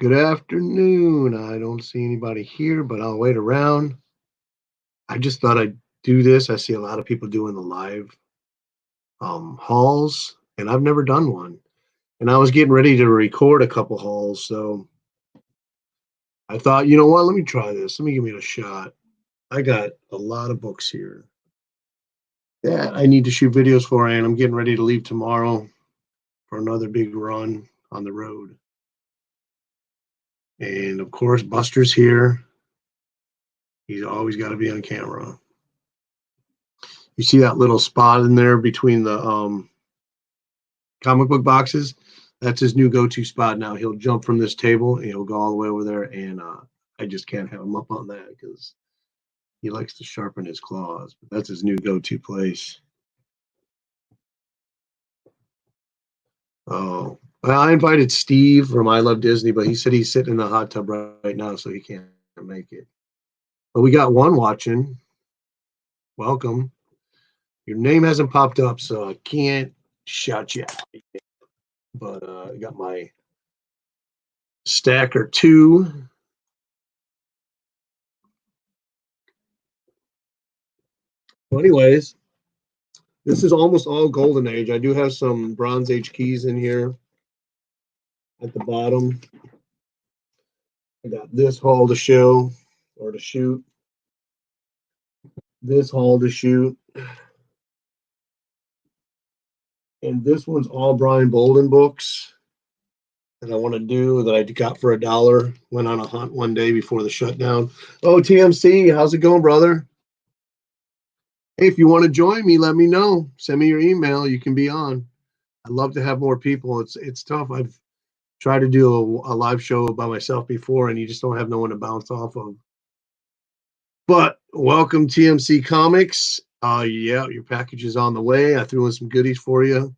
Good afternoon. I don't see anybody here, but I'll wait around. I just thought I'd do this. I see a lot of people doing the live hauls, and I've never done one. And I was getting ready to record a couple hauls, so I thought, you know what? Let me try this. Let me give it a shot. I got a lot of books here that I need to shoot videos for, and I'm getting ready to leave tomorrow for another big run on the road. And of course, Buster's here. He's always got to be on camera. You see that little spot in there between the comic book boxes? That's his new go-to spot now. He'll jump from this table and he'll go all the way over there, and I just can't have him up on that because he likes to sharpen his claws. But that's his new go-to place. Oh, well, I invited Steve from I Love Disney, but he said he's sitting in the hot tub right now, so he can't make it. But we got one watching. Welcome. Your name hasn't popped up, so I can't shout you out. But I got my stack or two. Well, anyways, this is almost all Golden Age. I do have some Bronze Age keys in here at the bottom. I got this haul to show or to shoot. This haul to shoot. And this one's all Brian Bolden books that I want to do that I got for $1. Went on a hunt one day before the shutdown. Oh, TMC, how's it going, brother? Hey, if you want to join me, let me know. Send me your email. You can be on. I'd love to have more people. It's tough. I've tried to do a live show by myself before, and you just don't have no one to bounce off of. But welcome, TMC Comics. Yeah, your package is on the way. I threw in some goodies for you.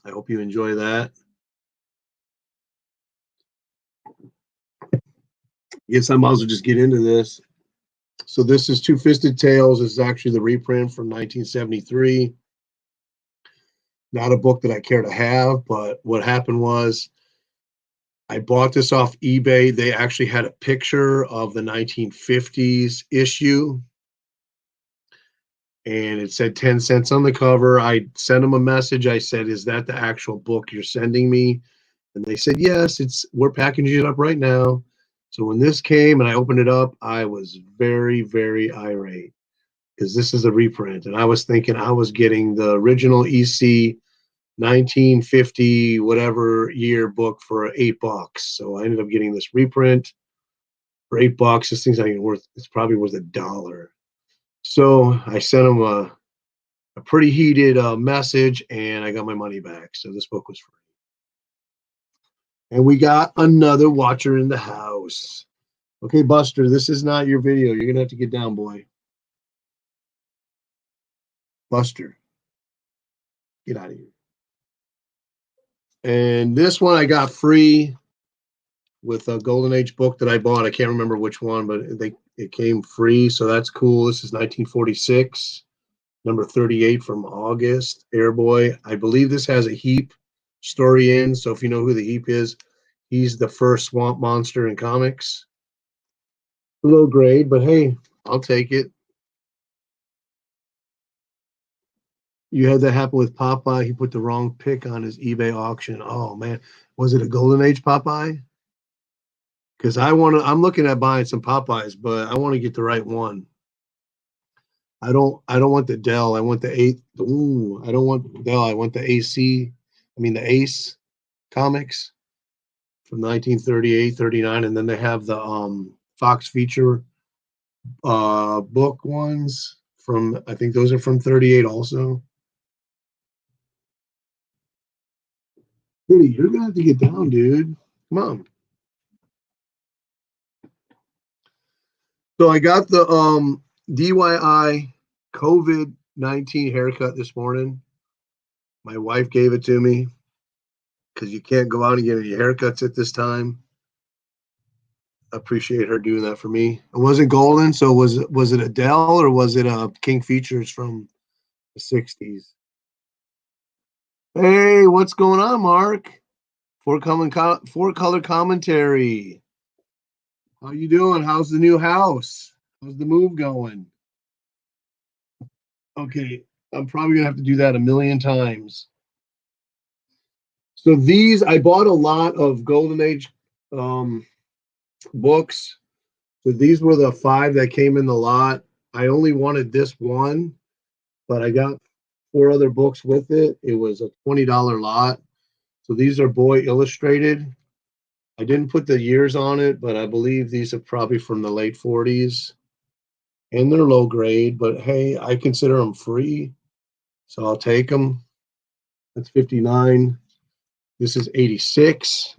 I hope you enjoy that. Guess I might as well just get into this. So this is Two Fisted Tales. This is actually the reprint from 1973. Not a book that I care to have, but what happened was I bought this off eBay. They actually had a picture of the 1950s issue, and it said 10 cents on the cover. I sent them a message. I said, "Is that the actual book you're sending me?" And they said, "Yes, we're packaging it up right now." So when this came and I opened it up, I was very, very irate because this is a reprint. And I was thinking I was getting the original EC 1950 whatever year book for $8. So I ended up getting this reprint for $8. This thing's not even worth, it's probably worth $1. So I sent him a pretty heated message, and I got my money back. So this book was free. And we got another watcher in the house. Okay, Buster, this is not your video. You're going to have to get down, boy. Buster, get out of here. And this one I got free with a Golden Age book that I bought. I can't remember which one, but it came free, so that's cool. This is 1946, number 38 from August, Airboy. I believe this has a Heap story in, so if you know who the Heap is, he's the first swamp monster in comics. Low grade, but hey, I'll take it. You had that happen with Popeye. He put the wrong pick on his eBay auction. Oh man, was it a Golden Age Popeye? Because I'm looking at buying some Popeyes, but I want to get the right one. I don't want the Dell. I want the eight. Ooh, I don't want the Dell. I want the the Ace comics from 1938, 39, and then they have the Fox feature book ones from, I think those are from 38 also. Dude, you're gonna have to get down, dude. Come on. So I got the DIY COVID-19 haircut this morning. My wife gave it to me because you can't go out and get any haircuts at this time. Appreciate her doing that for me. It wasn't golden, so was it a Dell or was it a King Features from the 60s? Hey, what's going on, Mark? Four color commentary. How you doing? How's the new house? How's the move going? Okay, I'm probably gonna have to do that a million times. So these, I bought a lot of Golden Age um, books. So these were the five that came in the lot. I only wanted this one, but I got four other books with it. It was a $20 lot. So these are boy illustrated. I didn't put the years on it, but I believe these are probably from the late 40s. And they're low grade, but hey, I consider them free. So I'll take them. That's 59. This is 86.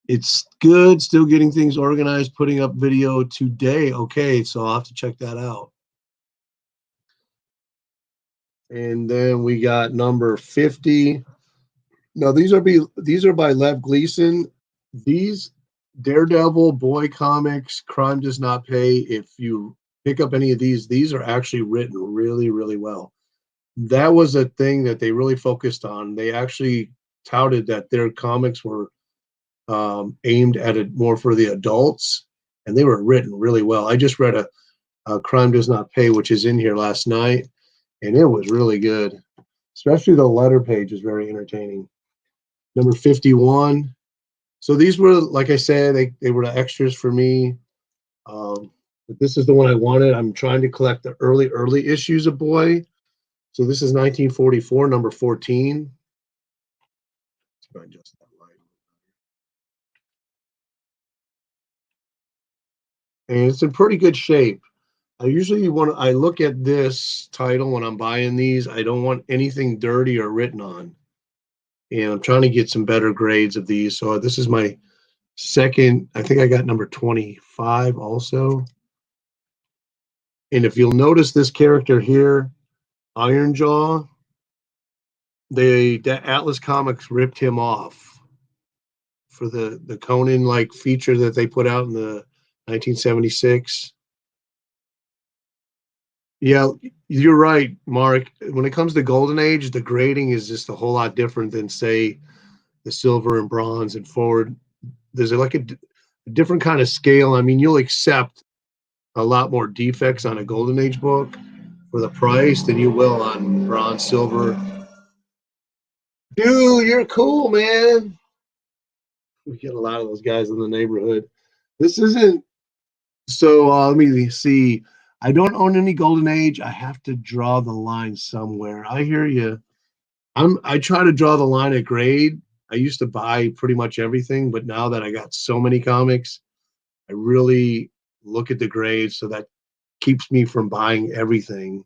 It's good. Still getting things organized, putting up video today. Okay, so I'll have to check that out. And then we got number 50. Now these are by Lev Gleason. These Daredevil, Boy Comics, Crime Does Not Pay. If you pick up any of these are actually written really, really well. That was a thing that they really focused on. They actually touted that their comics were aimed at it more for the adults, and they were written really well. I just read a Crime Does Not Pay, which is in here last night, and it was really good. Especially the letter page is very entertaining. Number 51. So these were, like I said, they were the extras for me. But this is the one I wanted. I'm trying to collect the early issues of Boy. So this is 1944, number 14. Let's adjust that light. And it's in pretty good shape. I look at this title when I'm buying these. I don't want anything dirty or written on. And I'm trying to get some better grades of these. So this is my second. I think I got number 25 also. And if you'll notice this character here, Ironjaw, that Atlas Comics ripped him off for the Conan like feature that they put out in the 1976. Yeah, you're right, Mark. When it comes to Golden Age, the grading is just a whole lot different than, say, the silver and bronze and forward. There's like a different kind of scale. I mean, you'll accept a lot more defects on a Golden Age book for the price than you will on bronze, silver. Dude, you're cool, man. We get a lot of those guys in the neighborhood. This isn't so. Let me see. I don't own any Golden Age. I have to draw the line somewhere. I hear you. I try to draw the line at grade. I used to buy pretty much everything, but now that I got so many comics, I really look at the grades, so that keeps me from buying everything.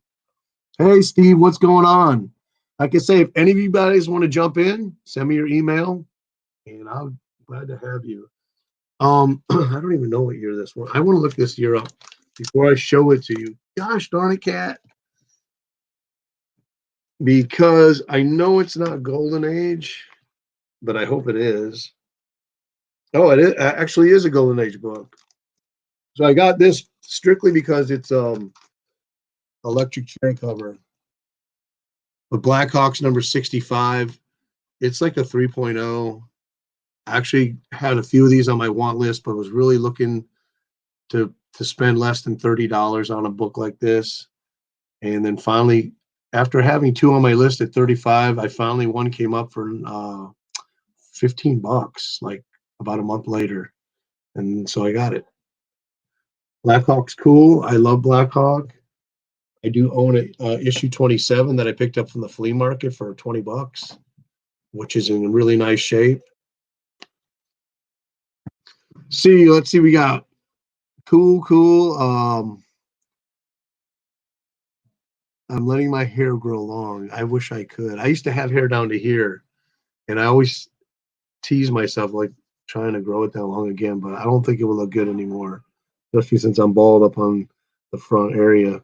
Hey, Steve, what's going on? Like I say, if any of you guys want to jump in, send me your email, and I'll be glad to have you. I don't even know what year this was. I want to look this year up before I show it to you. Gosh darn it, Cat. Because I know it's not Golden Age, but I hope it is. Oh, it actually is a Golden Age book. So I got this strictly because it's electric chair cover. But Blackhawks number 65. It's like a 3.0. I actually had a few of these on my want list, but was really looking to spend less than $30 on a book like this. And then finally, after having two on my list at 35, one came up for $15, like about a month later. And so I got it. Blackhawk's cool. I love Blackhawk. I do own issue 27 that I picked up from the flea market for $20, which is in really nice shape. Let's see, we got cool. I'm letting my hair grow long. I wish I could. I used to have hair down to here, and I always tease myself like trying to grow it that long again, but I don't think it will look good anymore, especially since I'm bald up on the front area.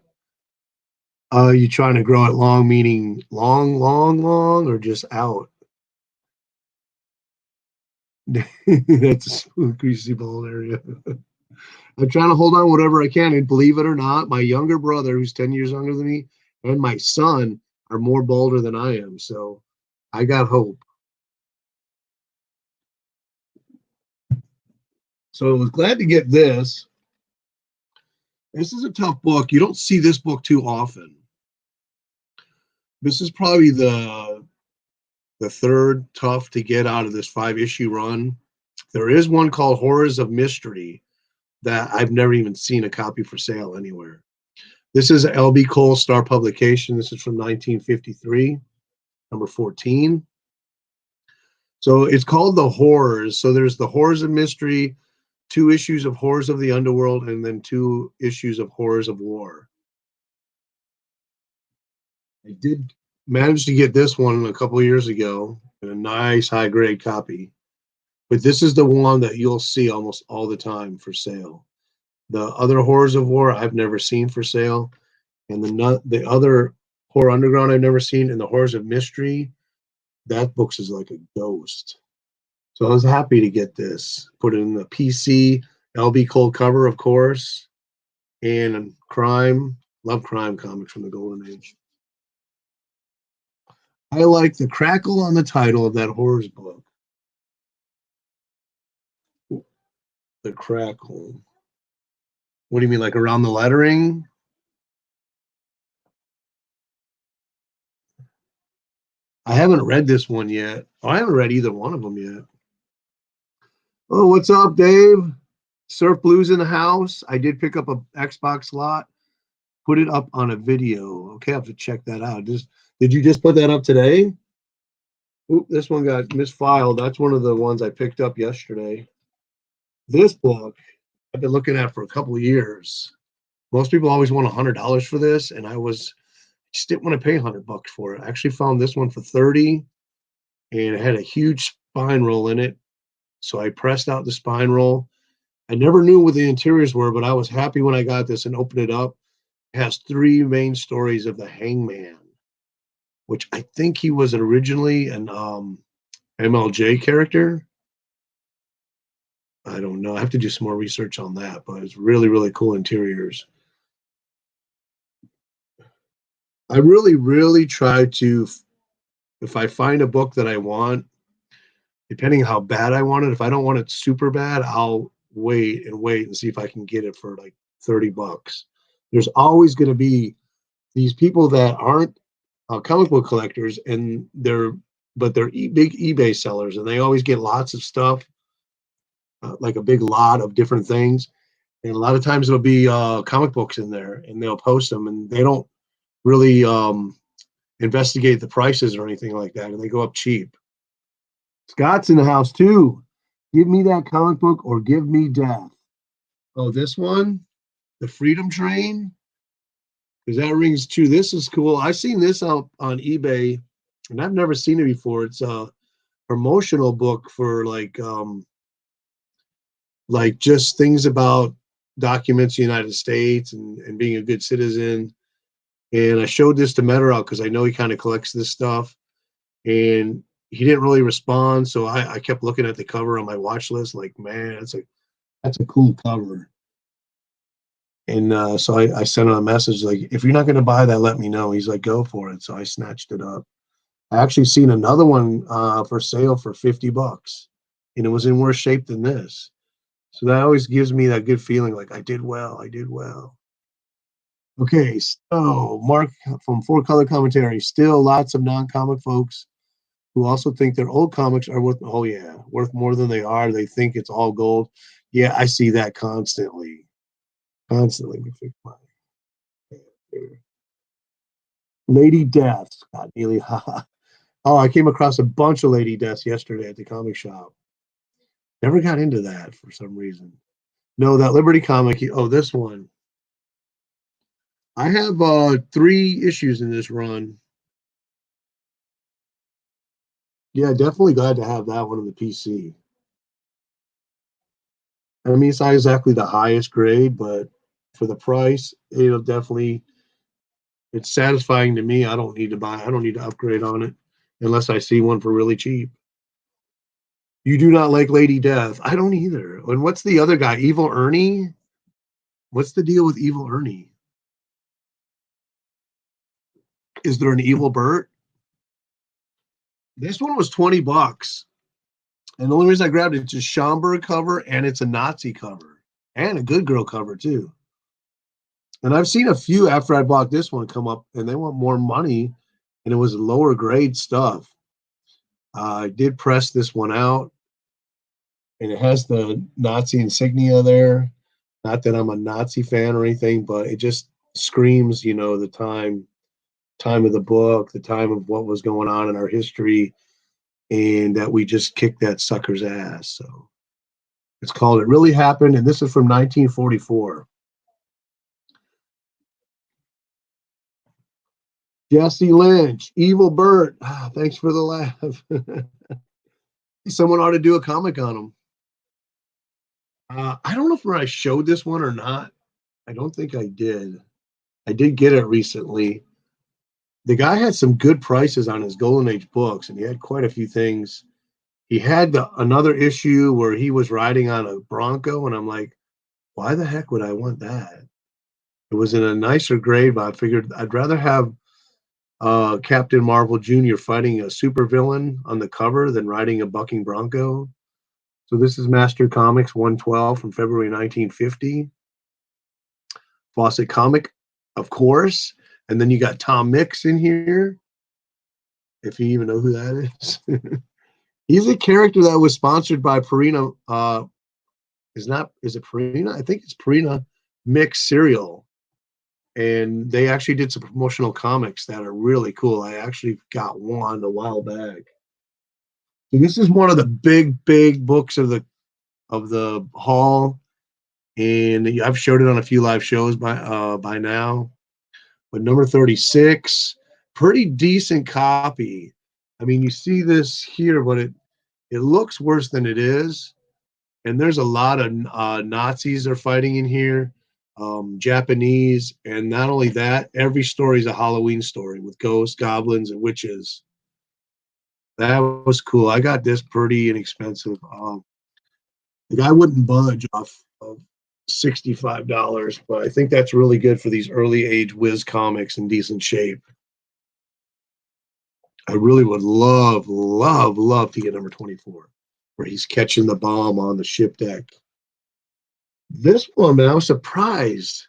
You trying to grow it long, meaning long, or just out? That's a smooth, greasy bald area. I'm trying to hold on whatever I can, and believe it or not, my younger brother, who's 10 years younger than me, and my son are more bolder than I am. So I got hope. So I was glad to get this. This is a tough book. You don't see this book too often. This is probably the third tough to get out of this 5-issue run. There is one called Horrors of Mystery that I've never even seen a copy for sale anywhere. This is L.B. Cole Star publication. This is from 1953, number 14. So it's called The Horrors. So there's the Horrors of Mystery, 2 issues of Horrors of the Underworld, and then 2 issues of Horrors of War. I did manage to get this one a couple of years ago in a nice high grade copy. But this is the one that you'll see almost all the time for sale. The other Horrors of War I've never seen for sale, and the other Horror Underground I've never seen, and the Horrors of Mystery, that book's is like a ghost. So I was happy to get this. Put it in the PC, LB Cole cover, of course, and crime. Love crime comics from the Golden Age. I like the crackle on the title of that horrors book. The crackle. What do you mean, like around the lettering? I haven't read this one yet. Oh, I haven't read either one of them yet. Oh, what's up, Dave? Surf Blues in the house. I did pick up a Xbox slot, put it up on a video. Okay, I have to check that out. Did you just put that up today? Oop, this one got misfiled. That's one of the ones I picked up yesterday. This book I've been looking at for a couple of years. Most people always want $100 for this, and I just didn't want to pay $100 for it. I actually found this one for 30, and it had a huge spine roll in it. So I pressed out the spine roll. I never knew what the interiors were, but I was happy when I got this and opened it up. It has 3 main stories of the Hangman, which I think he was originally an MLJ character. I don't know. I have to do some more research on that, but it's really, really cool interiors. I really, really try to, if I find a book that I want, depending how bad I want it, if I don't want it super bad, I'll wait and see if I can get it for like $30. There's always going to be these people that aren't comic book collectors, and they're big eBay sellers, and they always get lots of stuff, like a big lot of different things. And a lot of times there'll be comic books in there, and they'll post them, and they don't really investigate the prices or anything like that, and they go up cheap. Scott's in the house too. Give me that comic book or give me death. Oh, this one, the Freedom Train, because that rings true. This is cool. I've seen this out on eBay, and I've never seen it before. It's a promotional book for like just things about documents the United States and being a good citizen. And I showed this to Meteor because I know he kind of collects this stuff, and he didn't really respond. So I kept looking at the cover on my watch list, like, man, that's a cool cover. And so I sent him a message like, if you're not going to buy that, let me know. He's like, go for it. So I snatched it up. I actually seen another one for sale for $50, and it was in worse shape than this. So that always gives me that good feeling, like I did well. I did well. Okay, so Mark from Four Color Commentary. Still lots of non-comic folks who also think their old comics are worth, oh yeah, worth more than they are. They think it's all gold. Yeah, I see that constantly. Constantly. Let me fix mine. Lady Death, Scott Neely. Oh, I came across a bunch of Lady Deaths yesterday at the comic shop. Never got into that for some reason. No, that Liberty comic. Oh, this one. I have 3 issues in this run. Yeah, definitely glad to have that one on the PC. I mean, it's not exactly the highest grade, but for the price, it'll definitely, it's satisfying to me. I don't need to upgrade on it unless I see one for really cheap. You do not like Lady Death. I don't either. And what's the other guy? Evil Ernie? What's the deal with Evil Ernie? Is there an Evil Bert? This one was $20. And the only reason I grabbed it, it's a Schomburg cover and it's a Nazi cover and a Good Girl cover too. And I've seen a few after I bought this one come up and they want more money and it was lower grade stuff. I did press this one out and it has the Nazi insignia there. Not that I'm a Nazi fan or anything, but it just screams, the time of the book, the time of what was going on in our history, and that we just kicked that sucker's ass. So it's called It Really Happened, and this is from 1944. Jesse Lynch, Evil Bert. Thanks for the laugh. Someone ought to do a comic on him. I don't know if I showed this one or not. I don't think I did. I did get it recently. The guy had some good prices on his Golden Age books, and he had quite a few things. He had another issue where he was riding on a Bronco, and I'm like, why the heck would I want that? It was in a nicer grade, but I figured I'd rather have Captain Marvel Jr. fighting a supervillain on the cover than riding a bucking Bronco. So this is Master Comics 112 from February 1950. Fawcett Comic, of course. And then you got Tom Mix in here, if you even know who that is. He's a character that was sponsored by Purina. Is it Purina? I think it's Purina Mix cereal. And they actually did some promotional comics that are really cool. I actually got one a while back. So this is one of the big books of the haul, and I've showed it on a few live shows by now. But number 36, pretty decent copy. I mean, you see this here, but it looks worse than it is. And there's a lot of Nazis are fighting in here, Japanese, and not only that, every story is a Halloween story with ghosts, goblins, and witches. That was cool. I got this pretty inexpensive. The guy wouldn't budge off of $65, but I think that's really good for these early age whiz comics in decent shape. I really would love to get number 24, where he's catching the bomb on the ship deck. This one, man, I was surprised.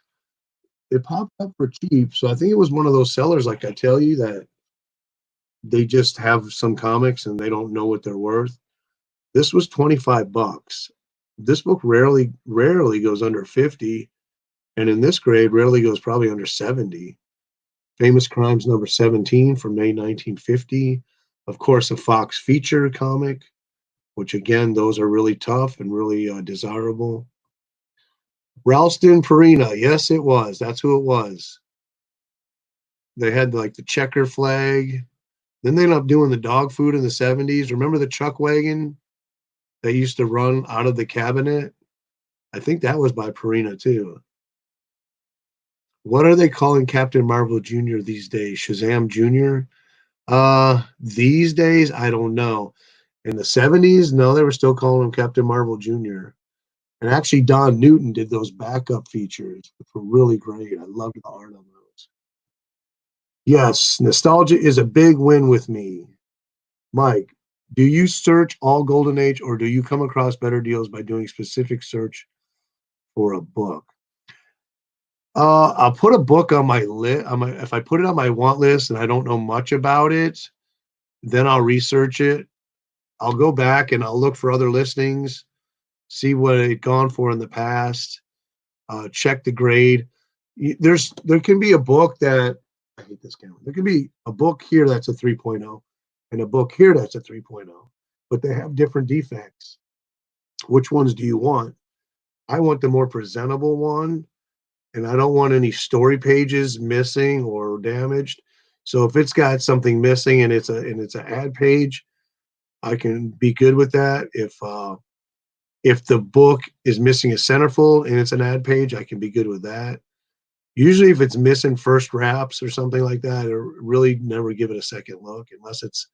It popped up for cheap, so I think it was one of those sellers, like I tell you, that they just have some comics and they don't know what they're worth. This was $25. This book rarely goes under 50, and in this grade rarely goes probably under 70. Famous Crimes number 17 from May 1950. Of course, a Fox feature comic, which again, those are really tough and really desirable. Ralston Purina, yes, it was. That's who it was. They had like the checker flag. Then they ended up doing the dog food in the 70s. Remember the chuck wagon that used to run out of the cabinet? I think that was by Purina too. What are they calling Captain Marvel Jr. these days? Shazam Jr.? These days, I don't know. In the 70s, no, they were still calling him Captain Marvel Jr. And actually, Don Newton did those backup features, which were really great. I loved the art on those. Yes, nostalgia is a big win with me. Mike, do you search all Golden Age or do you come across better deals by doing specific search for a book? I'll put a book on my list. If I put it on my want list and I don't know much about it, then I'll research it. I'll go back and I'll look for other listings, see what it gone for in the past, check the grade. There can be a book that I hate this camera. There can be a book here that's a 3.0 and a book here that's a 3.0, but they have different defects. Which ones do you want? I want the more presentable one, and I don't want any story pages missing or damaged. So if it's got something missing and it's an ad page, I can be good with that. If the book is missing a centerfold and it's an ad page, I can be good with that. Usually if it's missing first wraps or something like that, I really never give it a second look unless it's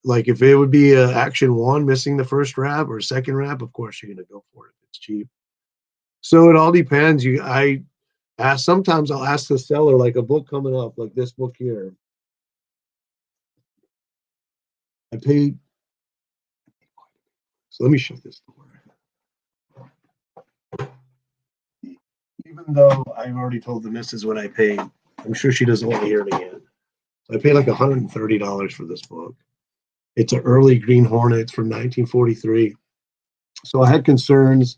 like if it would be a Action 1 missing the first wrap or second wrap, of course you're going to go for it if it's cheap. So it all depends. Sometimes I'll ask the seller, like a book coming up, like this book here. I paid So let me shut this door. Even though I've already told the missus what I paid, I'm sure she doesn't want to hear it again. So I paid like $130 for this book. It's an early Green Hornet from 1943. So I had concerns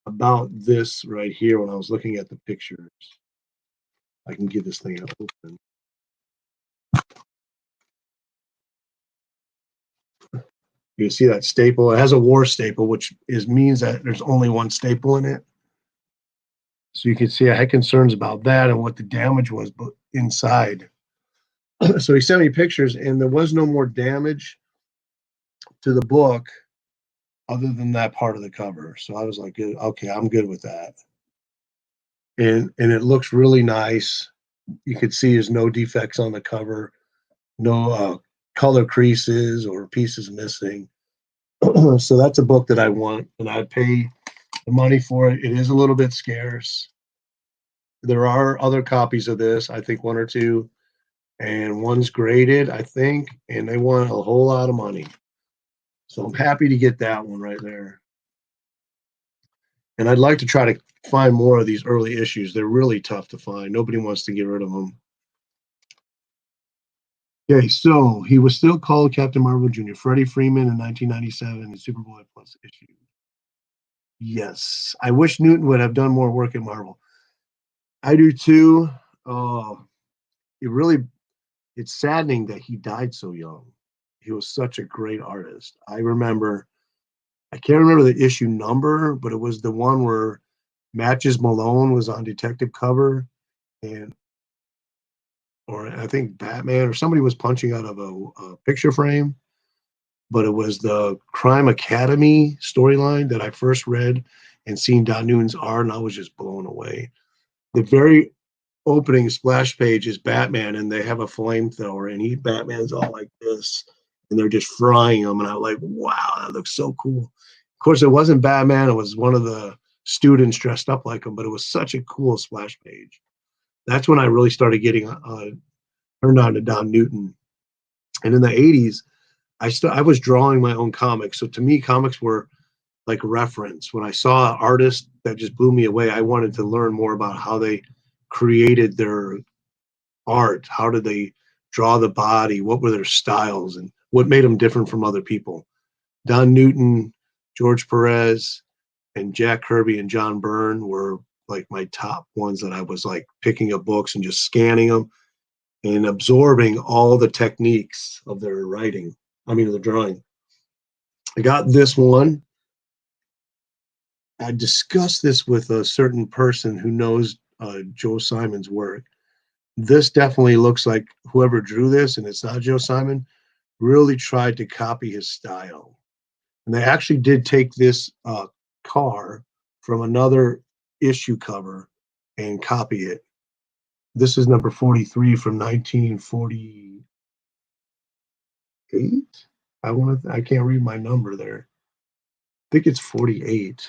about this right here when I was looking at the pictures. I can get this thing open. You can see that staple. It has a war staple, which means that there's only one staple in it. So you can see I had concerns about that and what the damage was inside. So he sent me pictures, and there was no more damage to the book other than that part of the cover. So I was like, okay, I'm good with that. And it looks really nice. You could see there's no defects on the cover, no color creases or pieces missing. So that's a book that I want, and I'd pay the money for it. It is a little bit scarce. There are other copies of this, I think one or two, and one's graded, I think, and they want a whole lot of money. So I'm happy to get that one right there. And I'd like to try to find more of these early issues. They're really tough to find. Nobody wants to get rid of them. Okay, so he was still called Captain Marvel Jr. Freddie Freeman in 1997 in Super Bowl Plus issue. Yes, I wish Newton would have done more work at Marvel. I do too. It's saddening that he died so young. He was such a great artist. I can't remember the issue number, but it was the one where Matches Malone was on detective cover, or I think Batman or somebody was punching out of a picture frame. But it was the Crime Academy storyline that I first read and seen Don Newton's art, and I was just blown away. The very opening splash page is Batman, and they have a flamethrower, and Batman's all like this, and they're just frying him, and I'm like, wow, that looks so cool. Of course, it wasn't Batman; it was one of the students dressed up like him, but it was such a cool splash page. That's when I really started getting turned on to Don Newton. And in the 80s, I was drawing my own comics. So to me, comics were like reference. When I saw an artist that just blew me away, I wanted to learn more about how they created their art. How did they draw the body? What were their styles and what made them different from other people? Don Newton, George Perez, and Jack Kirby and John Byrne were like my top ones that I was like picking up books and just scanning them and absorbing all the techniques of their writing. The drawing. I got this one. I discussed this with a certain person who knows Joe Simon's work. This definitely looks like whoever drew this, and it's not Joe Simon, really tried to copy his style. And they actually did take this car from another issue cover and copy it. This is number 43 from 1948. I can't read my number there. I think it's 48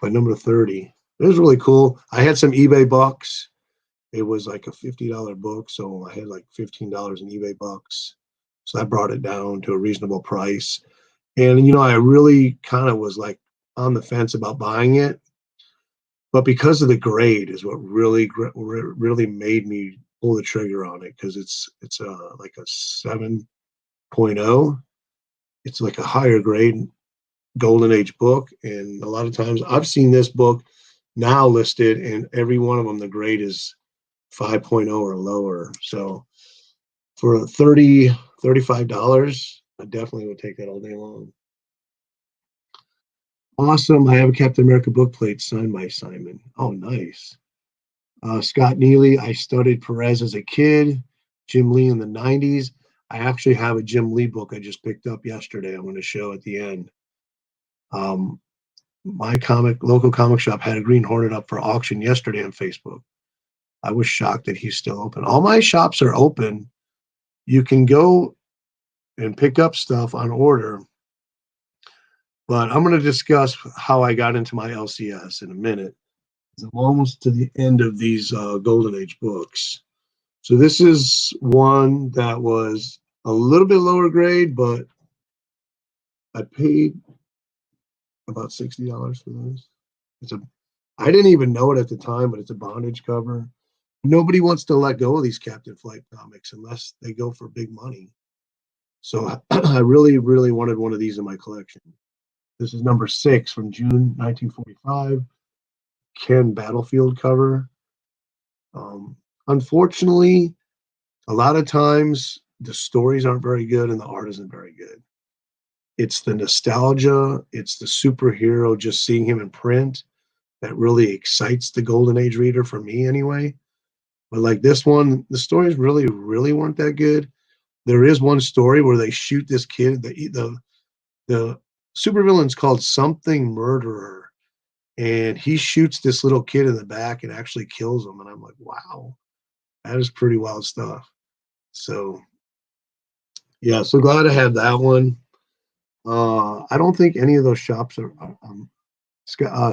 by number 30. It was really cool. I had some eBay bucks. It was like a $50 book, so I had like $15 in eBay bucks. So that brought it down to a reasonable price. And I really kind of was like on the fence about buying it, but because of the grade is what really made me pull the trigger on it, because it's like a 7.0. It's like a higher grade golden age book, and a lot of times I've seen this book now listed, and every one of them the grade is 5.0 or lower. So for $35, I definitely would take that all day long. Awesome. I have a Captain America book plate signed by Simon. Oh, nice. Scott Neely. I studied Perez as a kid. Jim Lee in the 90s. I actually have a Jim Lee book I just picked up yesterday. I'm going to show at the end. My local comic shop had a Green Hornet up for auction yesterday on Facebook. I was shocked that he's still open. All my shops are open. You can go and pick up stuff on order, but I'm going to discuss how I got into my LCS in a minute. I'm almost to the end of these Golden Age books. So this is one that was a little bit lower grade, but I paid about $60 for those. It's a I didn't even know it at the time, but it's a bondage cover. Nobody wants to let go of these Captain Flight comics unless they go for big money. So I really, really wanted one of these in my collection. This is number 6 from June 1945, Ken Battlefield cover. Um, Unfortunately, a lot of times the stories aren't very good and the art isn't very good. It's the nostalgia, it's the superhero, just seeing him in print that really excites the Golden Age reader for me anyway. But like this one, the stories really, really weren't that good. There is one story where they shoot this kid. The supervillain's called Something Murderer, and he shoots this little kid in the back and actually kills him. And I'm like, wow, that is pretty wild stuff. So yeah, so glad I had that one. I don't think any of those shops are.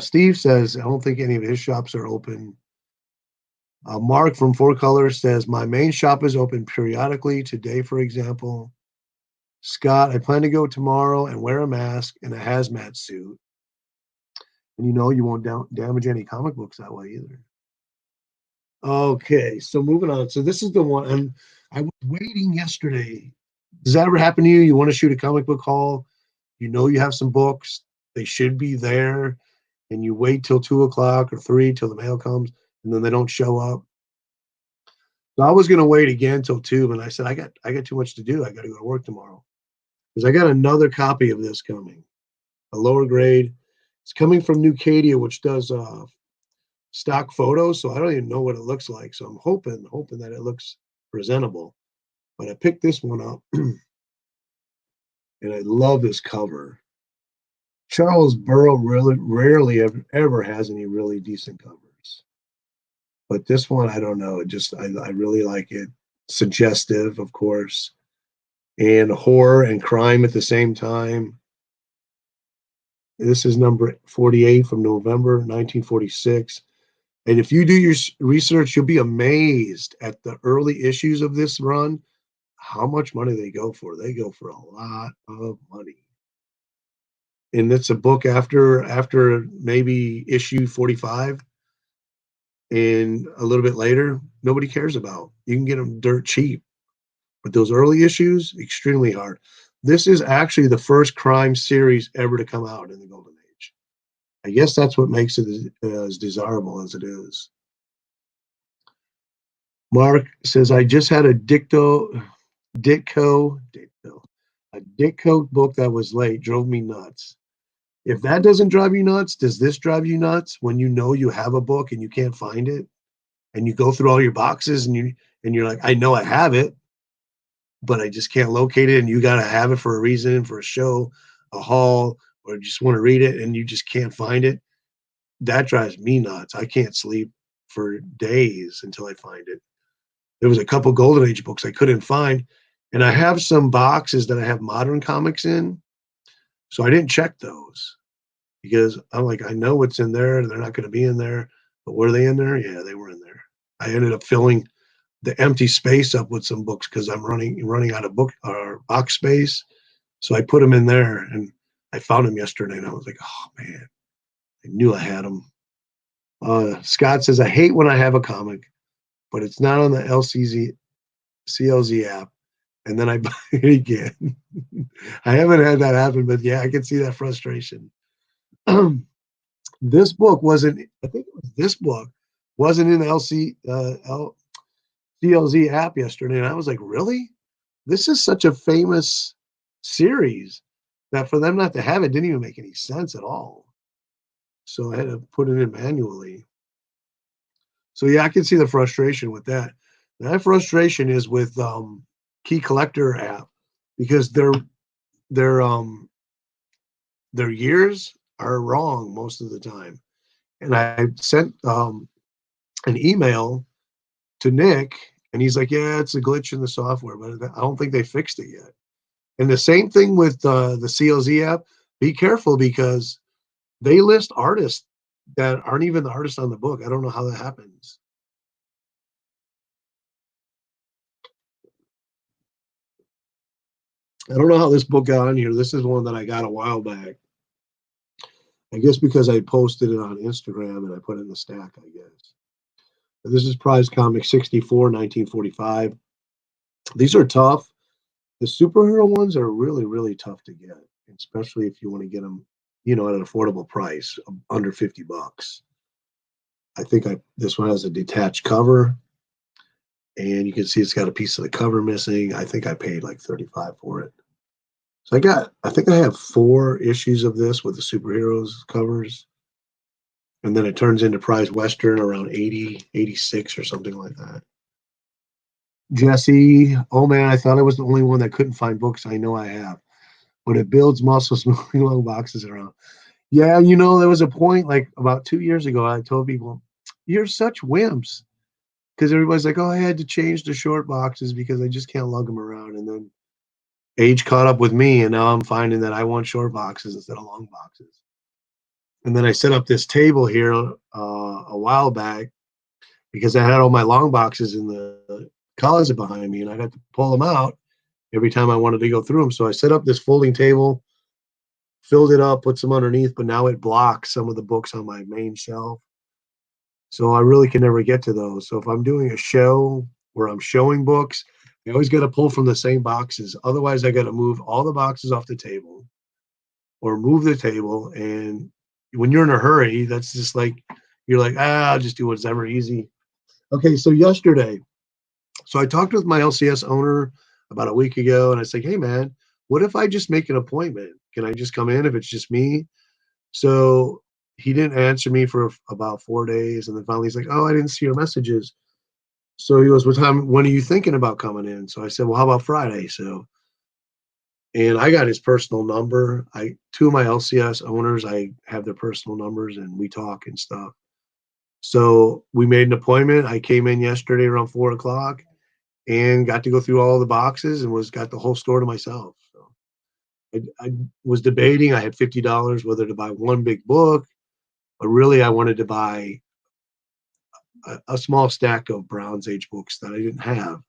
Steve says I don't think any of his shops are open. Mark from Four Colors says my main shop is open periodically. Today, for example. Scott, I plan to go tomorrow and wear a mask and a hazmat suit. And you won't damage any comic books that way either. Okay, so moving on. So this is the one, and I was waiting yesterday. Does that ever happen to you? You want to shoot a comic book haul, you have some books, they should be there, and you wait till 2 o'clock or 3 till the mail comes, and then they don't show up. So I was gonna wait again till 2, and I said, I got too much to do. I gotta go to work tomorrow. Because I got another copy of this coming, a lower grade. It's coming from New Cadia, which does stock photos, so I don't even know what it looks like. So I'm hoping that it looks presentable. But I picked this one up, and I love this cover. Charles Burrow really rarely ever has any really decent covers, but this one I don't know. I really like it. Suggestive, of course, and horror and crime at the same time. This is number 48 from November 1946. And if you do your research, you'll be amazed at the early issues of this run, how much money they go for. They go for a lot of money. And it's a book after maybe issue 45 and a little bit later, nobody cares about. You can get them dirt cheap. But those early issues, extremely hard. This is actually the first crime series ever to come out in the Golden Age. I guess that's what makes it as desirable as it is. Mark says, I just had a Ditko book that was late, drove me nuts. If that doesn't drive you nuts, does this drive you nuts when you know you have a book and you can't find it? And you go through all your boxes and you're like, I know I have it, but I just can't locate it, and you gotta have it for a reason, for a show, a haul, or just want to read it and you just can't find it. That drives me nuts. I can't sleep for days until I find it. There was a couple Golden Age books I couldn't find, and I have some boxes that I have modern comics in, so I didn't check those because I'm like, I know what's in there, and they're not going to be in there. But were they in there? Yeah, they were in there. I ended up filling the empty space up with some books because I'm running out of book or box space. So I put them in there, and I found them yesterday, and I was like, oh man, I knew I had them. Scott says, I hate when I have a comic, but it's not on the CLZ app, and then I buy it again. I haven't had that happen, but yeah, I can see that frustration. This book wasn't, I think it was this book, wasn't in the CLZ app yesterday, and I was like, really? This is such a famous series that for them not to have it didn't even make any sense at all. So I had to put it in manually. So yeah, I can see the frustration with that. That frustration is with Key Collector app because their their years are wrong most of the time. And I sent an email to Nick, and he's like, "Yeah, it's a glitch in the software, but I don't think they fixed it yet." And the same thing with the CLZ app. Be careful because they list artists that aren't even the artists on the book. I don't know how that happens. I don't know how this book got on here. This is one that I got a while back. I guess because I posted it on Instagram and I put it in the stack, I guess. But this is Prize Comic 64, 1945. These are tough. The superhero ones are really, really tough to get, especially if you want to get them, at an affordable price, under 50 bucks. I think this one has a detached cover, and you can see it's got a piece of the cover missing. I think I paid like 35 for it. So I think I have 4 issues of this with the superheroes covers, and then it turns into Prize Western around 80, 86 or something like that. Jesse, oh man, I thought I was the only one that couldn't find books. I know I have, but it builds muscles moving long boxes around. Yeah, there was a point like about 2 years ago. I told people, "You're such wimps," because everybody's like, "Oh, I had to change the short boxes because I just can't lug them around." And then age caught up with me, and now I'm finding that I want short boxes instead of long boxes. And then I set up this table here a while back because I had all my long boxes in the closet behind me, and I got to pull them out every time I wanted to go through them. So I set up this folding table, filled it up, put some underneath, but now it blocks some of the books on my main shelf. So I really can never get to those. So if I'm doing a show where I'm showing books, I always got to pull from the same boxes. Otherwise, I got to move all the boxes off the table or move the table. And when you're in a hurry, that's just like, you're like, I'll just do whatever easy. Okay, so yesterday, so I talked with my LCS owner about a week ago, and I said, hey, man, what if I just make an appointment? Can I just come in if it's just me? So he didn't answer me for about 4 days, and then finally he's like, oh, I didn't see your messages. So he goes, when are you thinking about coming in? So I said, well, how about Friday? And I got his personal number. Two of my LCS owners, I have their personal numbers, and we talk and stuff. So we made an appointment. I came in yesterday around 4 o'clock and got to go through all the boxes and got the whole store to myself. So I was debating. I had $50 whether to buy one big book, but really I wanted to buy a small stack of Bronze Age books that I didn't have,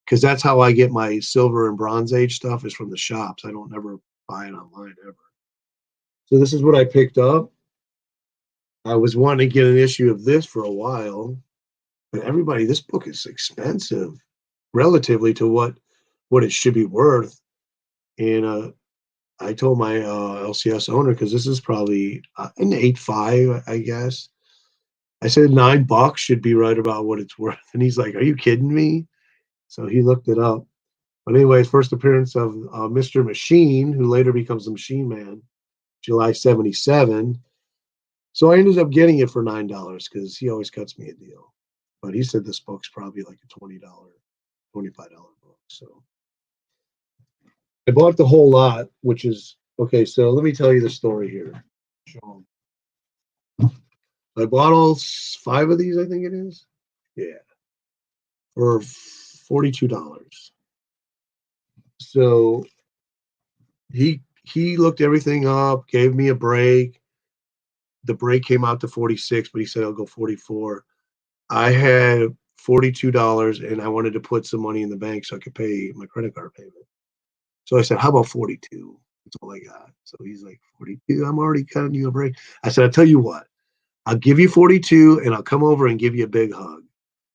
because that's how I get my Silver and Bronze Age stuff, is from the shops. I don't ever buy it online ever. So this is what I picked up. I was wanting to get an issue of this for a while, but everybody, this book is expensive relatively to what it should be worth. And I told my LCS owner, because this is probably an 8.5, I guess. I said $9 should be right about what it's worth, and he's like, "Are you kidding me?" So he looked it up. But anyways, first appearance of Mr. Machine, who later becomes the Machine Man, July 77. So I ended up getting it for $9 because he always cuts me a deal. But he said this book's probably like a $20, $25 book. So I bought the whole lot, which is okay. So let me tell you the story here. I bought all 5 of these, I think it is. Yeah, for $42. So he looked everything up, gave me a break. The break came out to 46, but he said I'll go 44. I had $42 and I wanted to put some money in the bank so I could pay my credit card payment. So I said, how about 42? That's all I got. So he's like, 42? I'm already cutting you a break. I said, I'll tell you what, I'll give you 42 and I'll come over and give you a big hug.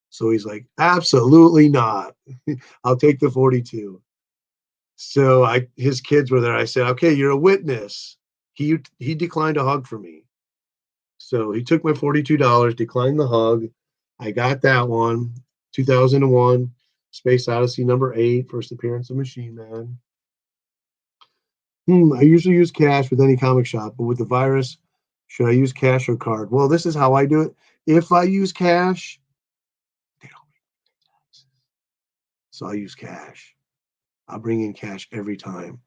So he's like, absolutely not. I'll take the 42. So his kids were there. I said, okay, you're a witness. He declined a hug for me. So he took my $42, declined the hug. I got that one, 2001, Space Odyssey #8, first appearance of Machine Man. I usually use cash with any comic shop, but with the virus, should I use cash or card? Well, this is how I do it. If I use cash, they don't make taxes. So I use cash. I'll bring in cash every time.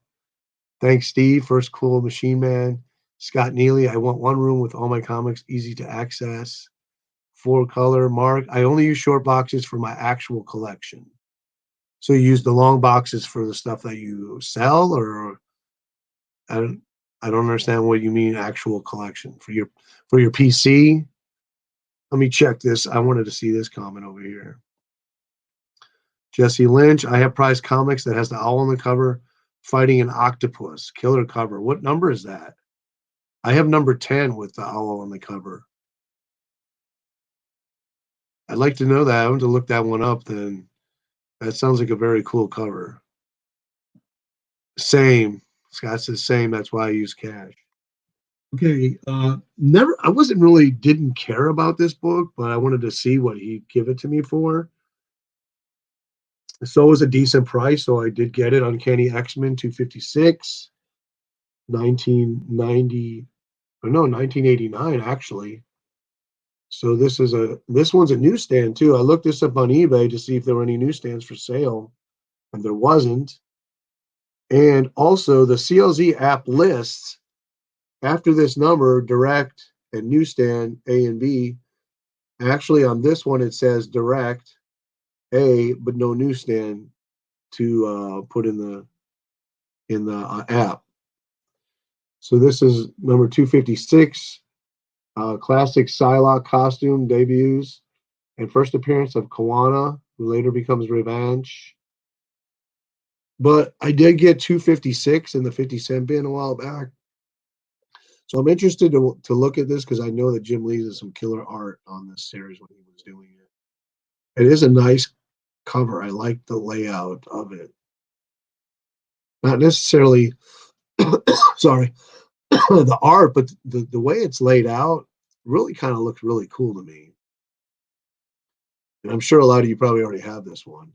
Thanks, Steve. First cool Machine Man. Scott Neely. I want one room with all my comics, easy to access. 4-color. Mark. I only use short boxes for my actual collection. So you use the long boxes for the stuff that you sell, or I don't understand what you mean actual collection for your PC. Let me check this. I wanted to see this comment over here. Jesse Lynch. I have Prize Comics that has the owl on the cover fighting an octopus. Killer cover. What number is that? I have number 10 with the owl on the cover. I'd like to know that. I want to look that one up then. That sounds like a very cool cover. Same. Scott says same. That's why I use cash. Okay. Never. I wasn't really didn't care about this book, but I wanted to see what he'd give it to me for. So it was a decent price, so I did get it. Uncanny X-Men 256, 1990. Or no, 1989 actually. So this one's a newsstand too. I looked this up on eBay to see if there were any newsstands for sale, and there wasn't. And also the CLZ app lists after this number direct and newsstand A and B. Actually, on this one it says direct A, but no newsstand to put in the app. So this is number 256, classic Psylocke costume debuts and first appearance of Kawana, who later becomes Revenge. But I did get 256 in the 50-cent bin a while back. So I'm interested to look at this because I know that Jim Lee did some killer art on this series when he was doing it. It is a nice cover. I like the layout of it. Not necessarily, sorry, the art, but the way it's laid out really kind of looks really cool to me. And I'm sure a lot of you probably already have this one.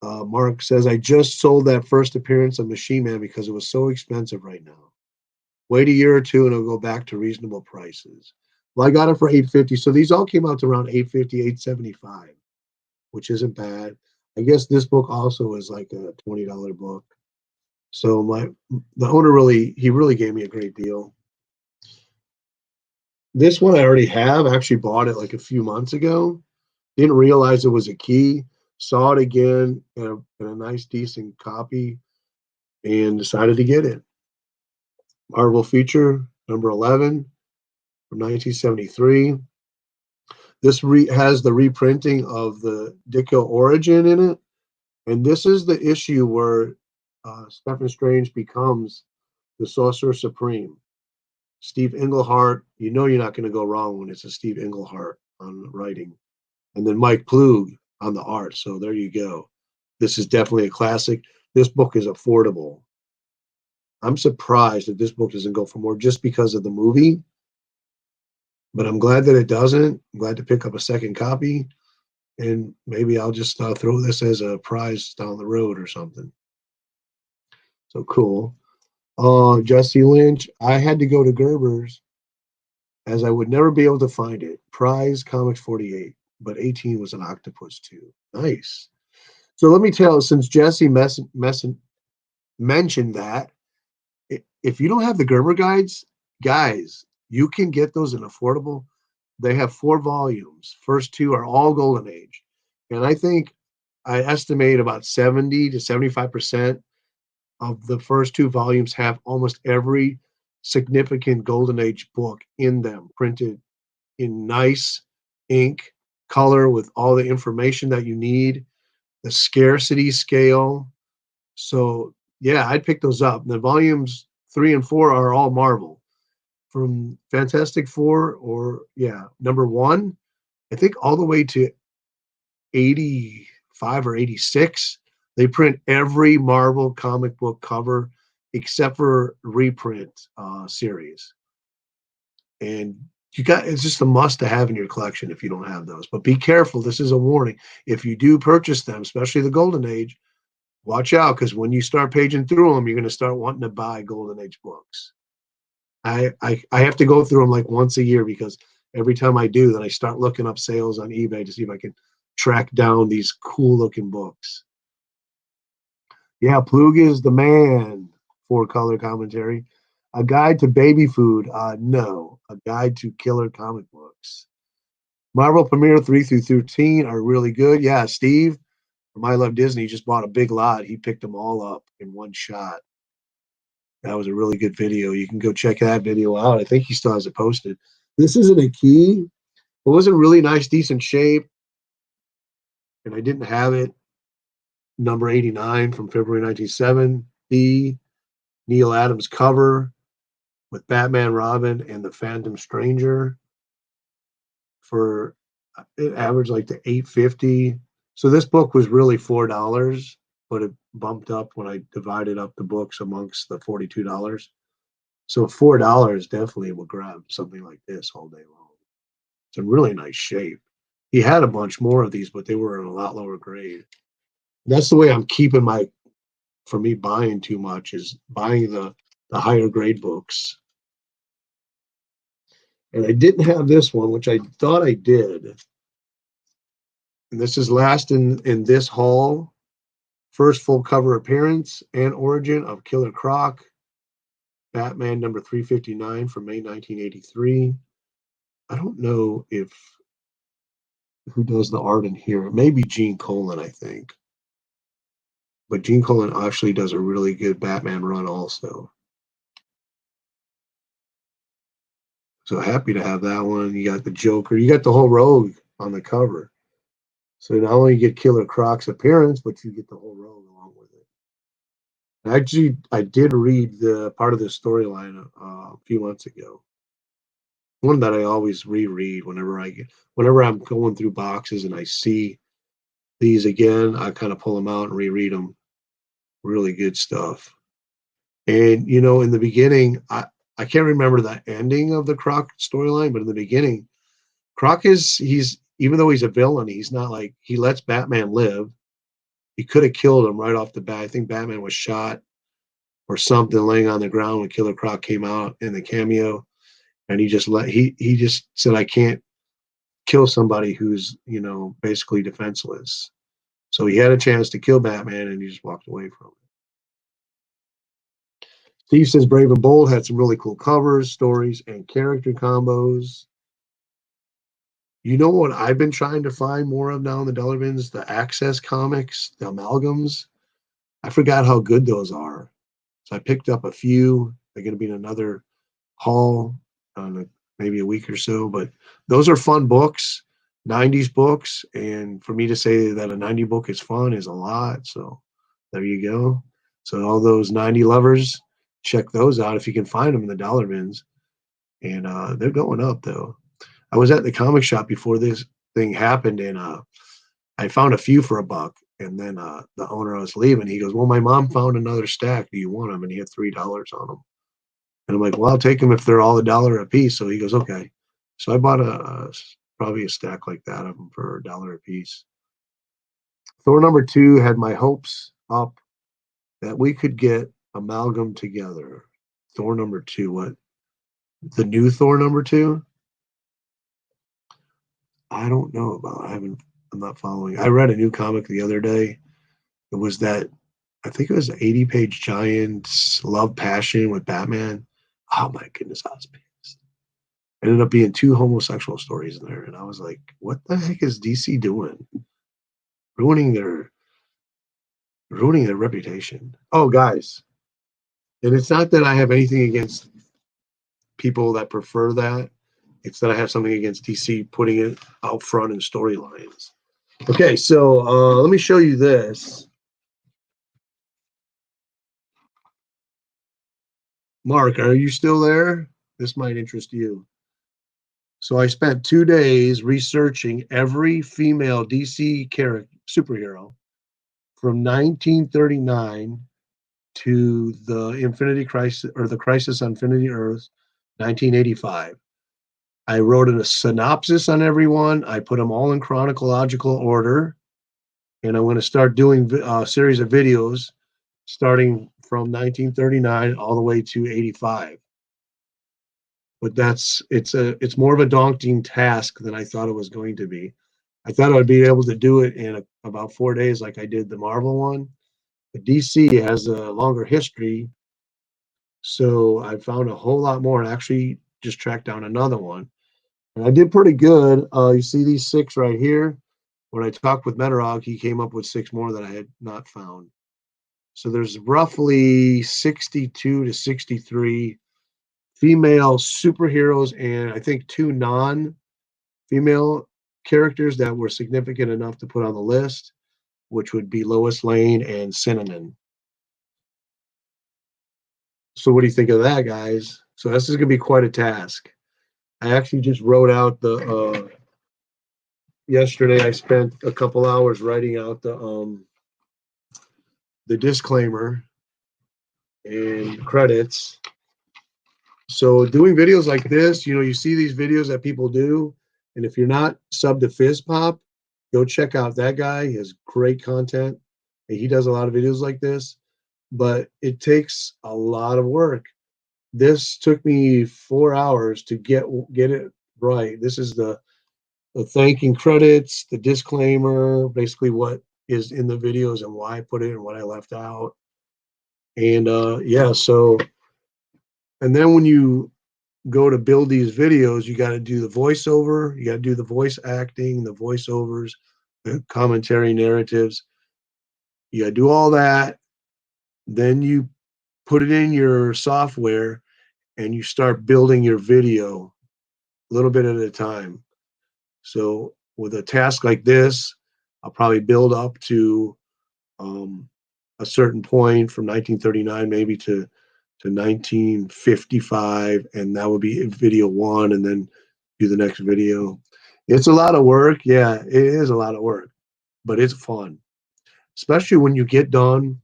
Mark says, I just sold that first appearance of Machine Man because it was so expensive right now. Wait a year or two and it'll go back to reasonable prices. Well, I got it for $850. So these all came out to around $850, $875, which isn't bad. I guess this book also is like a $20 book. So the owner really gave me a great deal. This one I already have. I actually bought it like a few months ago. Didn't realize it was a key. Saw it again in a nice, decent copy and decided to get it. Marvel feature number 11 from 1973. This has the reprinting of the Ditko origin in it. And this is the issue where Stephen Strange becomes the Sorcerer Supreme. Steve Englehart, you know you're not going to go wrong when it's a Steve Englehart on writing. And then Mike Plug on the art. So there you go. This is definitely a classic. This book is affordable. I'm surprised that this book doesn't go for more just because of the movie. But I'm glad that it doesn't. I'm glad to pick up a second copy. And maybe I'll just throw this as a prize down the road or something. So cool. Jesse Lynch, I had to go to Gerber's as I would never be able to find it. Prize Comics 48, but 18 was an octopus too. Nice. So let me tell, since Jesse mentioned that, if you don't have the Gerber guides, guys, you can get those in affordable. They have 4 volumes. First 2 are all Golden Age. And I think I estimate about 70 to 75% of the first 2 volumes have almost every significant Golden Age book in them, printed in nice ink, color with all the information that you need, the scarcity scale. So yeah, I'd pick those up. The volumes 3 and 4 are all Marvel. From Fantastic Four or number 1, I think all the way to 85 or 86, they print every Marvel comic book cover except for reprint series. And it's just a must to have in your collection if you don't have those. But be careful. This is a warning. If you do purchase them, especially the Golden Age, watch out, because when you start paging through them, you're going to start wanting to buy Golden Age books. I have to go through them like once a year because every time I do, then I start looking up sales on eBay to see if I can track down these cool looking books. Yeah, Plug is the man for color commentary. A guide to baby food. No, a guide to killer comic books. Marvel Premiere 3 through 13 are really good. Yeah, Steve from I Love Disney just bought a big lot. He picked them all up in one shot. That was a really good video. You can go check that video out. I think he still has it posted. This isn't a key. It was in really nice, decent shape. And I didn't have it. Number 89 from February 1970. Neil Adams cover. with Batman, Robin, and the Phantom Stranger for it averaged like to 8.50. So this book was really $4, but it bumped up when I divided up the books amongst the $42. So $4 definitely will grab something like this all day long. It's in really nice shape. He had a bunch more of these, but they were in a lot lower grade. That's the way I'm keeping for me buying too much is buying the higher grade books. And I didn't have this one, which I thought I did. And this is last in this haul. First full cover appearance and origin of Killer Croc. Batman number 359 from May 1983. I don't know who does the art in here. It may be Gene Colan, I think. But Gene Colan actually does a really good Batman run also. So happy to have that one. You got the Joker. You got the whole rogue on the cover. So not only you get Killer Croc's appearance, but you get the whole rogue along with it. Actually, I did read the part of the storyline a few months ago. One that I always reread whenever I'm going through boxes and I see these again, I kind of pull them out and reread them. Really good stuff. And in the beginning, I can't remember the ending of the Croc storyline, but in the beginning, Croc he's even though he's a villain, he's not like he lets Batman live. He could have killed him right off the bat. I think Batman was shot or something laying on the ground when Killer Croc came out in the cameo. And he just said, I can't kill somebody who's, basically defenseless. So he had a chance to kill Batman and he just walked away from it. Steve says Brave and Bold had some really cool covers, stories, and character combos. You know what I've been trying to find more of now in the dollar bins? The Access comics, the amalgams. I forgot how good those are. So I picked up a few. They're going to be in another haul on maybe a week or so. But those are fun books, 90s books. And for me to say that a 90 book is fun is a lot. So there you go. So all those 90 lovers, check those out if you can find them in the dollar bins. And they're going up, though. I was at the comic shop before this thing happened, and I found a few for $1. And then the owner I was leaving, he goes, well, my mom found another stack. Do you want them? And he had $3 on them. And I'm like, well, I'll take them if they're all $1 a piece. So he goes, okay. So I bought probably a stack like that of them for $1 a piece. Thor number 2 had my hopes up that we could get amalgam together. Thor number 2, what? The new Thor number 2? I don't know about. I'm not following. I read a new comic the other day. It was that I think it was an 80-page Giants Love Passion with Batman. Oh my goodness, I was pissed. Ended up being 2 homosexual stories in there, and I was like, "What the heck is DC doing? Ruining their reputation." Oh, guys, and it's not that I have anything against people that prefer that. It's that I have something against DC putting it out front in storylines. Okay, so let me show you this. Mark, are you still there? This might interest you. So I spent 2 days researching every female DC superhero from 1939 to the Infinity Crisis or the Crisis on Infinity Earth, 1985. I wrote a synopsis on everyone. I put them all in chronological order, and I'm going to start doing a series of videos starting from 1939 all the way to 85. But it's more of a daunting task than I thought it was going to be. I thought I'd be able to do it in about 4 days, like I did the Marvel one. But DC has a longer history, so I found a whole lot more, and actually just tracked down another one. And I did pretty good. You see these 6 right here. When I talked with Metarog, he came up with 6 more that I had not found. So there's roughly 62 to 63 female superheroes, and I think 2 non-female characters that were significant enough to put on the list, which would be Lois Lane and Cinnamon. So what do you think of that, guys? So this is going to be quite a task. I actually just wrote out yesterday I spent a couple hours writing out the disclaimer and credits. So doing videos like this, you see these videos that people do, and if you're not sub to FizzPop, go check out that guy. He has great content, and he does a lot of videos like this, but it takes a lot of work. This took me 4 hours to get it right. This is the thanking credits, the disclaimer, basically what is in the videos and why I put it and what I left out. And yeah, so, and then when you go to build these videos, you got to do the voiceover, you got to do the voice acting, the voiceovers, the commentary narratives. You got to do all that. Then you put it in your software and you start building your video a little bit at a time. So with a task like this, I'll probably build up to a certain point from 1939 maybe to 1955, and that would be video one, and then do the next video. It's a lot of work. Yeah, it is a lot of work, but it's fun, especially when you get done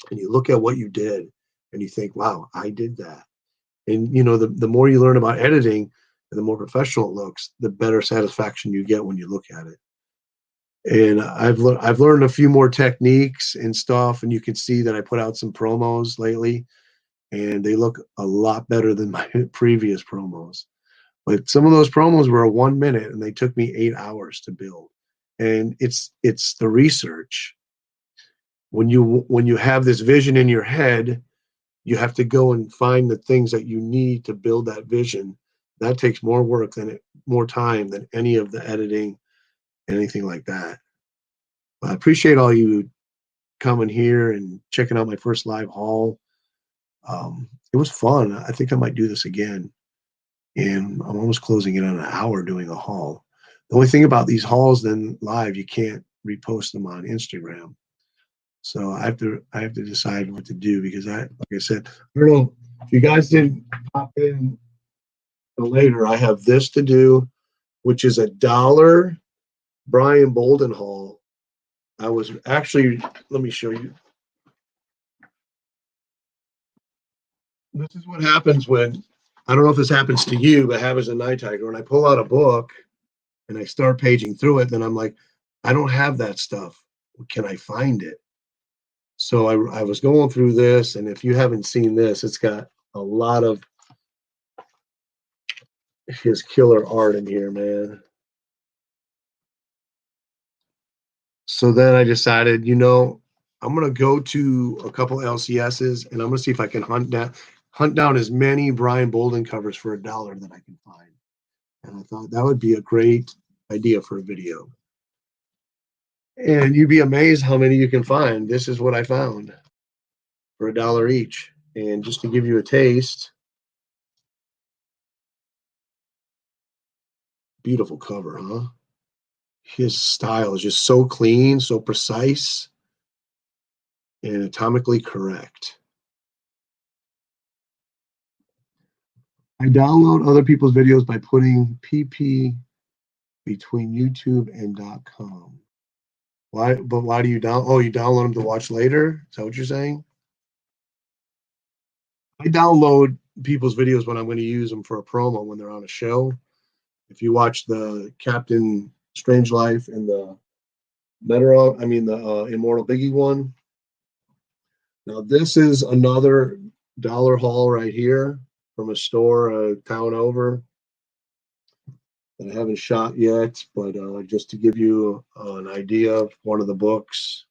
and you look at what you did and you think, wow, I did that. And the more you learn about editing and the more professional it looks, the better satisfaction you get when you look at it. And I've learned a few more techniques and stuff, and you can see that I put out some promos lately, and they look a lot better than my previous promos. But some of those promos were 1 minute, and they took me 8 hours to build. And it's the research. When you have this vision in your head, you have to go and find the things that you need to build that vision. That takes more work more time than any of the editing, anything like that. I appreciate all you coming here and checking out my first live haul. It was fun. I think I might do this again. And I'm almost closing in on an hour doing a haul. The only thing about these hauls then live, you can't repost them on Instagram. So I have to decide what to do, because like I said, I don't know if you guys didn't pop in later. I have this to do, which is $1 Brian Bolden haul. I was actually, let me show you. This is what happens when, I don't know if this happens to you, but happens a Nighttiger. When I pull out a book and I start paging through it, then I'm like, I don't have that stuff. Can I find it? So I was going through this, and if you haven't seen this, it's got a lot of his killer art in here, man. So then I decided, I'm gonna go to a couple LCSs, and I'm gonna see if I can hunt down as many Brian Bolden covers for $1 that I can find. And I thought that would be a great idea for a video. And you'd be amazed how many you can find. This is what I found for $1 each. And just to give you a taste, beautiful cover, huh? His style is just so clean, so precise, and anatomically correct. I download other people's videos by putting PP between YouTube and .com. Why? But why do you download? Oh, you download them to watch later? Is that what you're saying? I download people's videos when I'm going to use them for a promo when they're on a show. If you watch the Captain Strangeliffe and the the Immortal Biggie one. Now this is another $1 haul right here from a store a town over that I haven't shot yet, but just to give you an idea of one of the books.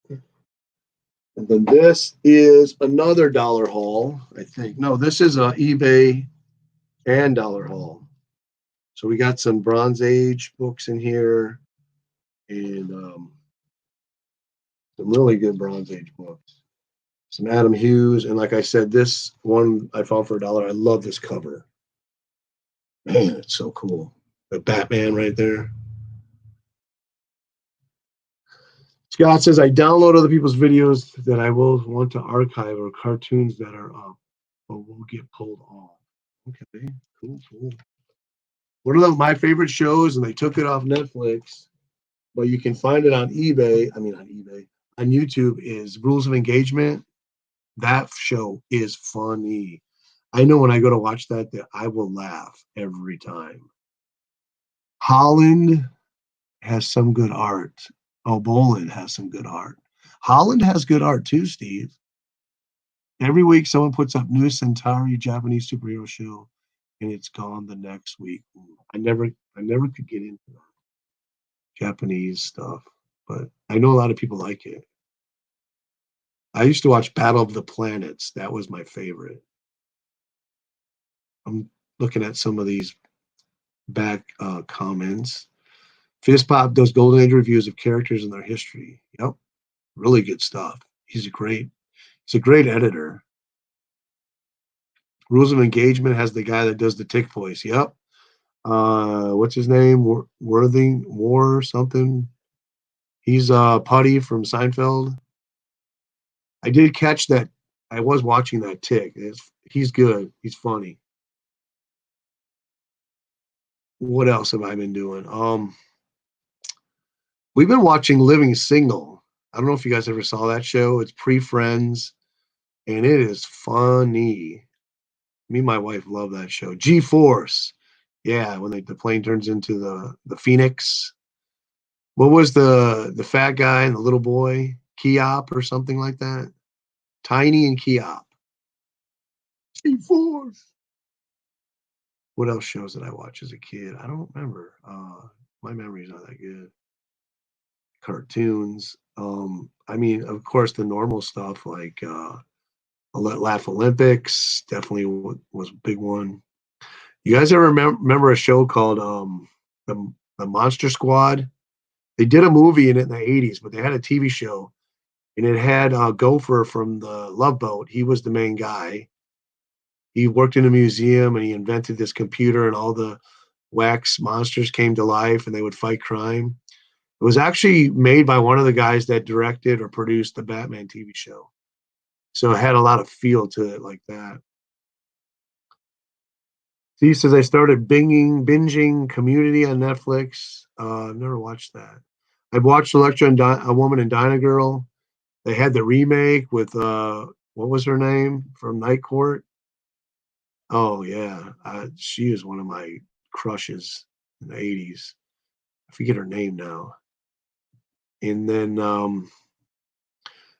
And then this is another $1 haul, I think. No, this is a eBay and $1 haul. So we got some Bronze Age books in here, and some really good Bronze Age books. Some Adam Hughes, and like I said, this one I found for $1. I love this cover. Man, it's so cool. The Batman right there. Scott says, I download other people's videos that I will want to archive or cartoons that are up, but will get pulled off. Okay, cool, cool. One of my favorite shows, and they took it off Netflix, but you can find it on eBay. I mean, on eBay, on YouTube, is Rules of Engagement. That show is funny. I know when I go to watch that I will laugh every time. Holland has some good art. Oh, Boland has some good art. Holland has good art too, Steve. Every week, someone puts up new Centauri Japanese superhero show, and it's gone the next week. I never could get into that Japanese stuff, but I know a lot of people like it. I used to watch Battle of the Planets. That was my favorite. I'm looking at some of these back comments. Fist Pop does Golden Age reviews of characters and their history. Yep, really good stuff. He's a great editor. Rules of Engagement has the guy that does the tick voice. Yep. What's his name? Worthing War something. He's Putty from Seinfeld. I did catch that. I was watching that tick. He's good. He's funny. What else have I been doing? We've been watching Living Single. I don't know if you guys ever saw that show. It's pre-Friends, and it is funny. Me and my wife love that show. G-Force. Yeah, when the plane turns into the Phoenix. What was the fat guy and the little boy? Keop or something like that? Tiny and Keop. G-Force. What else shows did I watch as a kid? I don't remember. My memory's not that good. Cartoons. I mean, of course, the normal stuff like Laugh Olympics definitely was a big one. You guys ever remember a show called the Monster Squad? They did a movie in it in the 80s, but they had a TV show, and it had Gopher from the Love Boat. He was the main guy. He worked in a museum, and he invented this computer, and all the wax monsters came to life, and they would fight crime. It was actually made by one of the guys that directed or produced the Batman TV show. So it had a lot of feel to it like that. He says, I started binging Community on Netflix. I've never watched that. I've watched A Woman and Dinah Girl. They had the remake with, what was her name from Night Court? Oh, yeah. She is one of my crushes in the 80s. I forget her name now. And then,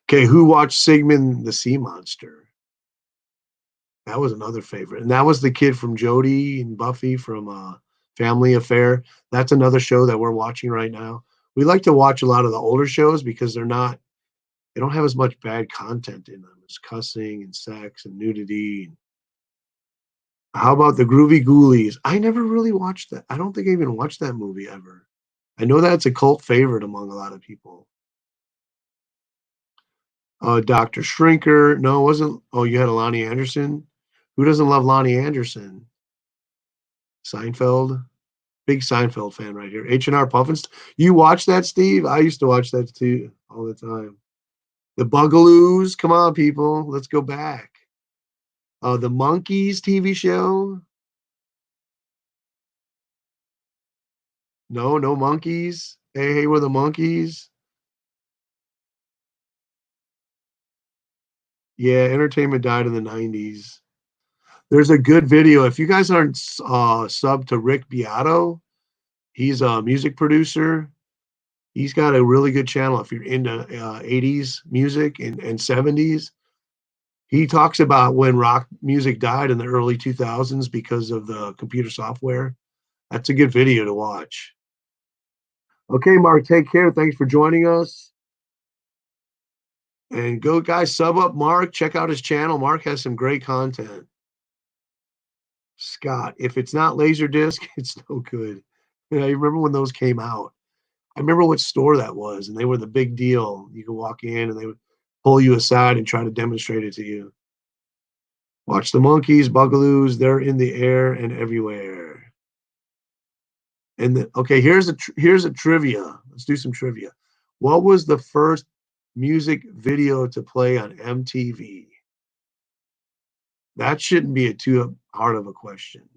okay, who watched Sigmund the Sea Monster? That was another favorite. And that was the kid from Jodie and Buffy from Family Affair. That's another show that we're watching right now. We like to watch a lot of the older shows because they don't have as much bad content in them as cussing and sex and nudity. How about the Groovy Ghoulies? I never really watched that. I don't think I even watched that movie ever. I know that's a cult favorite among a lot of people. Dr. Shrinker. No, it wasn't. Oh, you had a Lonnie Anderson. Who doesn't love Lonnie Anderson? Seinfeld. Big Seinfeld fan right here. H&R Puffins. You watch that, Steve? I used to watch that too all the time. The Bugaloos. Come on, people. Let's go back. The Monkeys TV show. No monkeys. Hey, we're the monkeys. Yeah, entertainment died in the 90s. There's a good video. If you guys aren't sub to Rick Beato, he's a music producer. He's got a really good channel if you're into 80s music and 70s. He talks about when rock music died in the early 2000s because of the computer software. That's a good video to watch. Okay, Mark, take care. Thanks for joining us. And go, guys, sub up Mark. Check out his channel. Mark has some great content. Scott, if it's not Laserdisc, it's no good. You remember when those came out? I remember what store that was, and they were the big deal. You could walk in, and they would pull you aside and try to demonstrate it to you. Watch the monkeys, Bugaloos. They're in the air and everywhere. And okay, here's a trivia. Let's do some trivia. What was the first music video to play on MTV? That shouldn't be a too hard of a question.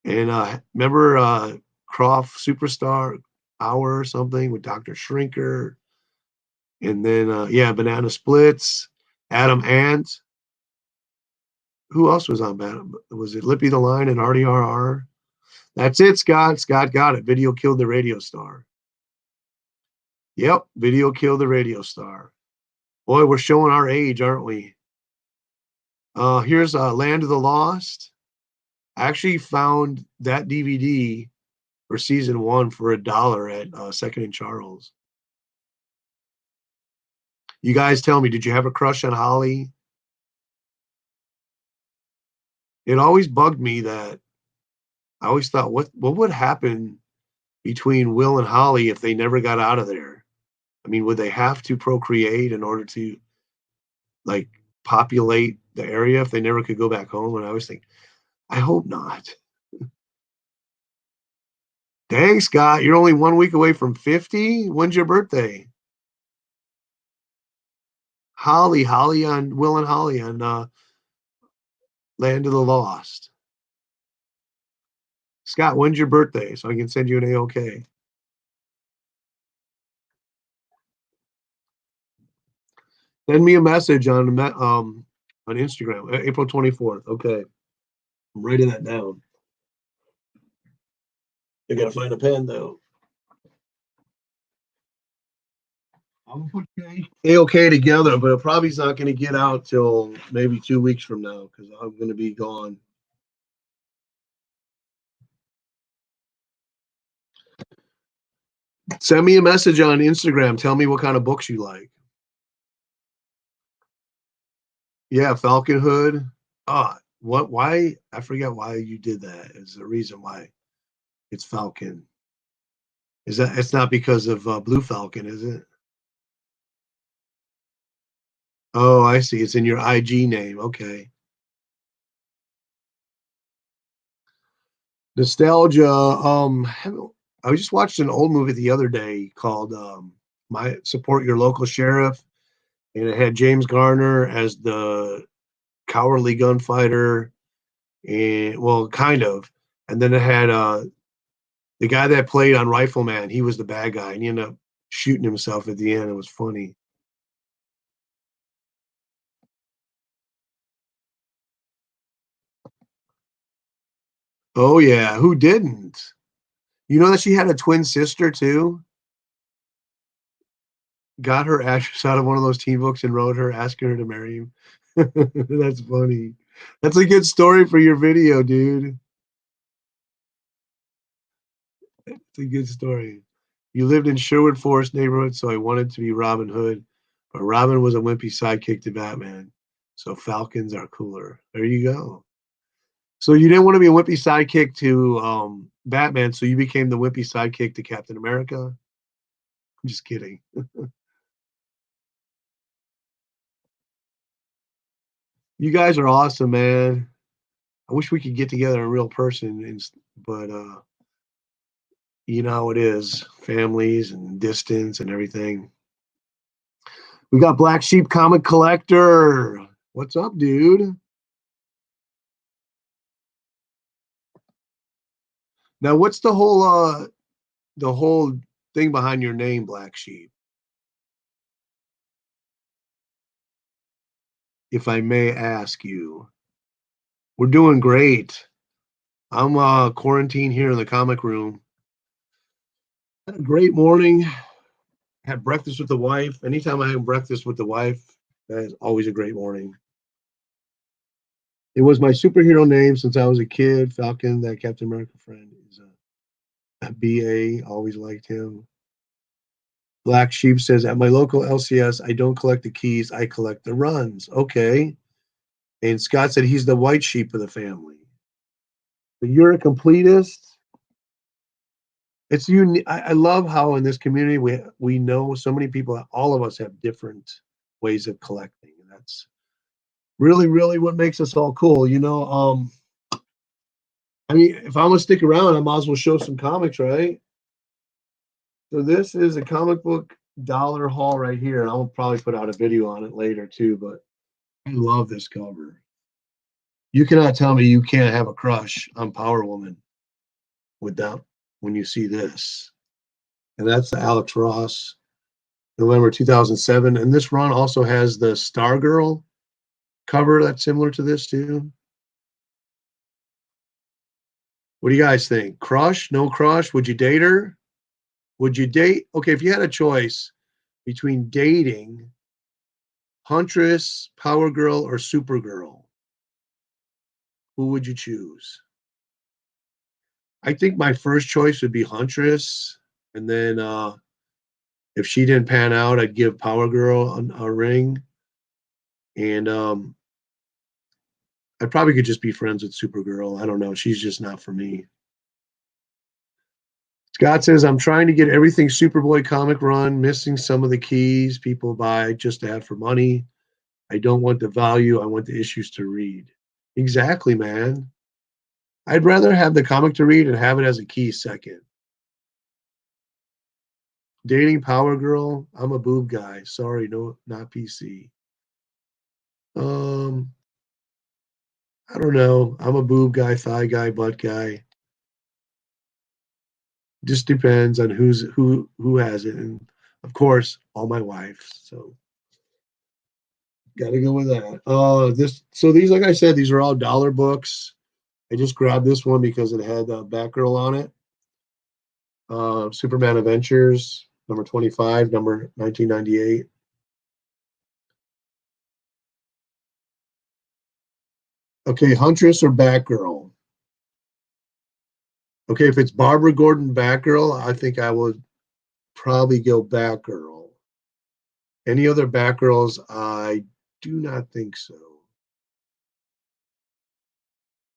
And remember Croft Superstar Hour or something with Dr. Shrinker, and then yeah, Banana Splits, Adam Ant. Who else was on Banana? Was it Lippy the Line and RDRR? That's it, Scott. Scott got it. Video killed the radio star. Yep, video killed the radio star. Boy, we're showing our age, aren't we? Here's Land of the Lost. I actually found that DVD for season one for $1 at Second and Charles. You guys tell me, did you have a crush on Holly? It always bugged me that I always thought, what would happen between Will and Holly if they never got out of there? I mean, would they have to procreate in order to like populate the area if they never could go back home? And I always think, I hope not. Dang, Scott, you're only 1 week away from 50. When's your birthday? Holly on Will and Holly on Land of the Lost. Scott, when's your birthday so I can send you an AOK? Send me a message on Instagram, April 24th. Okay, I'm writing that down. I gotta find a pen though. I'm gonna put AOK together, but it probably is not gonna get out till maybe 2 weeks from now because I'm gonna be gone. Send me a message on Instagram. Tell me what kind of books you like. Yeah, Falcon Hood. What? Why? I forget why you did that. Is the reason why it's Falcon. Is that it's not because of Blue Falcon, is it? Oh, I see. It's in your IG name. Okay. Nostalgia. I just watched an old movie the other day called My Support Your Local Sheriff, and it had James Garner as the cowardly gunfighter, and well, kind of. And then it had the guy that played on Rifleman. He was the bad guy, and he ended up shooting himself at the end. It was funny. Oh yeah, who didn't? You know that she had a twin sister too? Got her address out of one of those teen books and wrote her asking her to marry him. That's funny. That's a good story for your video, dude. It's a good story. You lived in Sherwood Forest neighborhood, so I wanted to be Robin Hood, but Robin was a wimpy sidekick to Batman. So Falcons are cooler. There you go. So you didn't want to be a wimpy sidekick to Batman, so you became the wimpy sidekick to Captain America. I'm just kidding. You guys are awesome, man. I wish we could get together in real person, but you know how it is, families and distance and everything. We got Black Sheep Comic Collector. What's up, dude? Now, what's the whole thing behind your name, Black Sheep? If I may ask you. We're doing great. I'm quarantined here in the comic room. Had a great morning. Had breakfast with the wife. Anytime I have breakfast with the wife, that is always a great morning. It was my superhero name since I was a kid. Falcon, that Captain America friend, is a BA. Always liked him. Black Sheep says, at my local LCS, I don't collect the keys, I collect the runs. Okay. And Scott said he's the white sheep of the family. But you're a completist. It's unique. I love how in this community we know so many people. All of us have different ways of collecting, and that's really, really what makes us all cool. I mean, if I'm gonna stick around, I might as well show some comics, right? So this is a comic book dollar haul right here, and I'll probably put out a video on it later too. But I love this cover. You cannot tell me you can't have a crush on Power Woman without when you see this. And that's the Alex Ross, November 2007. And this run also has the Stargirl cover that's similar to this too. What do you guys think? Crush? No crush? Would you date her? Would you date? Okay, if you had a choice between dating Huntress, Power Girl, or Supergirl, who would you choose? I think my first choice would be Huntress, and then if she didn't pan out, I'd give Power Girl a ring, and I probably could just be friends with Supergirl. I don't know. She's just not for me. Scott says, I'm trying to get everything Superboy comic run, missing some of the keys people buy just to have for money. I don't want the value. I want the issues to read. Exactly, man. I'd rather have the comic to read and have it as a key second. Dating Power Girl, I'm a boob guy. Sorry, no, not PC. Um, I don't know. I'm a boob guy, thigh guy, butt guy. Just depends on who has it, and of course, all my wives. So gotta go with that. These, like I said, these are all dollar books. I just grabbed this one because it had Batgirl on it. Superman Adventures, number 25, number 1998. Okay, Huntress or Batgirl? Okay, if it's Barbara Gordon Batgirl, I think I would probably go Batgirl. Any other Batgirls? I do not think so.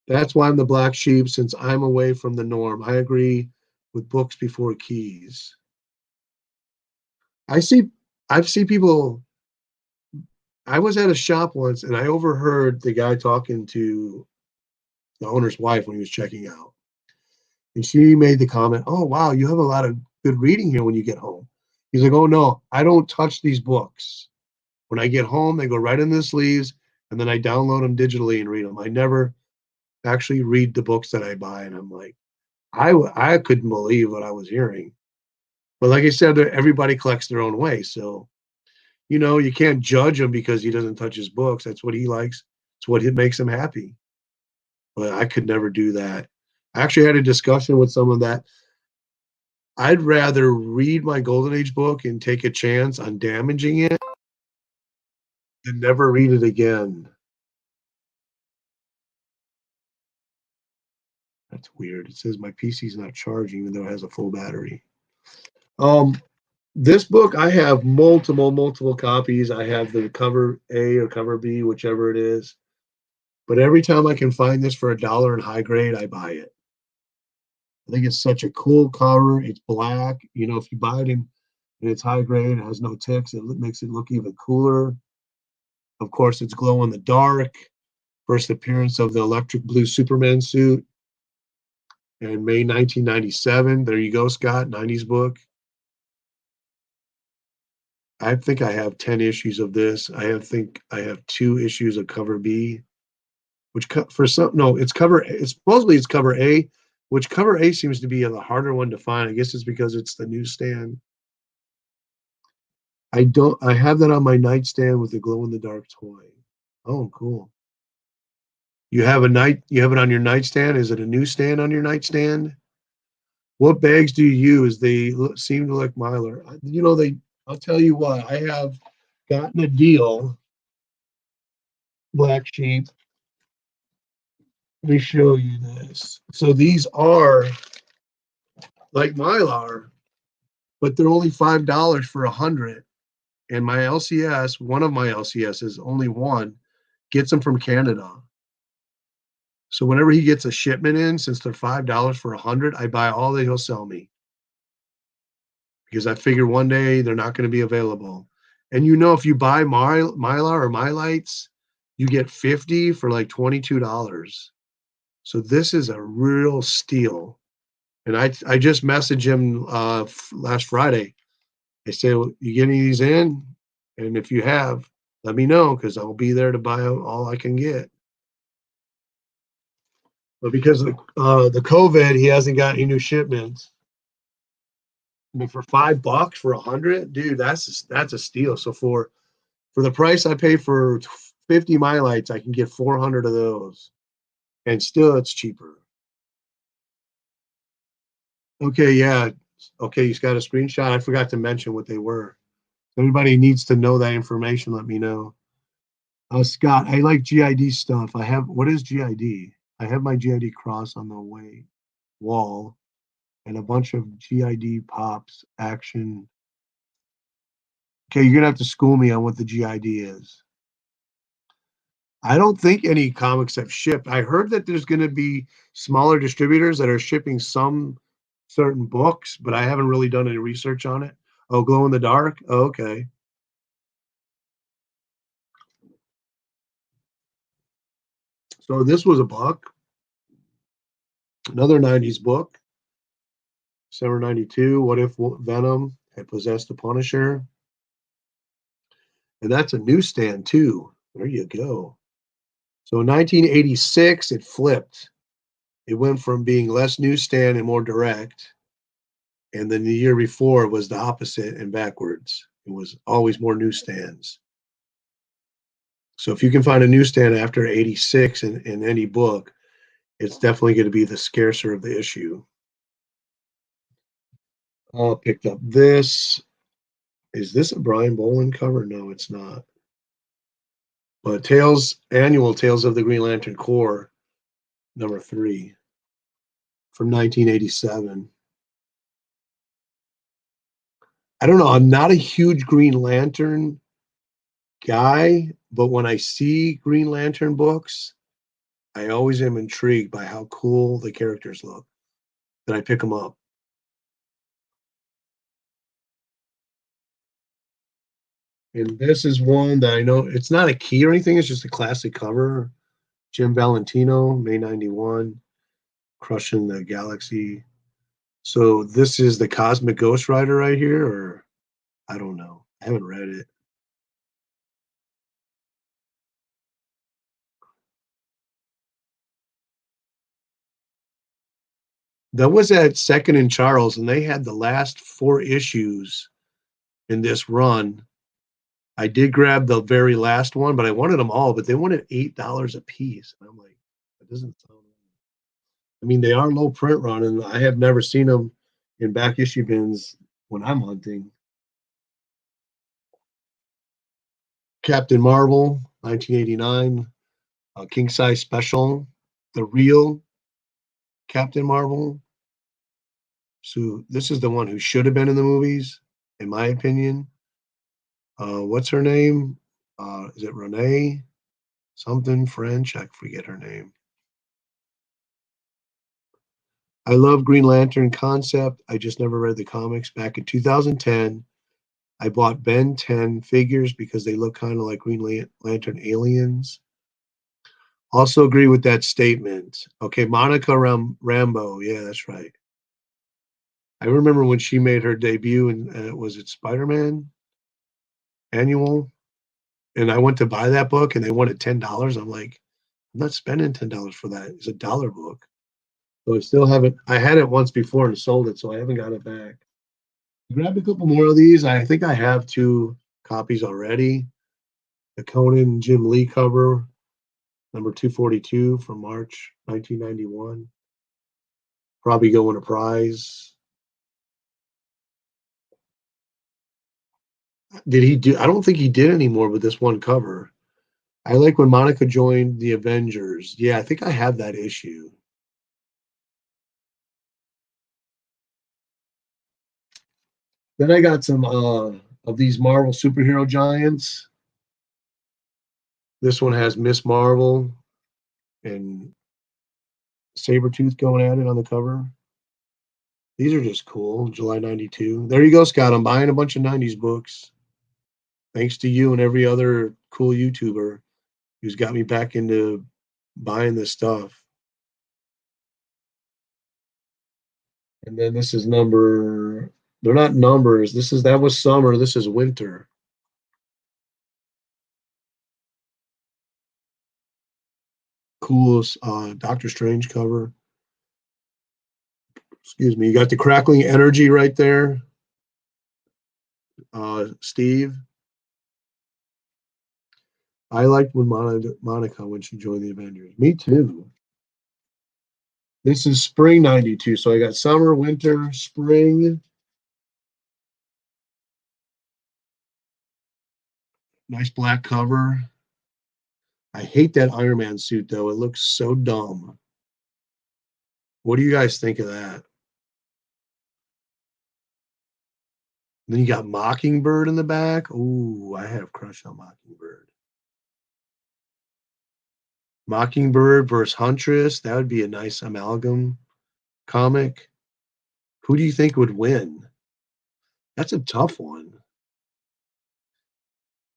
That's why I'm the black sheep, since I'm away from the norm. I agree with books before keys. I see I've seen people. I was at a shop once and I overheard the guy talking to the owner's wife when he was checking out. And she made the comment, "Oh wow, you have a lot of good reading here when you get home." He's like, "Oh no, I don't touch these books. When I get home, they go right in the sleeves, and then I download them digitally and read them. I never actually read the books that I buy." And I'm like, I couldn't believe what I was hearing. But like I said, everybody collects their own way. So, you can't judge him because he doesn't touch his books. That's what he likes. It's what makes him happy. But I could never do that. I actually had a discussion with someone that I'd rather read my Golden Age book and take a chance on damaging it than never read it again. That's weird. It says my PC's not charging even though it has a full battery. Um, this book, I have multiple copies. I have the cover A or cover B, whichever it is. But every time I can find this for $1 in high grade, I buy it. I think it's such a cool cover. It's black. If you buy it in its high grade, it has no ticks. It makes it look even cooler. Of course, it's glow in the dark. First appearance of the electric blue Superman suit in May 1997. There you go, Scott. 90s book. I think I have 10 issues of this. Think I have 2 issues of cover B, which for some, no, it's supposedly it's cover A, which cover A seems to be the harder one to find. I guess it's because it's the newsstand. I have that on my nightstand with the glow in the dark toy. Oh, cool. You have it on your nightstand. Is it a newsstand on your nightstand? What bags do you use? They seem to like Mylar. I'll tell you what, I have gotten a deal, Black Sheep. Let me show you this. So these are like Mylar, but they're only $5 for 100. And my LCS, one of my LCSs, only one, gets them from Canada. So whenever he gets a shipment in, since they're $5 for 100, I buy all that he'll sell me because I figure one day they're not going to be available. And if you buy Mylar or Mylights, you get 50 for like $22. So this is a real steal. And I just messaged him last Friday. I said, well, "You get any of these in? And if you have, let me know because I'll be there to buy all I can get." But because of the COVID, he hasn't got any new shipments. I mean, for $5 for 100, dude, that's a steal. So for the price I pay for 50 my lights, I can get 400 of those, and still it's cheaper. Okay, yeah. Okay, you has got a screenshot. I forgot to mention what they were. If anybody needs to know that information, let me know. Scott, I like GID stuff. What is GID? I have my GID cross on the wall and a bunch of GID pops action. Okay, you're gonna have to school me on what the GID is. I don't think any comics have shipped. I heard that there's gonna be smaller distributors that are shipping some certain books, but I haven't really done any research on it. Oh, glow in the dark? Oh, okay. So this was a book, another 90s book, Summer 92. What if Venom had possessed the Punisher? And that's a newsstand too. There you go. So in 1986, it flipped. It went from being less newsstand and more direct. And then the year before it was the opposite and backwards. It was always more newsstands. So if you can find a newsstand after 86 in any book, it's definitely going to be the scarcer of the issue. I picked up this. Is this a Brian Boland cover? No, it's not. But annual Tales of the Green Lantern Corps, number 3 from 1987. I don't know. I'm not a huge Green Lantern guy, but when I see Green Lantern books, I always am intrigued by how cool the characters look. Then I pick them up. And this is one that I know it's not a key or anything, it's just a classic cover. Jim Valentino, May 91, Crushing the Galaxy. So this is the Cosmic Ghost Rider right here, or I don't know. I haven't read it. That was at Second and Charles, and they had the last 4 issues in this run. I did grab the very last one, but I wanted them all, but they wanted $8 a piece. And I'm like, that doesn't sound right. I mean, they are low print run, and I have never seen them in back issue bins when I'm hunting. Captain Marvel, 1989, king size special, the real Captain Marvel. So this is the one who should have been in the movies, in my opinion. What's her name? Is it Renee? Something French? I forget her name. I love Green Lantern concept. I just never read the comics. Back in 2010, I bought Ben 10 figures because they look kind of like Green Lantern aliens. Also agree with that statement. Okay, Monica Rambo. Yeah, that's right. I remember when she made her debut in was it Spider-Man Annual? And I went to buy that book and they wanted $10. I'm like, I'm not spending $10 for that. It's a dollar book. So I still haven't. I had it once before and sold it, so I haven't got it back. Grabbed a couple more of these. I think I have 2 copies already. The Conan Jim Lee cover, number 242 from March 1991. Probably go win a prize. Did he do? I don't think he did anymore with this one cover. I like when Monica joined the Avengers. Yeah, I think I have that issue. Then I got some of these Marvel superhero giants. This one has Miss Marvel and Sabretooth going at it on the cover. These are just cool. July 92. There you go, Scott. I'm buying a bunch of 90s books. Thanks to you and every other cool YouTuber who's got me back into buying this stuff. And then this is number, they're not numbers. That was summer. This is winter. Coolest Doctor Strange cover. Excuse me. You got the crackling energy right there, Steve. I liked when Monica when she joined the Avengers. Me too. This is spring '92, so I got summer, winter, spring. Nice black cover. I hate that Iron Man suit though. It looks so dumb. What do you guys think of that? Then you got Mockingbird in the back. Ooh, I have a crush on Mockingbird. Mockingbird versus Huntress. That would be a nice amalgam comic. Who do you think would win? That's a tough one.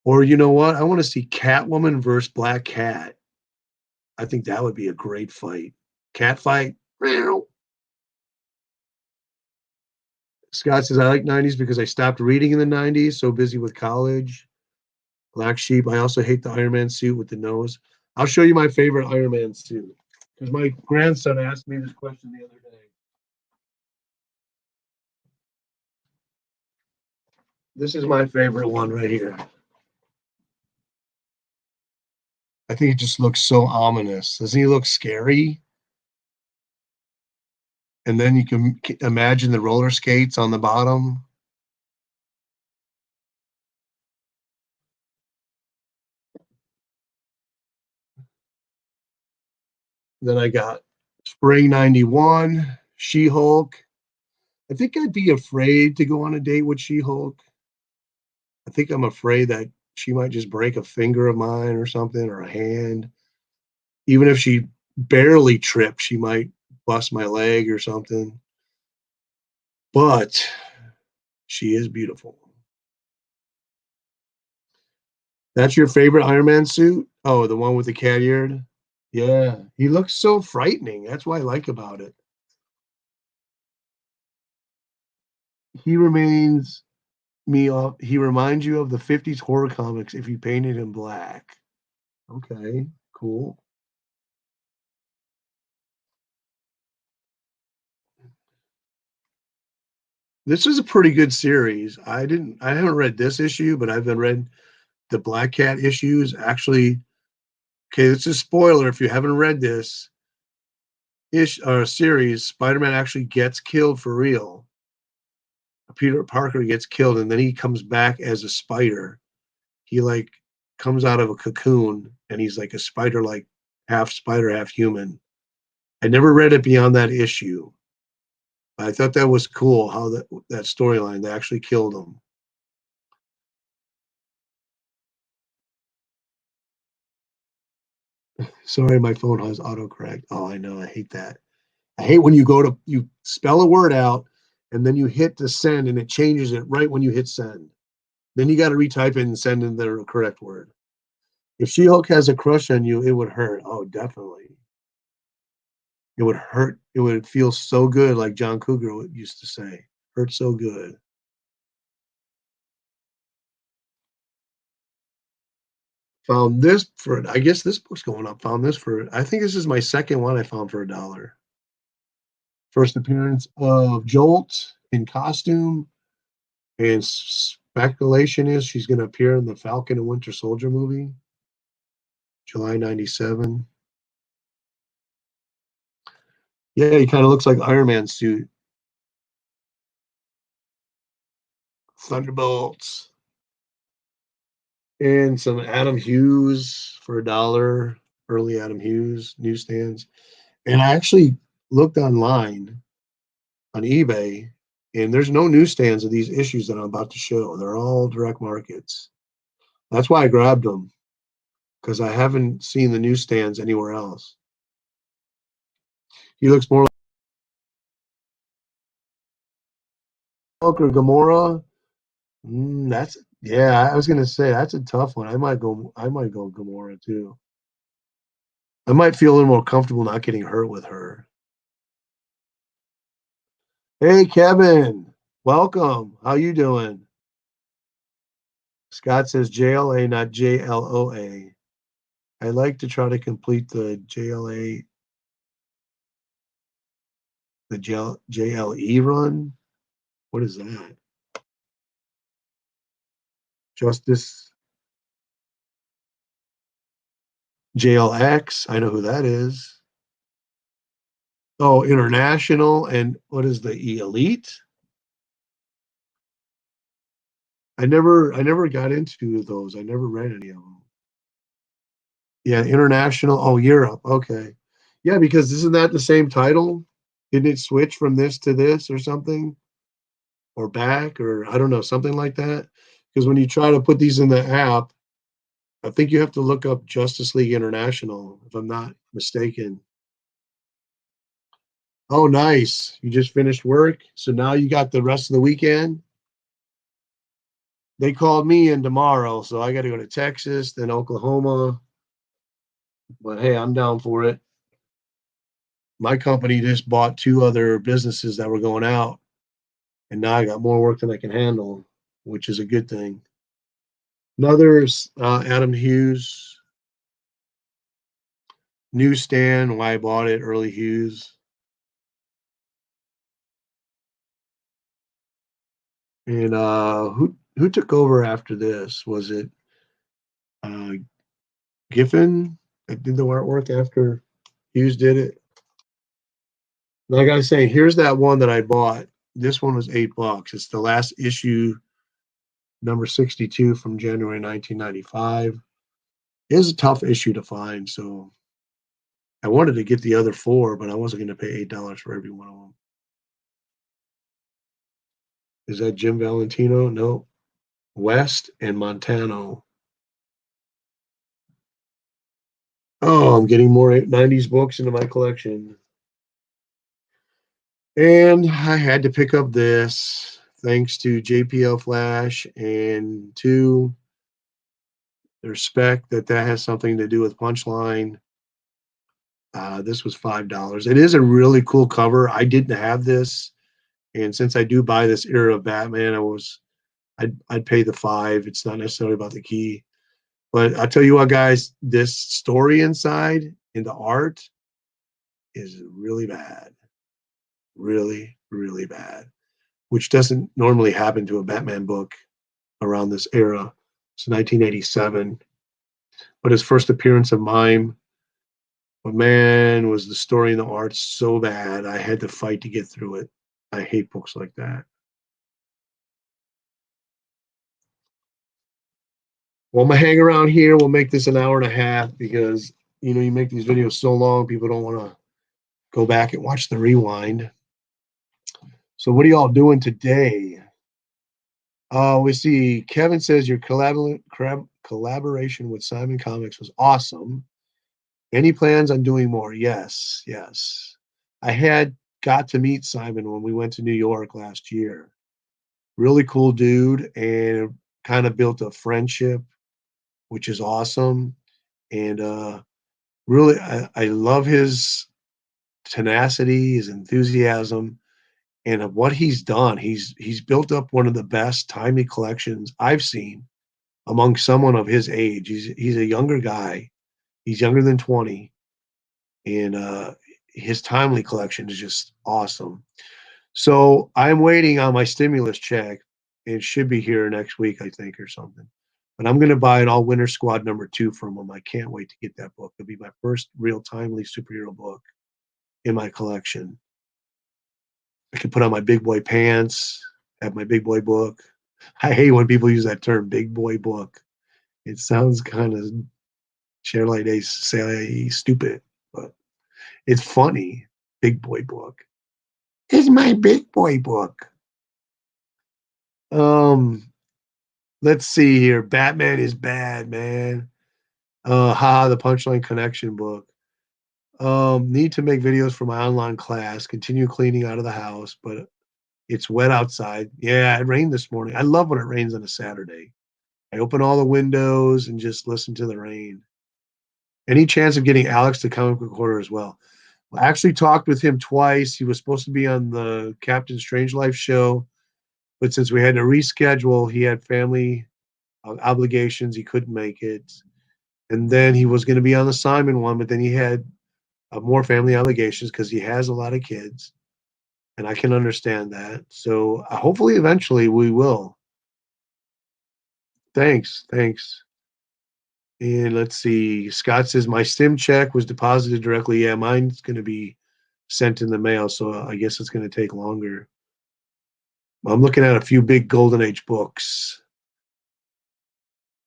Or you know what? I want to see Catwoman versus Black Cat. I think that would be a great fight. Cat fight. Scott says, I like '90s because I stopped reading in the '90s, so busy with college. Black Sheep. I also hate the Iron Man suit with the nose. I'll show you my favorite Iron Man suit because my grandson asked me this question the other day. This is my favorite one right here. I think it just looks so ominous. Doesn't he look scary? And then you can imagine the roller skates on the bottom. Then I got Spring '91, She Hulk. I think I'd be afraid to go on a date with She Hulk. I think I'm afraid that she might just break a finger of mine or something or a hand. Even if she barely tripped, she might bust my leg or something. But she is beautiful. That's your favorite Iron Man suit? Oh, the one with the cat eared? Yeah, he looks so frightening. That's what I like about it. He remains he reminds you of the '50s horror comics if you painted him black. Okay, cool. This is a pretty good series. I haven't read this issue, but I've been read the Black Cat issues. Actually, okay, this is a spoiler if you haven't read this series. Spider-Man actually gets killed for real. Peter Parker gets killed, and then he comes back as a spider. He like comes out of a cocoon, and he's like a spider, like half spider, half human. I never read it beyond that issue. I thought that was cool how that storyline they actually killed him. Sorry, my phone has autocorrect. Oh, I know. I hate that. I hate when you spell a word out and then you hit the send and it changes it right when you hit send. Then you got to retype it and send in the correct word. If She Hulk has a crush on you, it would hurt. Oh, definitely. It would hurt. It would feel so good, like John Cougar used to say. Hurt so good. Found this for, I guess this book's going up. Found this for, I think this is my second one I found for $1. First appearance of Jolt in costume, and speculation is she's going to appear in the Falcon and Winter Soldier movie, July '97. Yeah, he kind of looks like Iron Man suit. Thunderbolts and some Adam Hughes for $1. Early Adam Hughes newsstands. And I actually looked online on eBay, and there's no newsstands of these issues that I'm about to show. They're all direct markets. That's why I grabbed them because I haven't seen the newsstands anywhere else. He looks more like Hulk or Gamora. That's yeah. I was gonna say that's a tough one. I might go. I might go Gamora too. I might feel a little more comfortable not getting hurt with her. Hey, Kevin. Welcome. How you doing? Scott says JLA, not JLOA. I like to try to complete the JLA, the JLE run. What is that? Justice JLX. I know who that is. Oh, international. And what is the elite? I never got into those. I never read any of them. Yeah, international. Oh, Europe. Okay. Yeah, because isn't that the same title? Didn't it switch from this to this or something? Or back or I don't know, something like that. Because when you try to put these in the app, I think you have to look up Justice League International, if I'm not mistaken. Oh, nice. You just finished work. So now you got the rest of the weekend. They called me in tomorrow, so I got to go to Texas, then Oklahoma. But hey, I'm down for it. My company just bought two other businesses that were going out, and now I got more work than I can handle, which is a good thing. Another's Adam Hughes newsstand. Why I bought it, Early Hughes. And who took over after this? Was it uh, Giffen that did the artwork after Hughes did it? And I gotta say, here's that one that I bought. This one was $8. It's the last issue, number 62 from January 1995. It is a tough issue to find, so I wanted to get the other four, but I wasn't going to pay $8 for every one of them. Is that Jim Valentino? No. West and Montano. Oh, I'm getting more 90s books into my collection. And I had to pick up this thanks to JPL Flash and to the respect that has something to do with Punchline. This was $5. It is a really cool cover. I didn't have this, and since I do buy this era of Batman, I'd pay the five. It's not necessarily about the key, but I'll tell you what, guys, this story inside and the art is really bad, really, really bad, which doesn't normally happen to a Batman book around this era. It's 1987, but his first appearance of mime. But man, was the story and the art so bad, I had to fight to get through it. I hate books like that. Well, I'm gonna hang around here. We'll make this an hour and a half because you make these videos so long, people don't want to go back and watch the rewind. So, what are y'all doing today? We see Kevin says your collaboration with Simon Comics was awesome. Any plans on doing more? Yes, yes. I had got to meet Simon when we went to New York last year. Really cool dude, and kind of built a friendship, which is awesome. And really, I love his tenacity, his enthusiasm, and of what he's done. He's built up one of the best timely collections I've seen among someone of his age. He's a younger guy. He's younger than 20, and his timely collection is just awesome. So I'm waiting on my stimulus check. It should be here next week, I think, or something. But I'm going to buy an All Winter Squad #2 from him. I can't wait to get that book. It'll be my first real timely superhero book in my collection. I can put on my big boy pants, have my big boy book. I hate when people use that term, big boy book. It sounds kind of, share like they say, stupid, but it's funny. Big boy book. It's my big boy book. Um, let's see here. Batman is bad, man. The Punchline Connection book. Need to make videos for my online class. Continue cleaning out of the house, but it's wet outside. Yeah, it rained this morning. I love when it rains on a Saturday. I open all the windows and just listen to the rain. Any chance of getting Alex to comic book order as well? I actually talked with him twice. He was supposed to be on the Captain Strangelove show, but since we had to reschedule, he had family obligations. He couldn't make it. And then he was going to be on the Simon one, but then he had more family obligations because he has a lot of kids. And I can understand that. So hopefully, eventually, we will. Thanks. Thanks. And let's see. Scott says my stim check was deposited directly. Yeah, mine's going to be sent in the mail, so I guess it's going to take longer. I'm looking at a few big Golden Age books,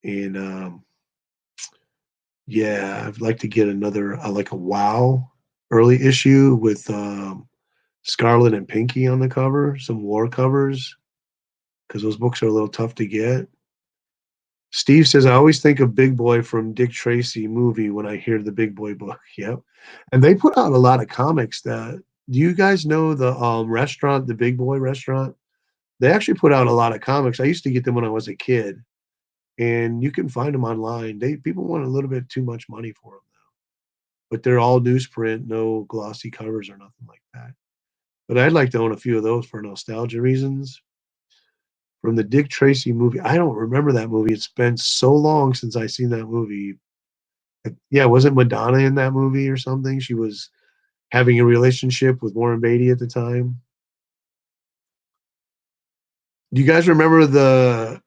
and yeah, I'd like to get another like a Wow early issue with Scarlet and Pinky on the cover, some war covers, because those books are a little tough to get. Steve says, I always think of Big Boy from Dick Tracy movie when I hear the Big Boy book. Yep. And they put out a lot of comics that, do you guys know the restaurant, the Big Boy restaurant? They actually put out a lot of comics. I used to get them when I was a kid, and you can find them online. People want a little bit too much money for them now, but they're all newsprint, no glossy covers or nothing like that. But I'd like to own a few of those for nostalgia reasons. From the Dick Tracy movie, I don't remember that movie. It's been so long since I seen that movie. Yeah, wasn't Madonna in that movie or something? She was having a relationship with Warren Beatty at the time. Do you guys remember the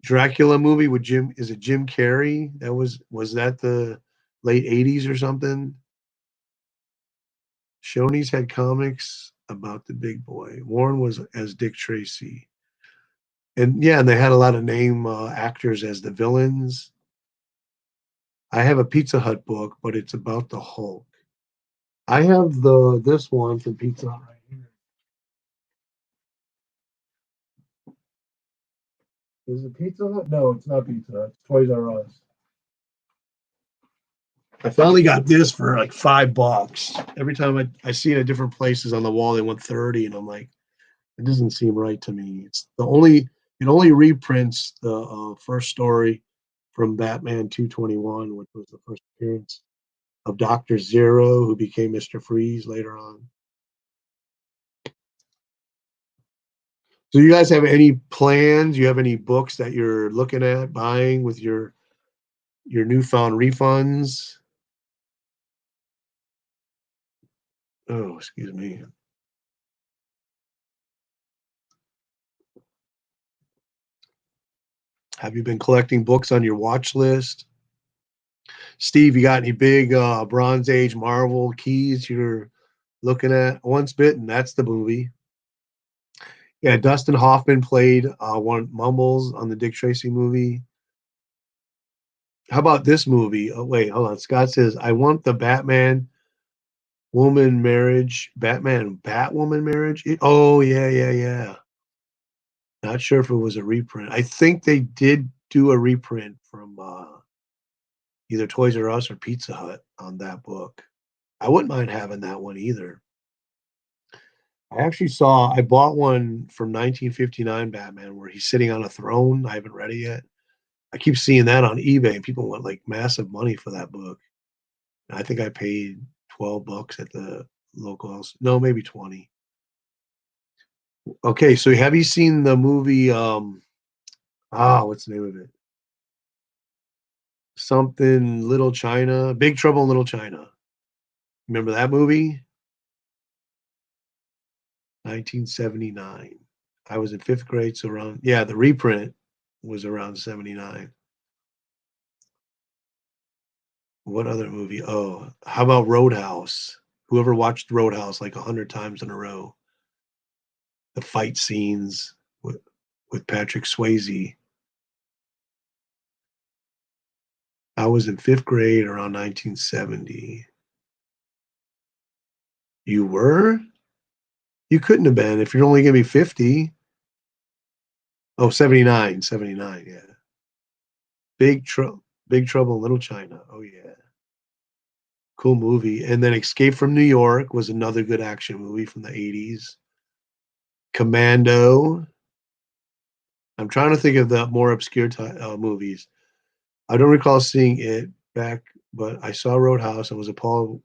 Dracula movie with Jim? Is it Jim Carrey? Was that the late '80s or something? Shoney's had comics about the Big Boy. Warren was as Dick Tracy, and yeah, and they had a lot of name actors as the villains. I have a Pizza Hut book, but it's about the Hulk. I have the this one from Pizza Hut right here. Is it Pizza Hut? No, it's not Pizza Hut. It's Toys R Us. I finally got this for like $5. Every time I see it at different places on the wall, they want 30, and I'm like, it doesn't seem right to me. It only reprints the first story from Batman 221, which was the first appearance of Doctor Zero, who became Mr. Freeze later on. So you guys have any plans? You have any books that you're looking at buying with your newfound refunds? Oh, excuse me. Have you been collecting books on your watch list? Steve, you got any big Bronze Age Marvel keys you're looking at? Once Bitten, that's the movie. Yeah, Dustin Hoffman played one Mumbles on the Dick Tracy movie. How about this movie? Oh, wait, hold on. Scott says, I want the Batman Batwoman marriage. Oh, yeah, yeah, yeah. Not sure if it was a reprint. I think they did do a reprint from either Toys R Us or Pizza Hut on that book. I wouldn't mind having that one either. I bought one from 1959 Batman where he's sitting on a throne. I haven't read it yet. I keep seeing that on eBay and people want like massive money for that book. And I think I paid $12 at the local house. No, maybe 20. Okay, so have you seen the movie what's the name of it? Something Little China, Big Trouble in Little China. Remember that movie? 1979. I was in 5th grade, so around, yeah, the reprint was around 79. What other movie? Oh, how about Roadhouse? Whoever watched Roadhouse like 100 times in a row? The fight scenes with Patrick Swayze. I was in 5th grade around 1970. You were? You couldn't have been if you're only going to be 50. Oh, 79, 79, yeah. Big Trouble in Little China. Oh yeah. Cool movie. And then Escape from New York was another good action movie from the 80s. Commando. I'm trying to think of the more obscure movies. I don't recall seeing it back, but I saw Roadhouse and was appalled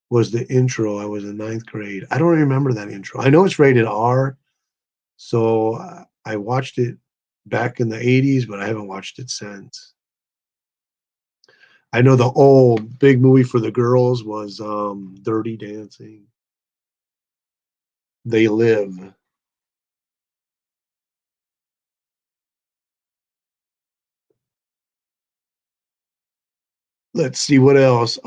was the intro. I was in ninth grade. I don't remember that intro. I know it's rated R, so I watched it back in the 80s, but I haven't watched it since. I know the old big movie for the girls was Dirty Dancing. They Live. Let's see what else.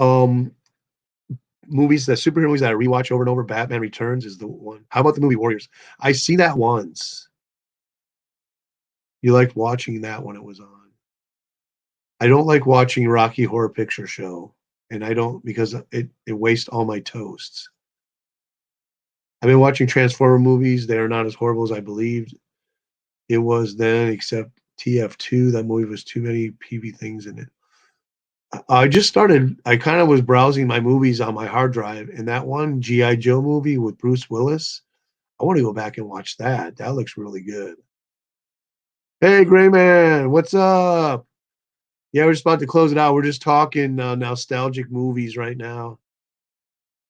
Movies that superhero movies that I rewatch over and over. Batman Returns is the one. How about the movie Warriors? I see that once. You liked watching that when it was on. I don't like watching Rocky Horror Picture Show, and I don't because it wastes all my toasts. I've been watching Transformer movies. They are not as horrible as I believed it was then, except TF2. That movie was too many PV things in it. I just started. I kind of was browsing my movies on my hard drive, and that one GI Joe movie with Bruce Willis. I want to go back and watch that. That looks really good. Hey, Gray Man, what's up? Yeah, we're just about to close it out. We're just talking nostalgic movies right now.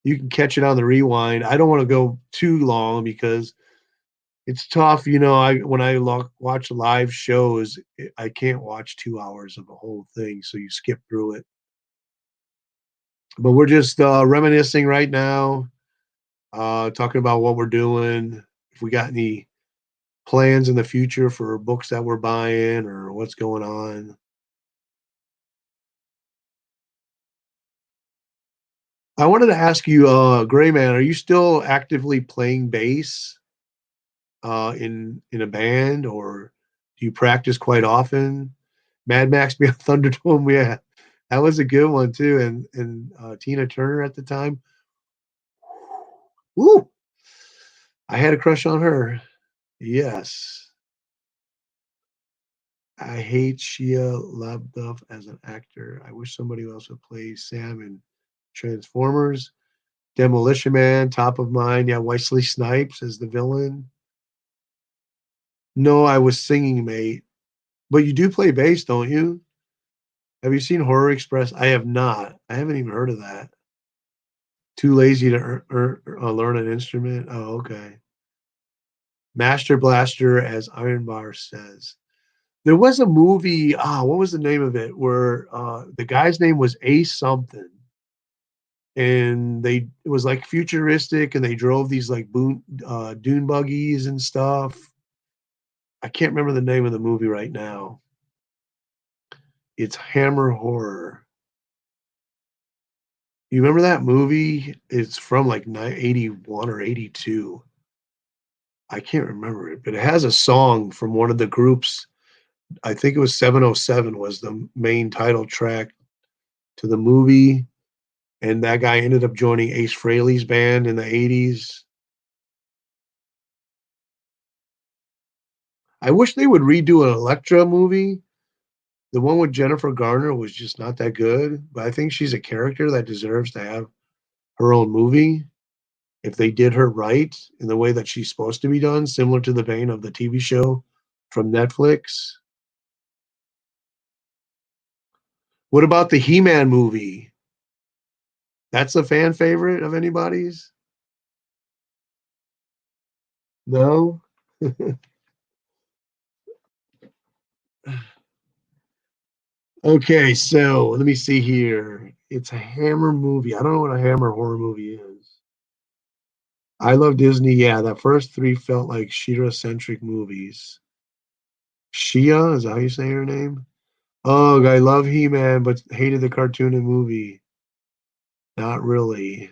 You can catch it on the rewind. I don't want to go too long because it's tough. I when I watch live shows, I can't watch 2 hours of the whole thing, so you skip through it. But we're just reminiscing right now, talking about what we're doing. If we got any plans in the future for books that we're buying or what's going on. I wanted to ask you, Gray Man, are you still actively playing bass in a band, or do you practice quite often? Mad Max Beyond Thunderdome, yeah, that was a good one too, and Tina Turner at the time. Woo! I had a crush on her. Yes, I hate Shia LaBeouf as an actor. I wish somebody else would play Sam in Transformers. Demolition Man, top of mind. Yeah, Wesley Snipes as the villain. No, I was singing, mate. But you do play bass, don't you? Have you seen Horror Express? I have not. I haven't even heard of that. Too lazy to learn an instrument? Oh, okay. Master Blaster, as Iron Bar says. There was a movie, what was the name of it? Where the guy's name was Ace something. And it was like futuristic, and they drove these like dune buggies and stuff. I can't remember the name of the movie right now. It's Hammer Horror. You remember that movie? It's from like 81 or 82. I can't remember it, but it has a song from one of the groups. I think it was 707 was the main title track to the movie. And that guy ended up joining Ace Frehley's band in the 80s. I wish they would redo an Elektra movie. The one with Jennifer Garner was just not that good, but I think she's a character that deserves to have her own movie if they did her right in the way that she's supposed to be done, similar to the vein of the TV show from Netflix. What about the He-Man movie? That's a fan favorite of anybody's? No? Okay, so let me see here. It's a Hammer movie. I don't know what a Hammer horror movie is. I love Disney. Yeah, the first three felt like Shira-centric movies. Shia, is that how you say her name? Oh, I love He-Man, but hated the cartoon and movie. Not really.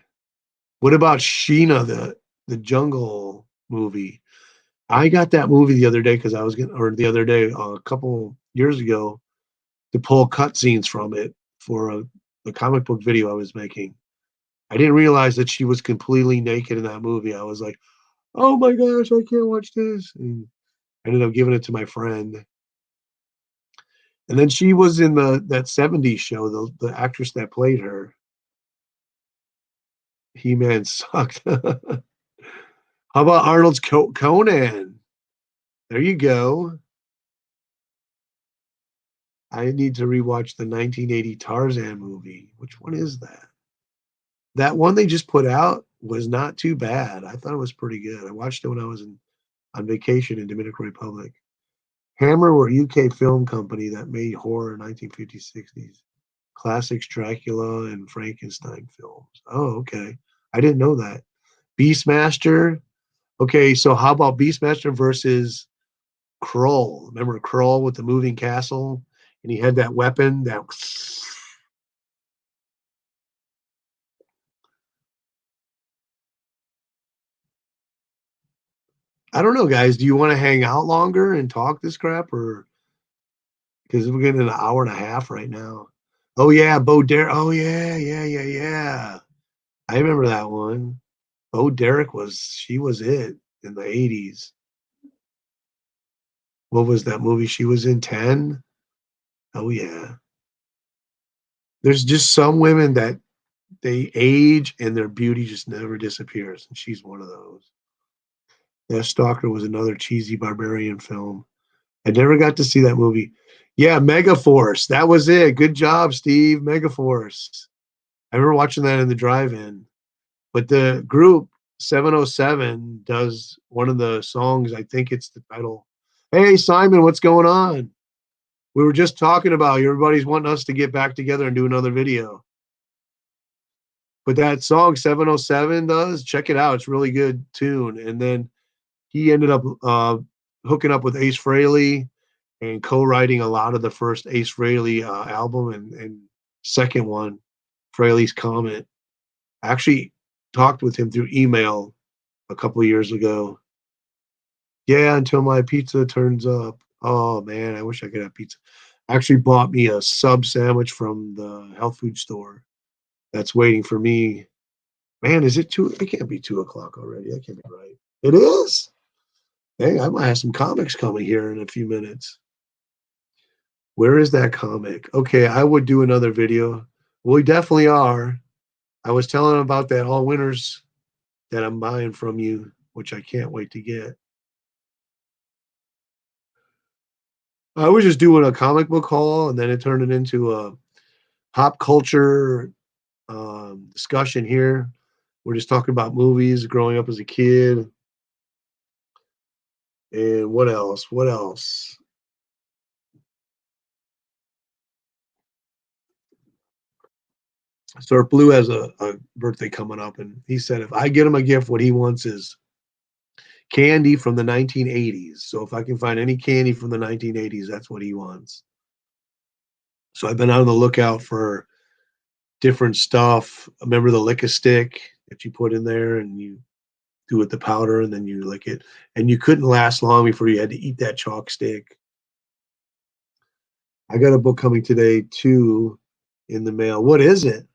What about Sheena, the Jungle movie? I got that movie the other day because I was getting, or the other day, a couple years ago, to pull cutscenes from it for the comic book video I was making. I didn't realize that she was completely naked in that movie. I was like, "Oh my gosh, I can't watch this!" And I ended up giving it to my friend. And then she was in that '70s show, the actress that played her. He-Man sucked. How about Arnold's Conan? There you go. I need to rewatch the 1980 Tarzan movie. Which one is that? That one they just put out was not too bad. I thought it was pretty good. I watched it when I was on vacation in Dominican Republic. Hammer were a UK film company that made horror in 1950s, 60s. Classics Dracula and Frankenstein films. Oh, okay. I didn't know that. Beastmaster. Okay, so how about Beastmaster versus Krull? Remember Krull with the moving castle? And he had that weapon that I don't know, guys. Do you want to hang out longer and talk this crap, or because we're getting an hour and a half right now? Oh yeah, Bo Derek. Oh yeah, yeah, yeah, yeah. I remember that one. Bo Derek she was it in the 80s. What was that movie she was in? 10? Oh yeah. There's just some women that they age and their beauty just never disappears, and she's one of those. That Stalker was another cheesy barbarian film. I never got to see that movie. Yeah, Megaforce. That was it. Good job, Steve. Megaforce. I remember watching that in the drive-in. But the group 707 does one of the songs. I think it's the title. Hey, Simon, what's going on? We were just talking about you. Everybody's wanting us to get back together and do another video. But that song 707 does, check it out. It's a really good tune. And then he ended up hooking up with Ace Frehley and co-writing a lot of the first Ace Frehley album and second one, Frehley's Comet. I actually talked with him through email a couple of years ago. Yeah, until my pizza turns up. Oh man, I wish I could have pizza. I actually bought me a sub sandwich from the health food store that's waiting for me. Man, is it two? It can't be 2 o'clock already. That can't be right. It is. Hey, I might have some comics coming here in a few minutes. Where is that comic? Okay, I would do another video. We definitely are. I was telling him about that all winners that I'm buying from you, which I can't wait to get. I was just doing a comic book haul, and then it turned it into a pop culture discussion here. We're just talking about movies, growing up as a kid, and what else? What else? Surf Blue has a birthday coming up, and he said if I get him a gift, what he wants is candy from the 1980s. So if I can find any candy from the 1980s, that's what he wants. So I've been on the lookout for different stuff. Remember the lick a stick that you put in there and you do with the powder and then you lick it. And you couldn't last long before you had to eat that chalk stick. I got a book coming today too in the mail. What is it?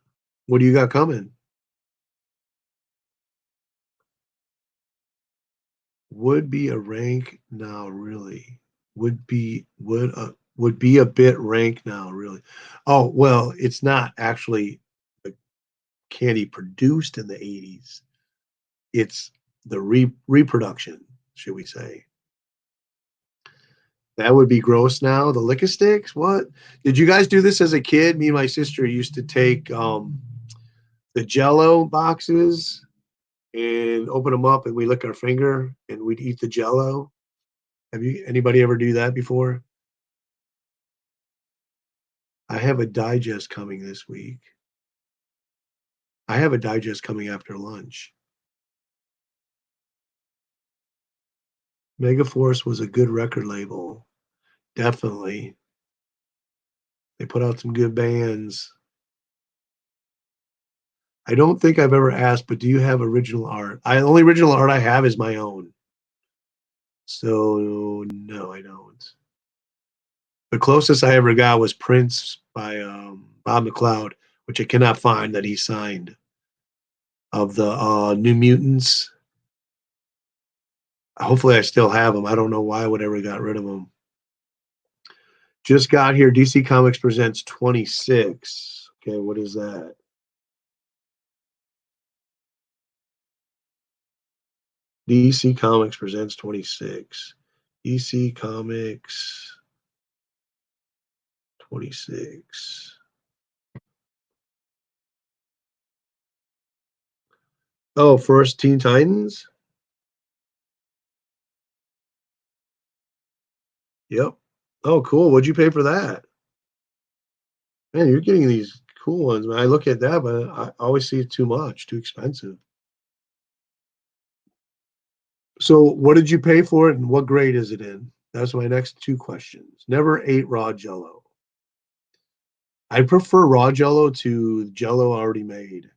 What do you got coming? Would be a rank now, really. Would be a bit rank now, really. Oh, well, it's not actually the candy produced in the 80s. It's the reproduction, should we say. That would be gross now. The lick sticks? What? Did you guys do this as a kid? Me and my sister used to take the Jello boxes and open them up, and we lick our finger and we'd eat the Jello. Have you anybody ever do that before? I have a digest coming this week. I have a digest coming after lunch. Megaforce was a good record label. Definitely. They put out some good bands. I don't think I've ever asked, but do you have original art? The only original art I have is my own. So no, I don't. The closest I ever got was Prince by Bob McLeod, which I cannot find that he signed of the New Mutants. Hopefully, I still have them. I don't know why I would ever got rid of them. Just got here. DC Comics presents 26. Okay, what is that? DC Comics presents 26. DC Comics 26. Oh, first Teen Titans? Yep. Oh, cool. What'd you pay for that? Man, you're getting these cool ones. Man, I look at that, but I always see it too much, too expensive. So, what did you pay for it, and what grade is it in? That's my next two questions. Never ate raw Jello. I prefer raw Jello to Jello already made.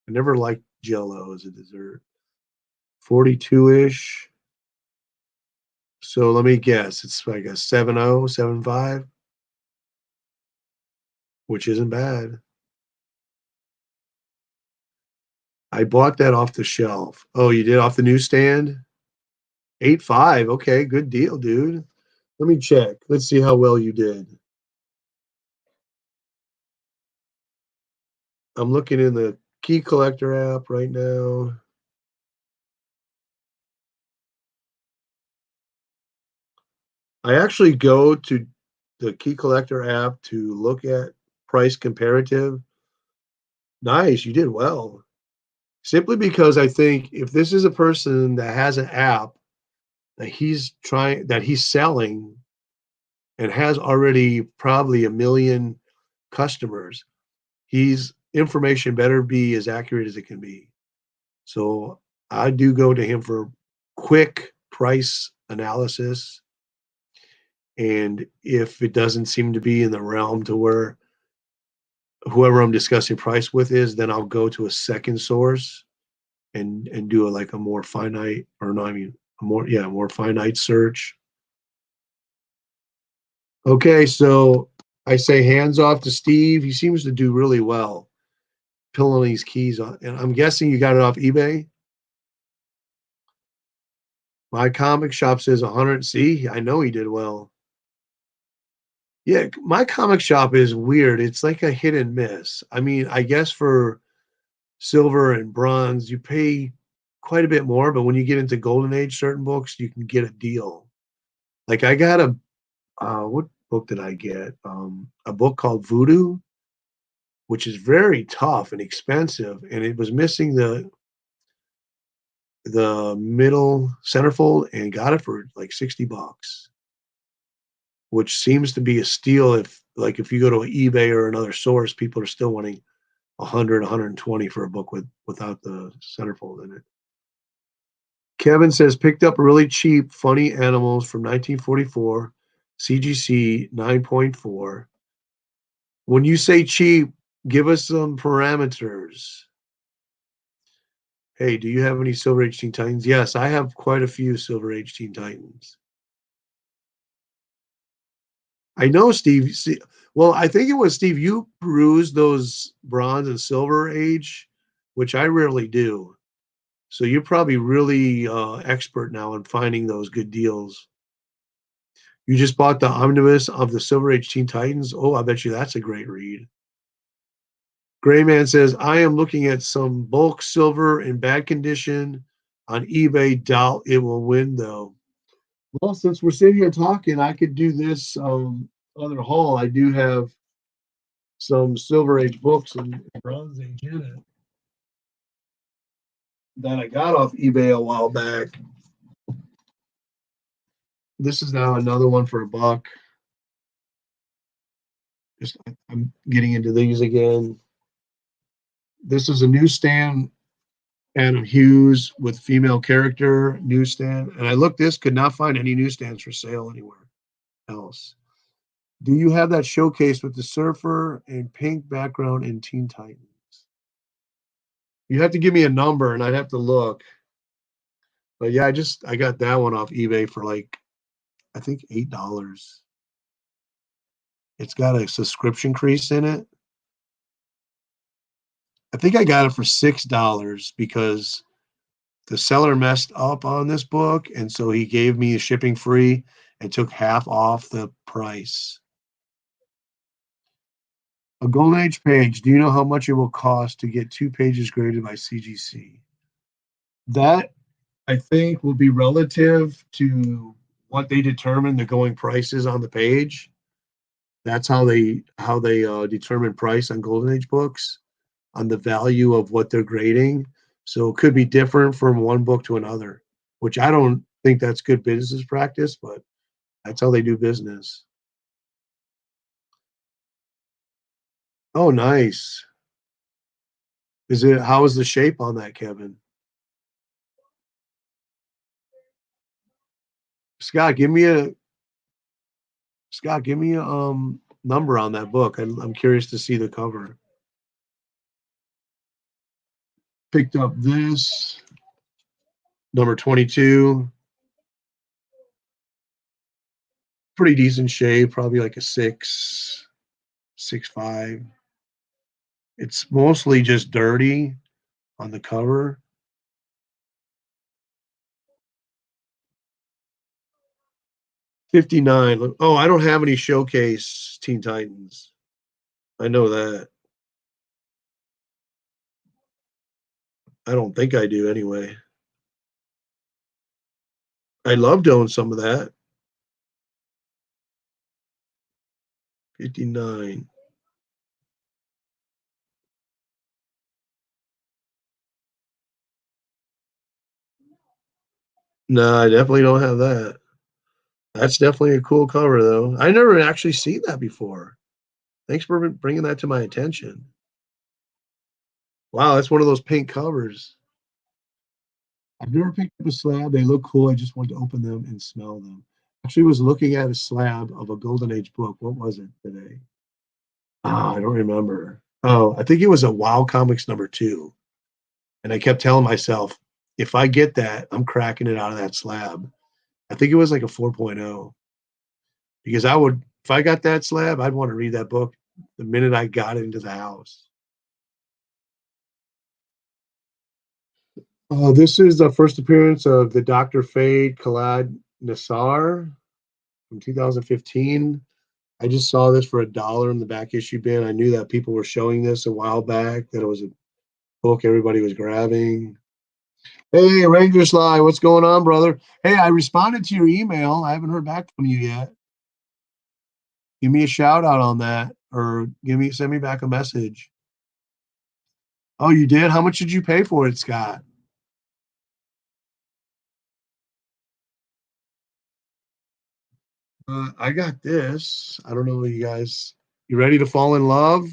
I never liked Jello as a dessert. 42-ish. So let me guess. It's like a 7.0, 7.5, which isn't bad. I bought that off the shelf. Oh, you did off the newsstand? 8.5. Okay, good deal, dude. Let me check. Let's see how well you did. I'm looking in the key collector app right now. I actually go to the key collector app to look at price comparative. Nice, you did well. Simply because I think if this is a person that has an app that he's selling and has already probably a million customers, he's information better be as accurate as it can be. So I do go to him for quick price analysis. And if it doesn't seem to be in the realm to where whoever I'm discussing price with is, then I'll go to a second source and do like a more finite, or no, I mean a more, yeah, more finite search. Okay, so I say hands off to Steve. He seems to do really well pulling these keys on, and I'm guessing you got it off eBay. My comic shop says 100. See, I know he did well. Yeah, my comic shop is weird. It's like a hit and miss. I mean, I guess for silver and bronze, you pay quite a bit more, but when you get into golden age certain books, you can get a deal. Like I got a what book did I get? A book called Voodoo, which is very tough and expensive, and it was missing the middle centerfold, and got it for like $60, which seems to be a steal. If you go to eBay or another source, people are still wanting 100, 120 for a book without the centerfold in it. Kevin says picked up really cheap funny animals from 1944, CGC 9.4. When you say cheap, give us some parameters. Hey, do you have any Silver Age Teen Titans? Yes, I have quite a few Silver Age Teen Titans. I know, Steve. See, well, I think it was Steve. You perused those Bronze and Silver Age, which I rarely do. So you're probably really expert now in finding those good deals. You just bought the omnibus of the Silver Age Teen Titans. Oh, I bet you that's a great read. Gray Man says, I am looking at some bulk silver in bad condition on eBay. Doubt it will win though. Well, since we're sitting here talking, I could do this other haul. I do have some Silver Age books and Bronze Age in it that I got off eBay a while back. This is now another one for $1. Just I'm getting into these again. This is a newsstand, Adam Hughes with female character newsstand. And I looked this, could not find any newsstands for sale anywhere else. Do you have that showcase with the surfer and pink background in Teen Titans? You have to give me a number and I'd have to look. But yeah, I got that one off eBay for like I think $8. It's got a subscription crease in it. I think I got it for $6 because the seller messed up on this book, and so he gave me shipping free and took half off the price. A Golden Age page. Do you know how much it will cost to get 2 pages graded by CGC? That I think will be relative to what they determine the going prices on the page. That's how they determine price on Golden Age books on the value of what they're grading. So it could be different from one book to another, which I don't think that's good business practice, but that's how they do business. Oh, nice. How is the shape on that, Kevin? Scott, give me a number on that book. I'm curious to see the cover. Picked up this number 22, pretty decent shape, probably like a 6.5. It's mostly just dirty on the cover. 59. Oh, I don't have any showcase Teen Titans. I know that. I don't think I do anyway. I'd love to own some of that. 59. No, I definitely don't have that. That's definitely a cool cover, though. I never actually seen that before. Thanks for bringing that to my attention. Wow, that's one of those pink covers. I've never picked up a slab. They look cool. I just wanted to open them and smell them. Actually, was looking at a slab of a Golden Age book. What was it today? Oh, I don't remember. Oh, I think it was a WoW Comics #2. And I kept telling myself, if I get that, I'm cracking it out of that slab. I think it was like a 4.0 because if I got that slab, I'd want to read that book the minute I got it into the house. Oh, this is the first appearance of the Dr. Fate Khalad Nassar from 2015. I just saw this for $1 in the back issue bin. I knew that people were showing this a while back, that it was a book everybody was grabbing. Hey, Ranger Sly, what's going on, brother? Hey, I responded to your email. I haven't heard back from you yet. Give me a shout out on that, or send me back a message. Oh, you did? How much did you pay for it, Scott? I got this. I don't know, you guys. You ready to fall in love?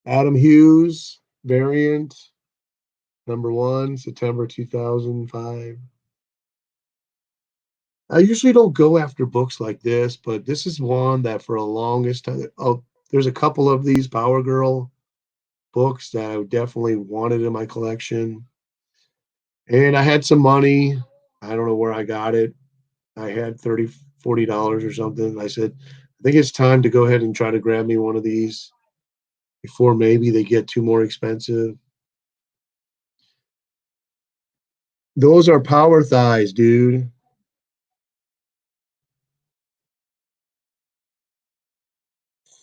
Adam Hughes variant #1, September 2005. I usually don't go after books like this, but this is one that for a longest time. Oh, there's a couple of these Power Girl books that I definitely wanted in my collection. And I had some money. I don't know where I got it. I had 30, $40 or something. I said, I think it's time to go ahead and try to grab me one of these before maybe they get too more expensive. Those are power thighs, dude.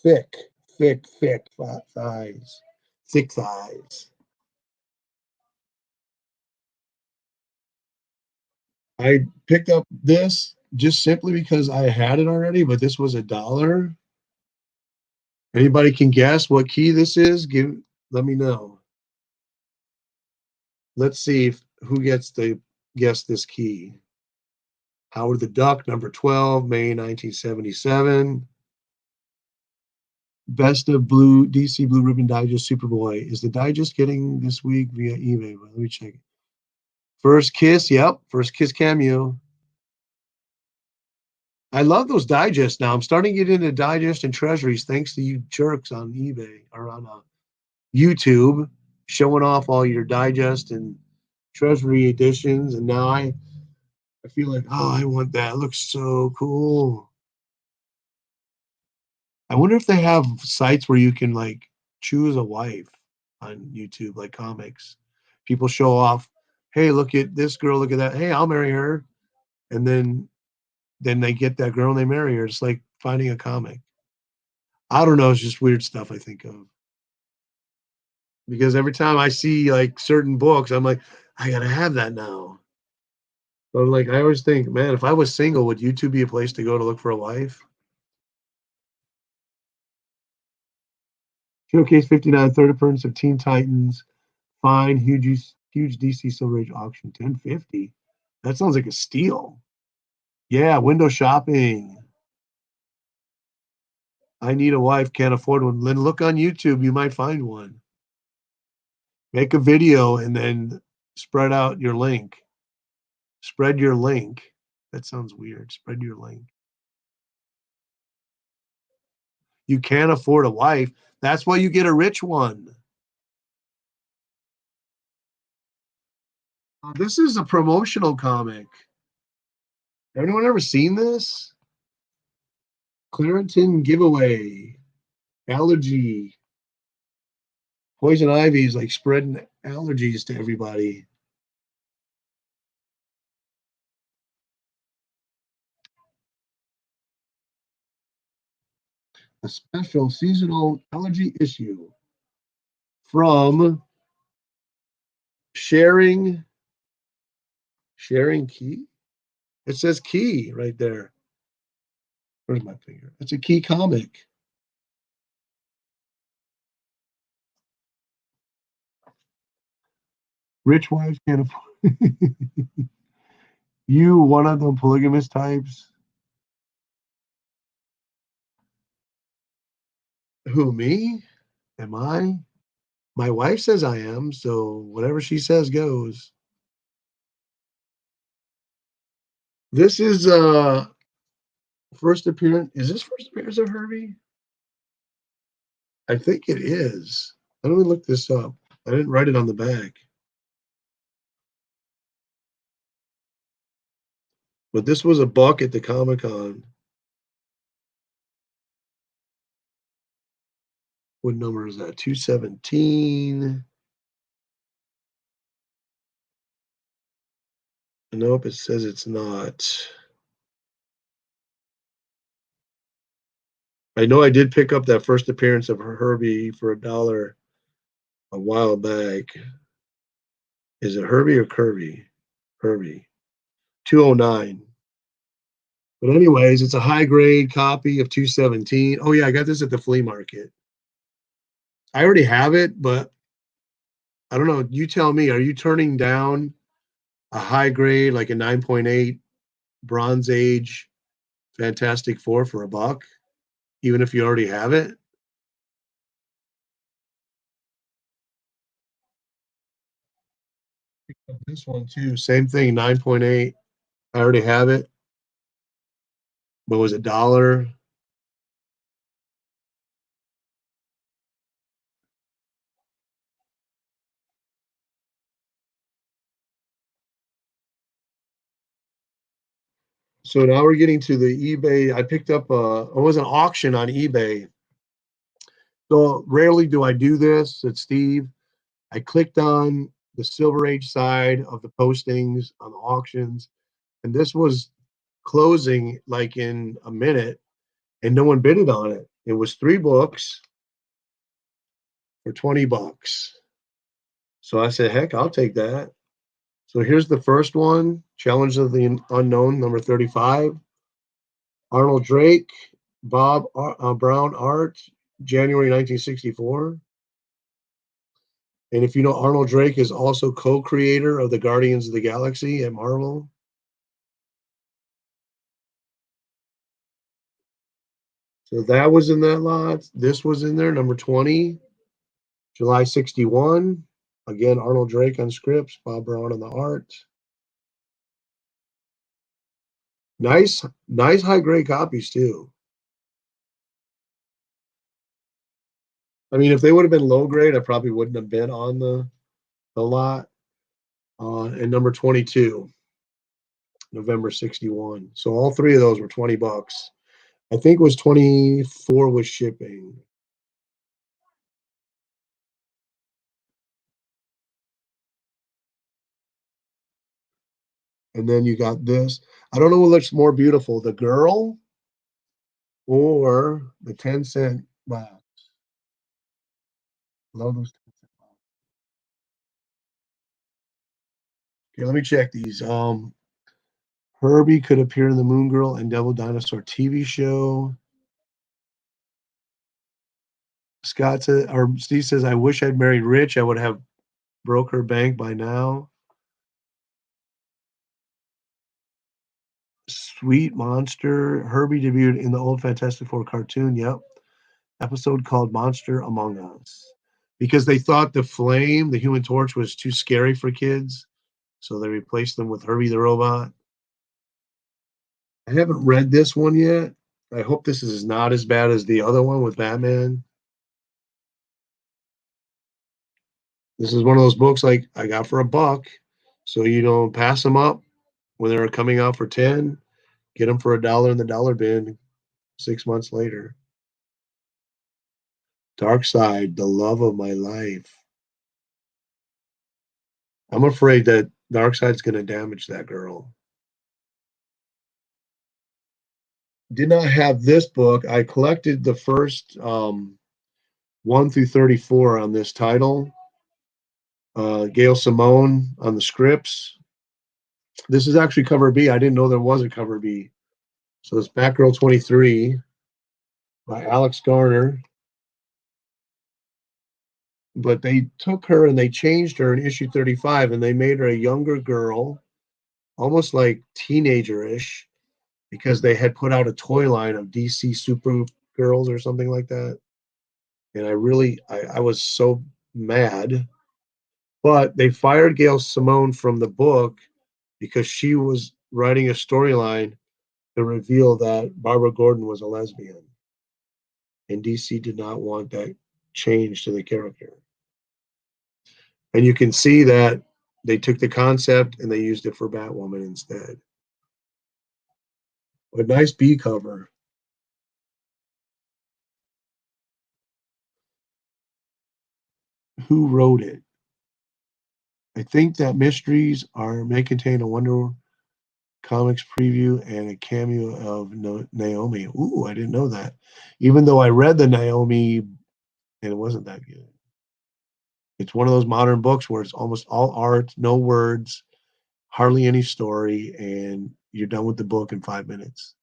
Thick, thick thighs. Thick thighs. I picked up this just simply because I had it already, but this was $1. Anybody can guess what key this is? Let me know. Let's see who gets to guess this key. Howard the Duck, #12, May 1977. Best of Blue DC Blue Ribbon Digest Superboy. Is the digest getting this week via eBay? Well, let me check. First Kiss, yep. First Kiss cameo. I love those digests now. I'm starting to get into digest and treasuries thanks to you jerks on eBay or on YouTube showing off all your digest and treasury editions. And now I feel like, oh, I want that. It looks so cool. I wonder if they have sites where you can like choose a wife on YouTube, like comics. People show off, hey, look at this girl, look at that. Hey, I'll marry her. And then they get that girl and they marry her. It's like finding a comic. I don't know, it's just weird stuff I think of. Because every time I see like certain books, I'm like, I gotta have that now. So like I always think, man, if I was single, would YouTube be a place to go to look for a wife? Showcase 59, third appearance of Teen Titans. Fine, huge DC Silver Age auction, 1050. That sounds like a steal. Yeah, window shopping. I need a wife, can't afford one. Then look on YouTube, you might find one. Make a video and then spread out your link. Spread your link. That sounds weird. Spread your link. You can't afford a wife. That's why you get a rich one. This is a promotional comic. Anyone ever seen this? Claritin giveaway. Allergy. Poison ivy is like spreading allergies to everybody. A special seasonal allergy issue from sharing key. It says key right there. Where's my finger? It's a key comic. Rich wives can't afford. You, one of them polygamous types. Who, me? Am I? My wife says I am, so whatever she says goes. This is first appearance. Is this first appearance of Herbie? I think it is. Let me look this up. I didn't write it on the back. But this was a buck at the Comic Con. What number is that? 217. Nope, it says it's not. I know I did pick up that first appearance of Herbie for $1 a while back. Is it Herbie or Kirby? Herbie. 209. But anyways, it's a high grade copy of 217. Oh yeah, I got this at the flea market. I already have it, but I don't know. You tell me, are you turning down a high grade like a 9.8 Bronze Age Fantastic Four for $1, even if you already have it? This one too, same thing, 9.8. I already have it. But was it $1? So now we're getting to the eBay. I picked up it was an auction on eBay. So rarely do I do this. It's Steve. I clicked on the Silver Age side of the postings on the auctions, and this was closing like in a minute, and no one bidded on it. It was 3 books for $20. So I said, heck, I'll take that. So here's the first one, Challenge of the Unknown, number 35. Arnold Drake, Bob Brown art, January 1964. And if you know, Arnold Drake is also co-creator of the Guardians of the Galaxy at Marvel. So that was in that lot. This was in there, number 20, July 61. Again, Arnold Drake on scripts, Bob Brown on the art. Nice high grade copies too. I mean, if they would have been low grade, I probably wouldn't have been on the lot. And number 22, November 61. So all three of those were $20. I think it was 24 with shipping. And then you got this. I don't know what looks more beautiful, the girl or the 10-cent box. Love those 10-cent box. Okay, let me check these. Herbie could appear in the Moon Girl and Devil Dinosaur TV show. Scott says, or Steve says, I wish I'd married rich. I would have broke her bank by now. Sweet Monster. Herbie debuted in the old Fantastic Four cartoon. Yep. Episode called Monster Among Us. Because they thought the Flame, the Human Torch, was too scary for kids. So they replaced them with Herbie the Robot. I haven't read this one yet. I hope this is not as bad as the other one with Batman. This is one of those books like I got for $1. So you don't pass them up when they're coming out for 10. Get them for $1 in the dollar bin 6 months later. Dark Side, the love of my life. I'm afraid that Dark Side's going to damage that girl. Did not have this book. I collected the first 1 through 34 on this title. Gail Simone on the scripts. This is actually cover B. I didn't know there was a cover B. So it's Batgirl 23 by Alex Garner. But they took her and they changed her in issue 35 and they made her a younger girl, almost like teenager-ish, because they had put out a toy line of DC Super Girls or something like that. And I was so mad. But they fired Gail Simone from the book because she was writing a storyline to reveal that Barbara Gordon was a lesbian. And DC did not want that change to the character. And you can see that they took the concept and they used it for Batwoman instead. A nice B cover. Who wrote it? I think that mysteries may contain a Wonder Comics preview and a cameo of Naomi. Ooh, I didn't know that. Even though I read the Naomi and it wasn't that good. It's one of those modern books where it's almost all art, no words, hardly any story, and you're done with the book in 5 minutes.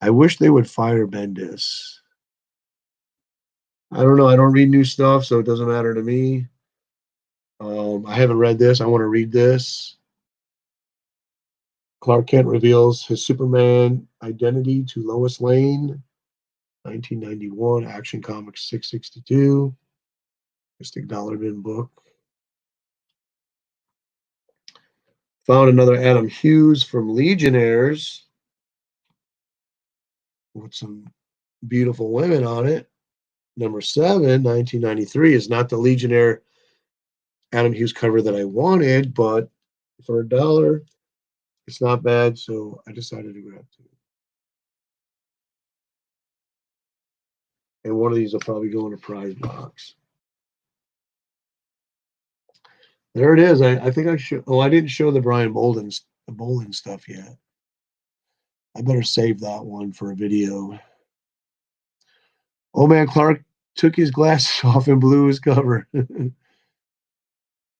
I wish they would fire Bendis. I don't know. I don't read new stuff, so it doesn't matter to me. I haven't read this. I want to read this. Clark Kent reveals his Superman identity to Lois Lane. 1991, Action Comics 662. Mystic Dollar Bin book. Found another Adam Hughes from Legionnaires with some beautiful women on it. Number 7, 1993, is not the Legionnaire Adam Hughes cover that I wanted, but for $1, it's not bad, so I decided to grab 2. And one of these will probably go in a prize box. There it is. I think I should. Oh, I didn't show the Bolin stuff yet. I better save that one for a video. Oh man, Clark took his glasses off and blew his cover.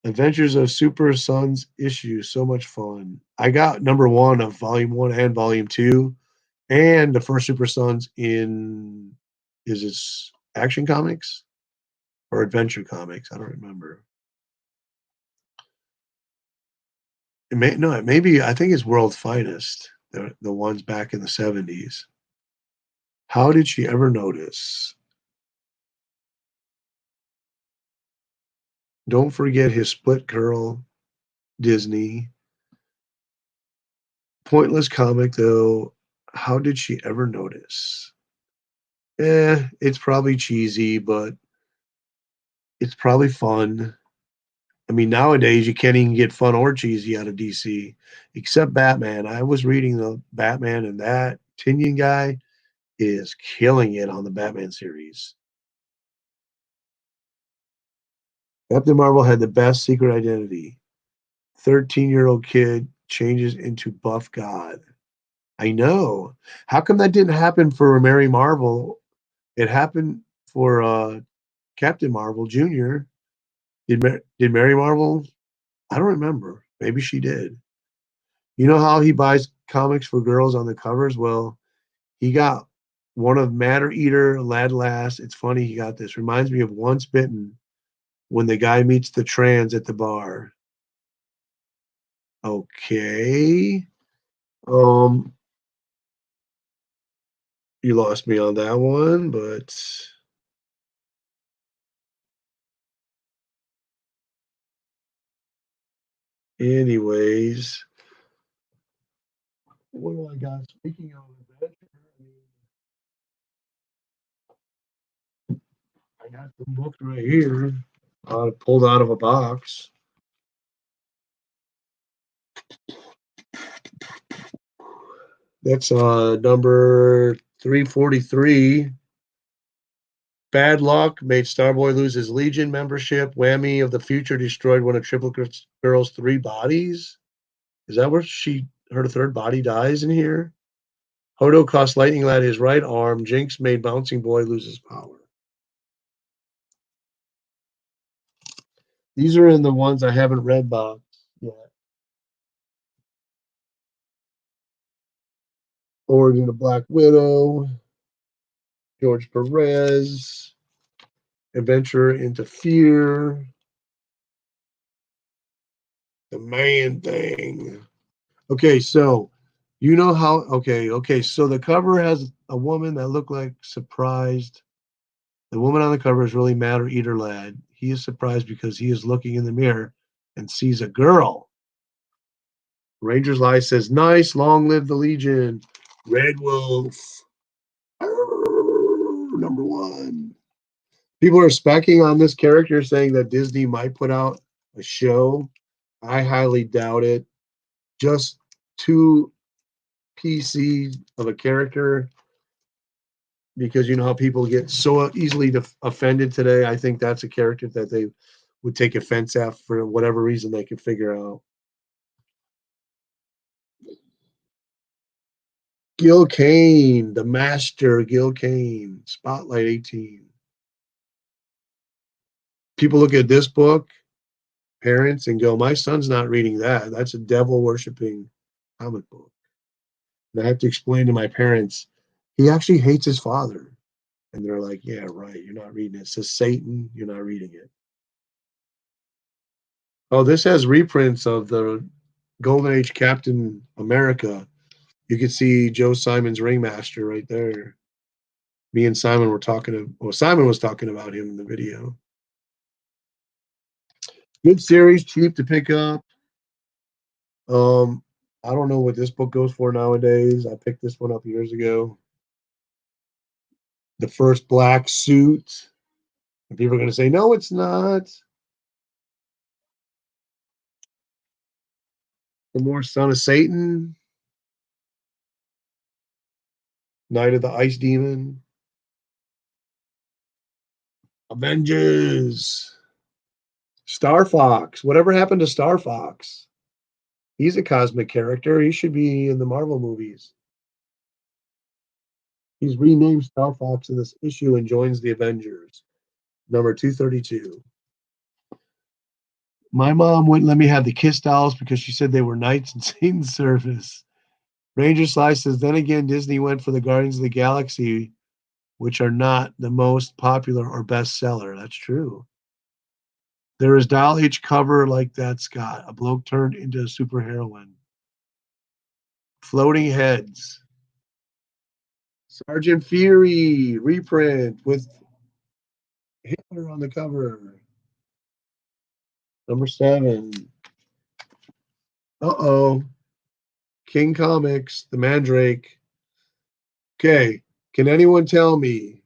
Adventures of Super Sons issue, so much fun. I got number 1 of volume 1 and volume 2, and the first Super Sons in is it Action Comics or Adventure Comics? I don't remember. Maybe I think it's World's Finest, the ones back in the 70s. How did she ever notice? Don't forget his split curl, Disney. Pointless comic though. How did she ever notice? It's probably cheesy, but it's probably fun. I mean, nowadays you can't even get fun or cheesy out of DC, except Batman. I was reading the Batman, and that Tinian guy is killing it on the Batman series. Captain Marvel had the best secret identity. 13-year-old kid changes into buff god. I know. How come that didn't happen for Mary Marvel? It happened for Captain Marvel Jr. Did Mary Marvel? I don't remember. Maybe she did. You know how he buys comics for girls on the covers? Well, he got one of Matter Eater, Lad Last. It's funny he got this. Reminds me of Once Bitten when the guy meets the trans at the bar. Okay. Um, you lost me on that one, but anyways, what do I got? Speaking of adventure, I got some books right here. Pulled out of a box. That's number 343. Bad luck made Starboy lose his Legion membership. Whammy of the future destroyed one of Triplicate Girl's three bodies. Is that where her third body dies in here? Hodo cost Lightning Lad his right arm. Jinx made Bouncing Boy lose his power. These are in the ones I haven't read box yet. Origin of Black Widow, George Perez, Adventure into Fear, The Man Thing. Okay, so you know how okay, so the cover has a woman that looked like surprised. The woman on the cover is really Matter Eater Lad. He is surprised because he is looking in the mirror and sees a girl. Ranger's Lie says, nice, long live the Legion. Red Wolf. Arr, number one. People are specking on this character saying that Disney might put out a show. I highly doubt it. Just too PC of a character because you know how people get so easily offended today. I think that's a character that they would take offense at for whatever reason they could figure out. Gil Kane, the master Gil Kane, Spotlight 18. People look at this book, parents, and go, my son's not reading that. That's a devil worshiping comic book. And I have to explain to my parents, he actually hates his father. And they're like, yeah, right. You're not reading it. It says Satan. You're not reading it. Oh, this has reprints of the Golden Age Captain America. You can see Joe Simon's Ringmaster right there. Me and Simon were Simon was talking about him in the video. Good series, cheap to pick up. Um, I don't know what this book goes for nowadays. I picked this one up years ago. The First Black Suit. And people are going to say, no, it's not. The More Son of Satan. Night of the Ice Demon. Avengers. Star Fox. Whatever happened to Star Fox? He's a cosmic character. He should be in the Marvel movies. He's renamed Star Fox in this issue and joins the Avengers. Number 232. My mom wouldn't let me have the Kiss dolls because she said they were knights in Satan's service. Ranger Slice says, then again, Disney went for the Guardians of the Galaxy, which are not the most popular or bestseller. That's true. There is Doll H cover like that, Scott. A bloke turned into a superheroine. Floating Heads. Sergeant Fury reprint with Hitler on the cover. Number 7. Uh-oh. King Comics, The Mandrake. Okay. Can anyone tell me?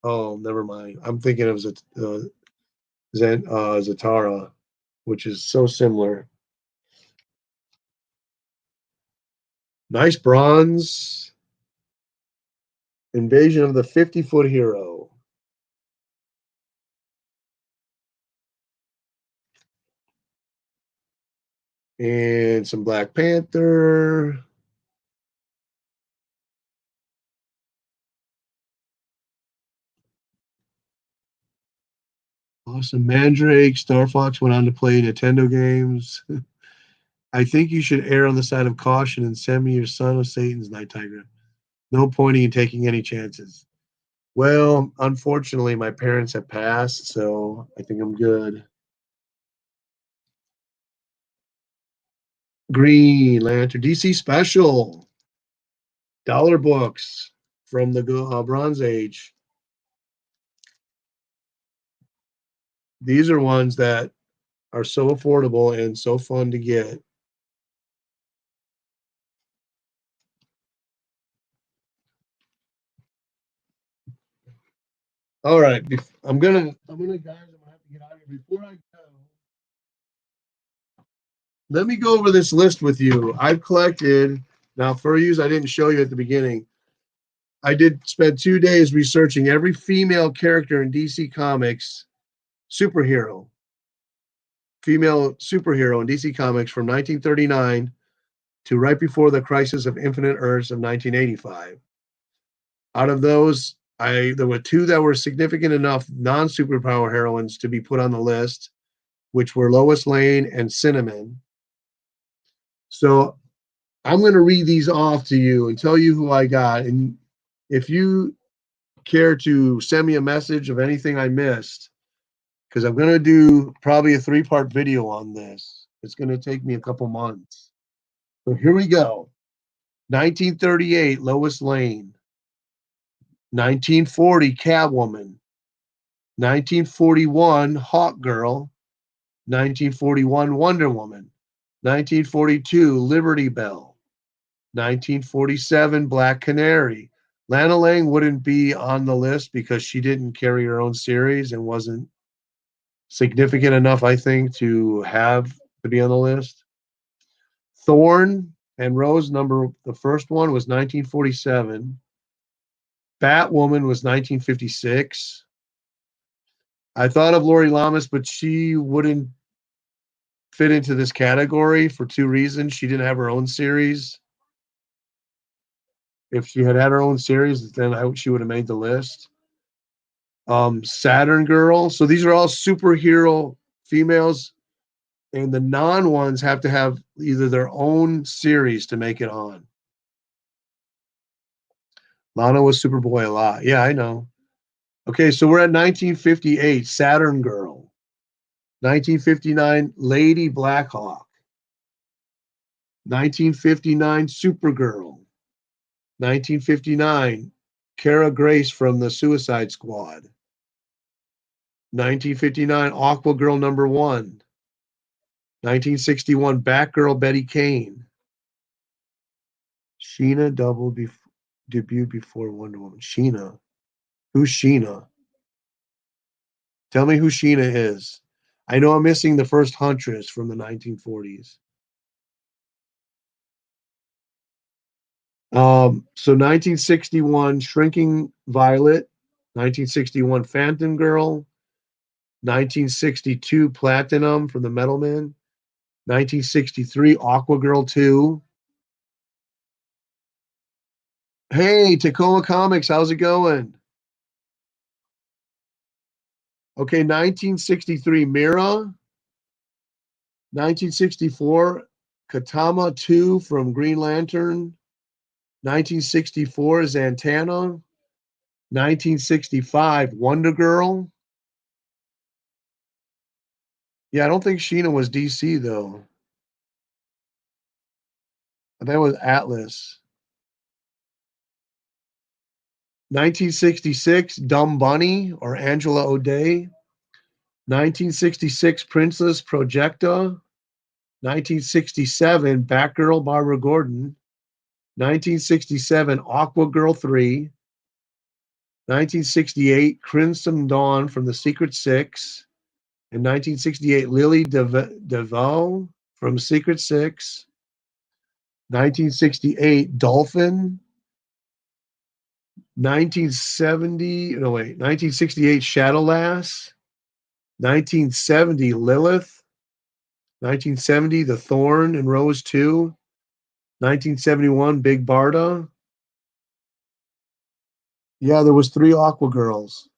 Oh, never mind. I'm thinking of Zatara, which is so similar. Nice bronze. Invasion of the 50-foot hero. And some Black Panther. Awesome Mandrake. Star Fox went on to play Nintendo games. I think you should err on the side of caution and send me your son of Satan's Nighttiger. No pointing in taking any chances. Well, unfortunately, my parents have passed, so I think I'm good. Green Lantern DC Special. Dollar books from the Bronze Age. These are ones that are so affordable and so fun to get. All right, guys, I'm gonna have to get out of here. Before I go, let me go over this list with you. I've collected now furries. I didn't show you at the beginning. I did spend 2 days researching every female character in DC Comics superhero, female superhero in DC Comics from 1939 to right before the Crisis of Infinite Earths of 1985. Out of those, there were two that were significant enough non-superpower heroines to be put on the list, which were Lois Lane and Cinnamon. So I'm going to read these off to you and tell you who I got. And if you care to send me a message of anything I missed, because I'm going to do probably a 3-part video on this. It's going to take me a couple months. So here we go. 1938, Lois Lane. 1940, Catwoman. 1941, Hawk Girl. 1941, Wonder Woman. 1942, Liberty Bell. 1947, Black Canary. Lana Lang wouldn't be on the list because she didn't carry her own series and wasn't significant enough, I think, to be on the list. Thorn and Rose, the first one was 1947. Batwoman was 1956. I thought of Lori Lamas, but she wouldn't fit into this category for two reasons. She didn't have her own series. If she had her own series, then she would have made the list. Saturn Girl. So these are all superhero females, and the non ones have to have either their own series to make it on. Lana was Superboy a lot. Yeah, I know. Okay, so we're at 1958, Saturn Girl. 1959, Lady Blackhawk. 1959, Supergirl. 1959, Kara Grace from the Suicide Squad. 1959, Aqua Girl number 1. 1961, Batgirl Betty Kane. Sheena debuted before Wonder Woman. Sheena. Who's Sheena? Tell me who Sheena is. I know I'm missing the first Huntress from the 1940s. So 1961, Shrinking Violet. 1961, Phantom Girl. 1962, Platinum from the Metal Men. 1963, Aqua Girl 2. Hey, Tacoma Comics, how's it going? Okay, 1963, Mira. 1964, Katama 2 from Green Lantern. 1964, Zatanna. 1965, Wonder Girl. Yeah, I don't think Sheena was DC, though. I think it was Atlas. 1966, Dumb Bunny or Angela O'Day. 1966, Princess Projecta. 1967, Batgirl Barbara Gordon. 1967, Aqua Girl 3. 1968, Crimson Dawn from the Secret Six. In 1968, Lily DeVoe from Secret Six. 1968, Dolphin. 1968, Shadowlass. 1970, Lilith. 1970, The Thorn and Rose 2. 1971, Big Barda. Yeah, there was 3 Aqua Girls.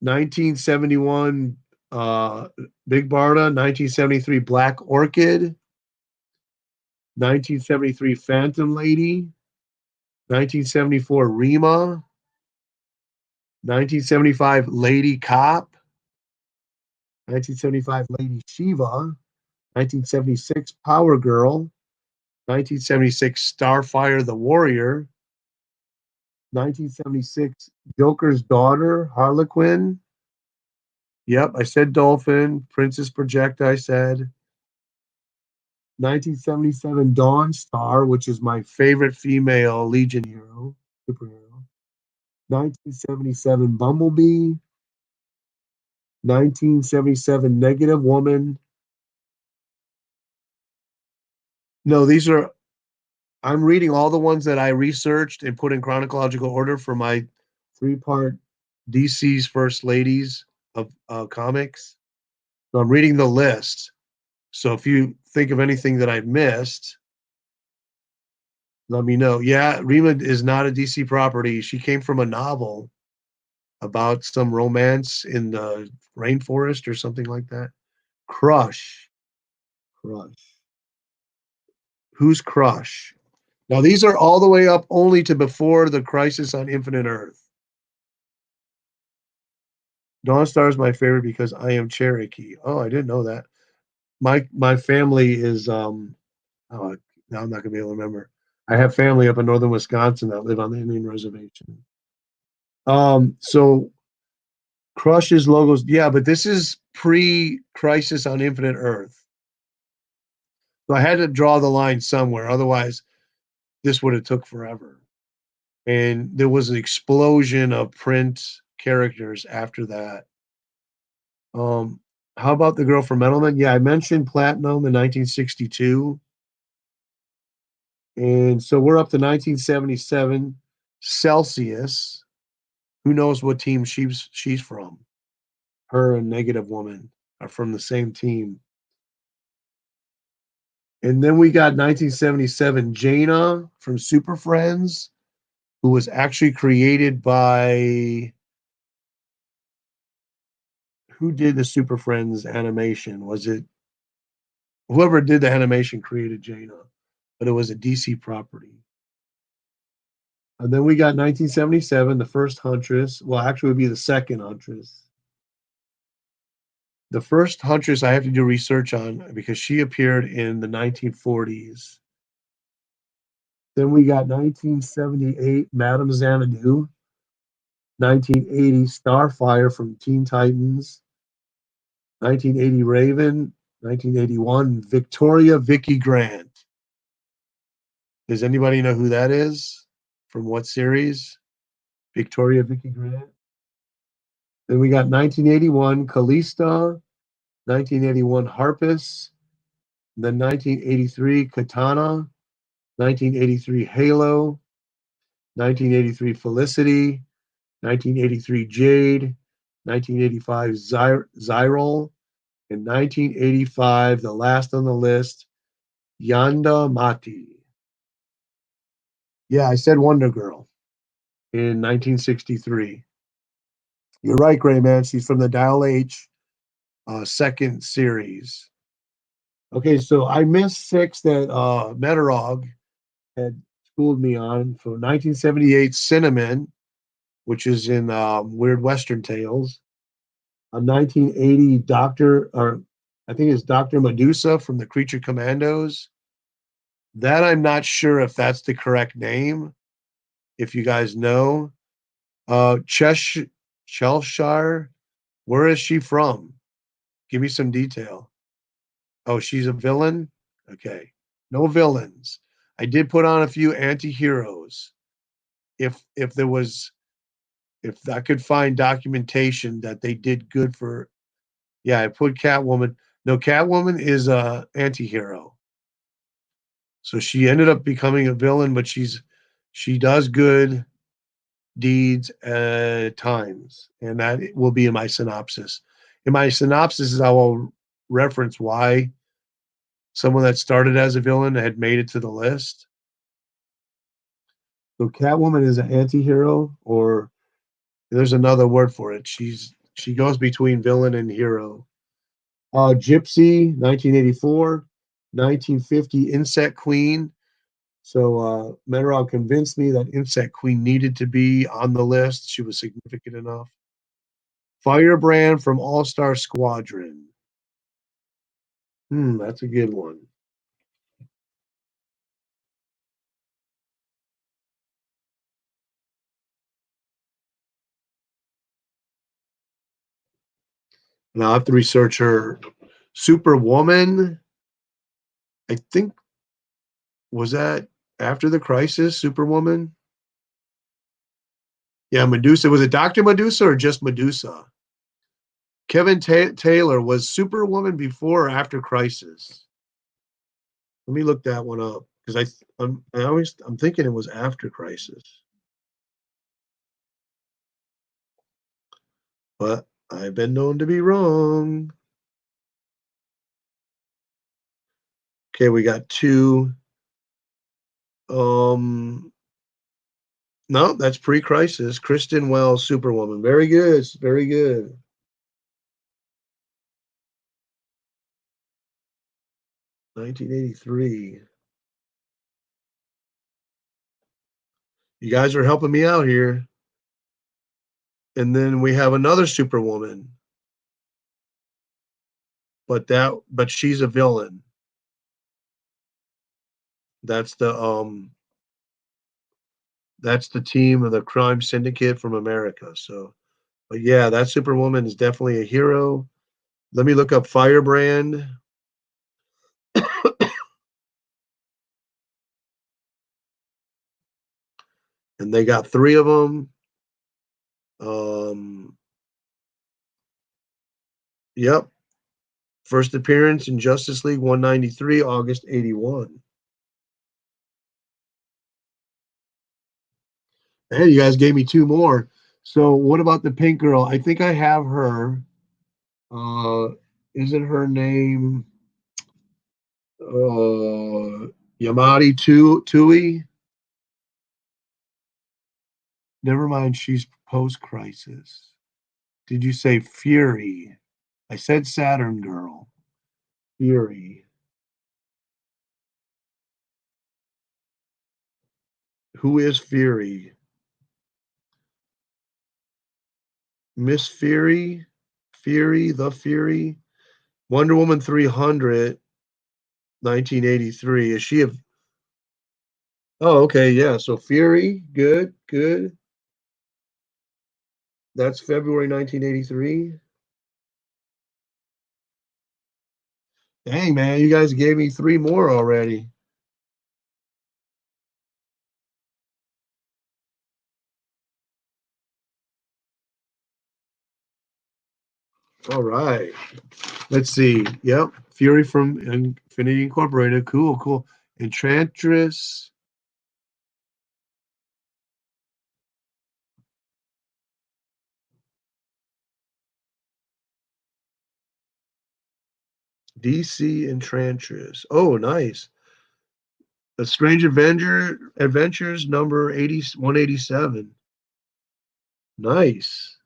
1971, Big Barda, 1973 Black Orchid, 1973 Phantom Lady, 1974 Rima, 1975 Lady Cop, 1975 Lady Shiva, 1976 Power Girl, 1976 Starfire the Warrior, 1976 Joker's Daughter, Harlequin. Yep, I said Dolphin. Princess Project, I said. 1977 Dawn Star, which is my favorite female Legion hero, superhero. 1977 Bumblebee. 1977 Negative Woman. No, I'm reading all the ones that I researched and put in chronological order for my three-part DC's First Ladies of comics. So I'm reading the list. So if you think of anything that I've missed, let me know. Yeah, Rima is not a DC property. She came from a novel about some romance in the rainforest or something like that. Crush. Crush. Who's Crush? Now, these are all the way up only to before the Crisis on Infinite Earth. Dawnstar is my favorite because I am Cherokee. Oh, I didn't know that. My family is oh, now I'm not gonna be able to remember. I have family up in northern Wisconsin that live on the Indian reservation. So Crush's logos, yeah, but this is pre-Crisis on Infinite Earth. So I had to draw the line somewhere, otherwise this would have took forever. And there was an explosion of print characters after that. Um, how about the girl from Metalman? Yeah, I mentioned Platinum in 1962. And so we're up to 1977. Celsius. Who knows what team she's from? Her and Negative Woman are from the same team. And then we got 1977 Jaina from Super Friends, who was actually created by who did the Super Friends animation? Was it whoever did the animation created Jaina, but it was a DC property. And then we got 1977, the first Huntress. Well, actually, it would be the second Huntress. The first Huntress I have to do research on because she appeared in the 1940s. Then we got 1978 Madame Xanadu, 1980 Starfire from Teen Titans, 1980 Raven, 1981 Victoria Vicky Grant. Does anybody know who that is? From what series? Victoria Vicky Grant. Then we got 1981 Callista, 1981 Harpus, then 1983 Katana, 1983 Halo, 1983 Felicity, 1983 Jade, 1985 Zyrol, and 1985, the last on the list, Yanda Mati. Yeah, I said Wonder Girl in 1963. You're right, Gray Man. She's from the Dial H second series. Okay, so I missed six that Metarog had schooled me on. For 1978 Cinnamon, which is in Weird Western Tales. A 1980 Doctor, or I think it's Dr. Medusa from the Creature Commandos. That I'm not sure if that's the correct name. If you guys know, Cheshire, where is she from? Give me some detail. Oh, she's a villain? Okay. No villains. I did put on a few anti-heroes. If there was if I could find documentation that they did good for yeah, I put Catwoman. No, Catwoman is a anti-hero. So she ended up becoming a villain, but she does good deeds at times, and that will be in my synopsis. In my synopsis, I will reference why someone that started as a villain had made it to the list. So Catwoman is an anti-hero, or there's another word for it. She's She goes between villain and hero. Gypsy, 1984, 1950, Insect Queen. So Meteor convinced me that Insect Queen needed to be on the list. She was significant enough. Firebrand from All Star Squadron. That's a good one. Now I have to research her. Superwoman, I think, was that after the crisis? Superwoman? Yeah, Medusa. Was it Dr. Medusa or just Medusa? Kevin Taylor was Superwoman before or after Crisis? Let me look that one up because I'm thinking it was after Crisis, but I've been known to be wrong. Okay, we got two. Um, no, that's pre-Crisis. Kristen Wells, Superwoman. Very good, very good. 1983. You guys are helping me out here. And then we have another Superwoman, but she's a villain. That's the um that's the team of the crime syndicate from America. So, but yeah, that Superwoman is definitely a hero. Let me look up Firebrand. And they got three of them. Um, yep. First appearance in Justice League 193, August 81. Hey, you guys gave me two more. So what about the pink girl? I think I have her. Uh, isn't her name Yamati Tui? Never mind, she's post crisis. Did you say Fury? I said Saturn Girl. Fury. Who is Fury? Miss Fury? Fury, the Fury? Wonder Woman 300, 1983. Is she a. Oh, okay. Yeah. So Fury. Good. Good. That's February 1983. Dang, man. You guys gave me three more already. All right. Let's see. Yep. Fury from Infinity Incorporated. Cool. Cool. Enchantress. DC Enchantress. Oh, nice. A Strange Adventures number 187. Nice.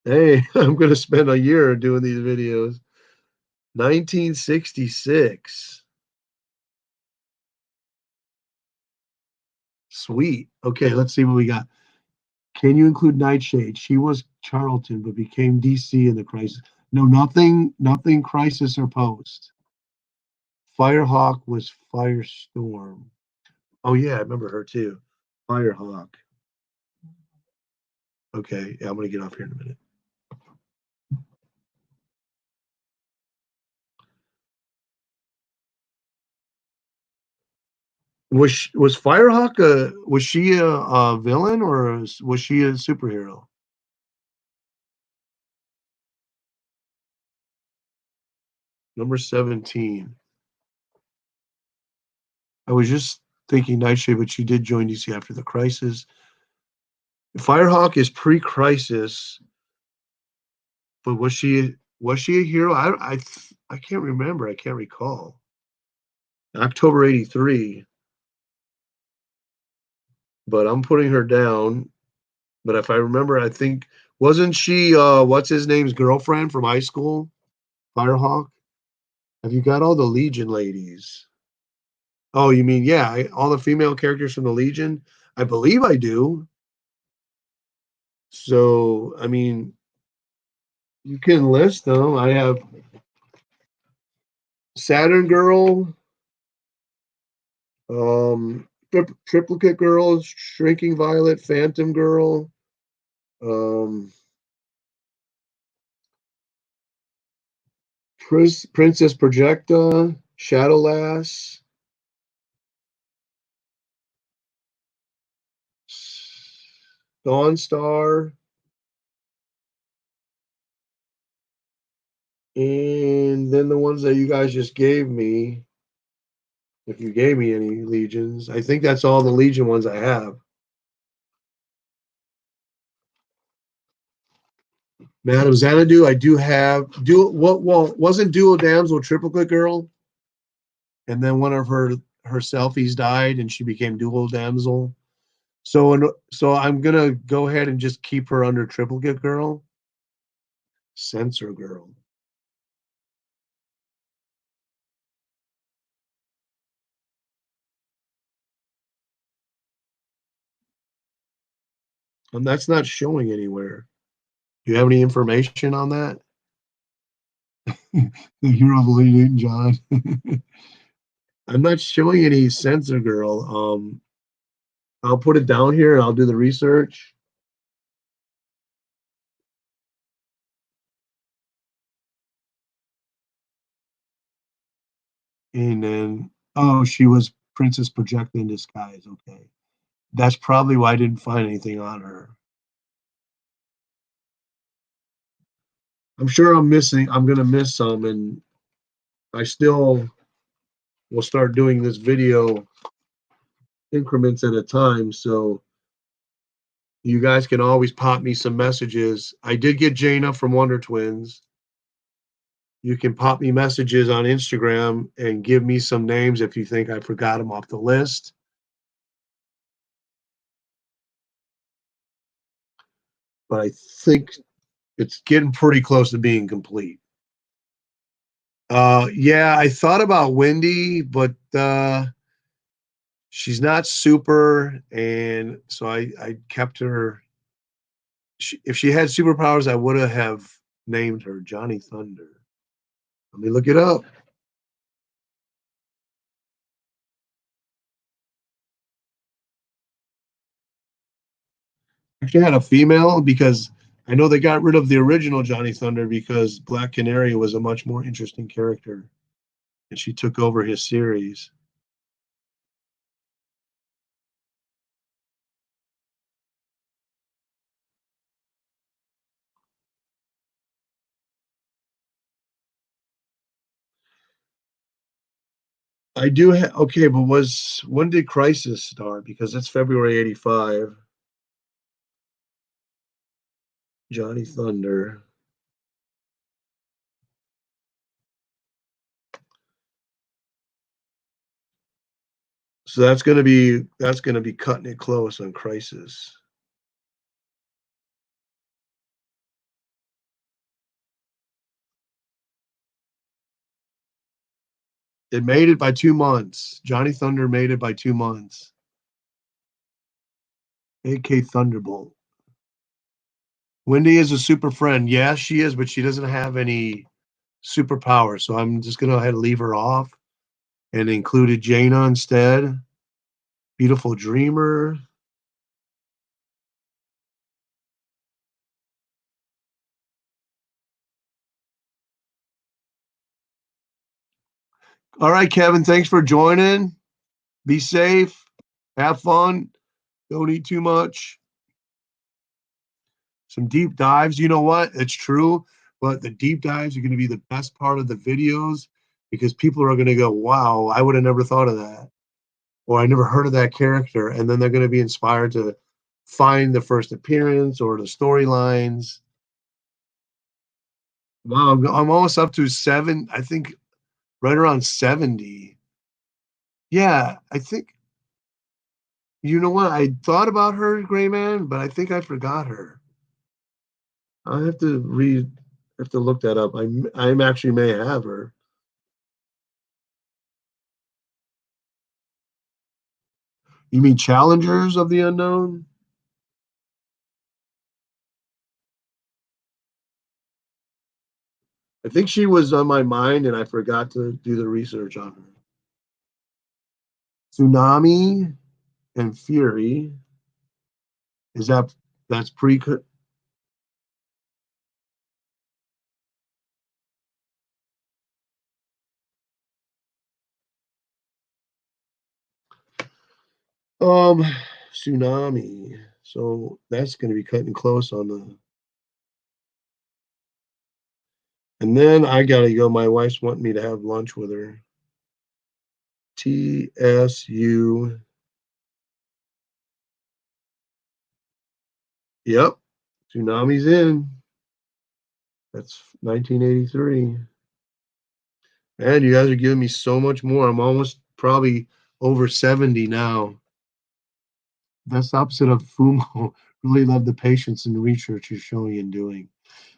Hey, I'm going to spend a year doing these videos. 1966. Sweet. Okay, let's see what we got. Can you include Nightshade? She was Charlton, but became DC in the Crisis. No, nothing Crisis or Post. Firehawk was Firestorm. Oh yeah, I remember her too. Firehawk. Okay, yeah, I'm gonna get off here in a minute. Was Firehawk was she a villain or was she a superhero? Number 17. I was just thinking Nightshade, but she did join DC after the Crisis. Firehawk is pre-Crisis, but was she a hero? I can't remember. I can't recall. October 83, but I'm putting her down. But if I remember, I think wasn't she what's his name's girlfriend from high school? Firehawk? Have you got all the Legion ladies? Oh, you mean yeah, all the female characters from the Legion? I believe I do. So, I mean, you can list them. I have Saturn Girl, Triplicate Girl, Shrinking Violet, Phantom Girl, um, Princess Projecta, Shadow Lass, Dawn Star, and then the ones that you guys just gave me. If you gave me any legions, I think that's all the Legion ones I have. Madam Xanadu, I do have. What? Well, wasn't Duo Damsel Triplicate Girl, and then one of her selfies died, and she became Dual Damsel. So I'm gonna go ahead and just keep her under Triplicate Girl, Censor Girl. And that's not showing anywhere. Do you have any information on that? The hero of Legion, John. I'm not showing any Censor Girl. I'll put it down here and I'll do the research. And then, oh, she was Princess Projecta in disguise. Okay. That's probably why I didn't find anything on her. I'm sure I'm going to miss some, and I still will start doing this video increments at a time. So you guys can always pop me some messages. I did get Jaina from Wonder Twins. You can pop me messages on Instagram and give me some names if you think I forgot them off the list. But I think it's getting pretty close to being complete. Yeah, I thought about Wendy, but she's not super, and so I kept her. If she had superpowers, I would have named her Johnny Thunder. Let me look it up. Actually, had a female because I know they got rid of the original Johnny Thunder because Black Canary was a much more interesting character, and she took over his series. I do have okay, but was when did Crisis start? Because it's February '85. Johnny Thunder. So that's gonna be cutting it close on Crisis. It made it by 2 months. Johnny Thunder made it by 2 months. AK Thunderbolt. Wendy is a super friend. Yeah, she is, but she doesn't have any superpowers. So I'm just gonna go ahead and leave her off and included Jaina instead. Beautiful Dreamer. All right, Kevin. Thanks for joining. Be safe. Have fun. Don't eat too much. Some deep dives. You know what? It's true. But the deep dives are going to be the best part of the videos because people are going to go, wow, I would have never thought of that. Or I never heard of that character. And then they're going to be inspired to find the first appearance or the storylines. Wow, I'm almost up to seven. I think right around 70. Yeah, I think You know what? I thought about her, Gray Man, but I think I forgot her. I have to read. Have to look that up. I'm actually may have her. You mean Challengers of the Unknown? I think she was on my mind, and I forgot to do the research on her. Tsunami and Fury. Is that's pre? Um, Tsunami. So that's going to be cutting close on the. And then I gotta go. My wife's wanting me to have lunch with her. TSU. Yep. Tsunami's in. That's 1983. And you guys are giving me so much more. I'm almost probably over 70 now. That's the opposite of FUMO. Really love the patience and research you're showing and doing.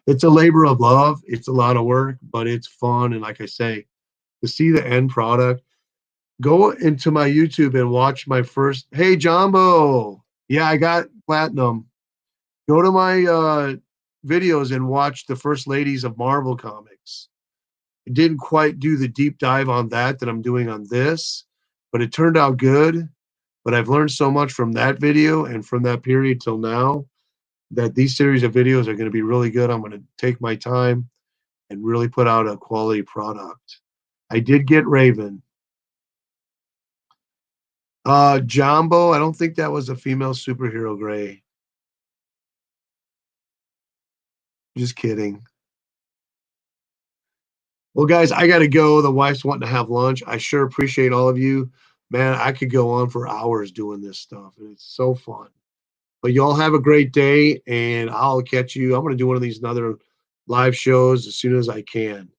It's a labor of love. It's a lot of work, but it's fun. And like I say, to see the end product, go into my YouTube and watch my first. Hey, Jumbo. Yeah, I got platinum. Go to my videos and watch the first ladies of Marvel Comics. I didn't quite do the deep dive on that I'm doing on this, but it turned out good. But I've learned so much from that video and from that period till now that these series of videos are going to be really good. I'm going to take my time and really put out a quality product. I did get Raven. Jumbo, I don't think that was a female superhero, Gray. Just kidding. Well, guys, I got to go. The wife's wanting to have lunch. I sure appreciate all of you. Man, I could go on for hours doing this stuff. And it's so fun. But y'all have a great day, and I'll catch you. I'm going to do one of these another live shows as soon as I can.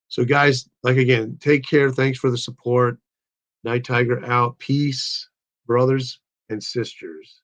So, guys, like again, take care. Thanks for the support. Night Tiger out. Peace, brothers and sisters.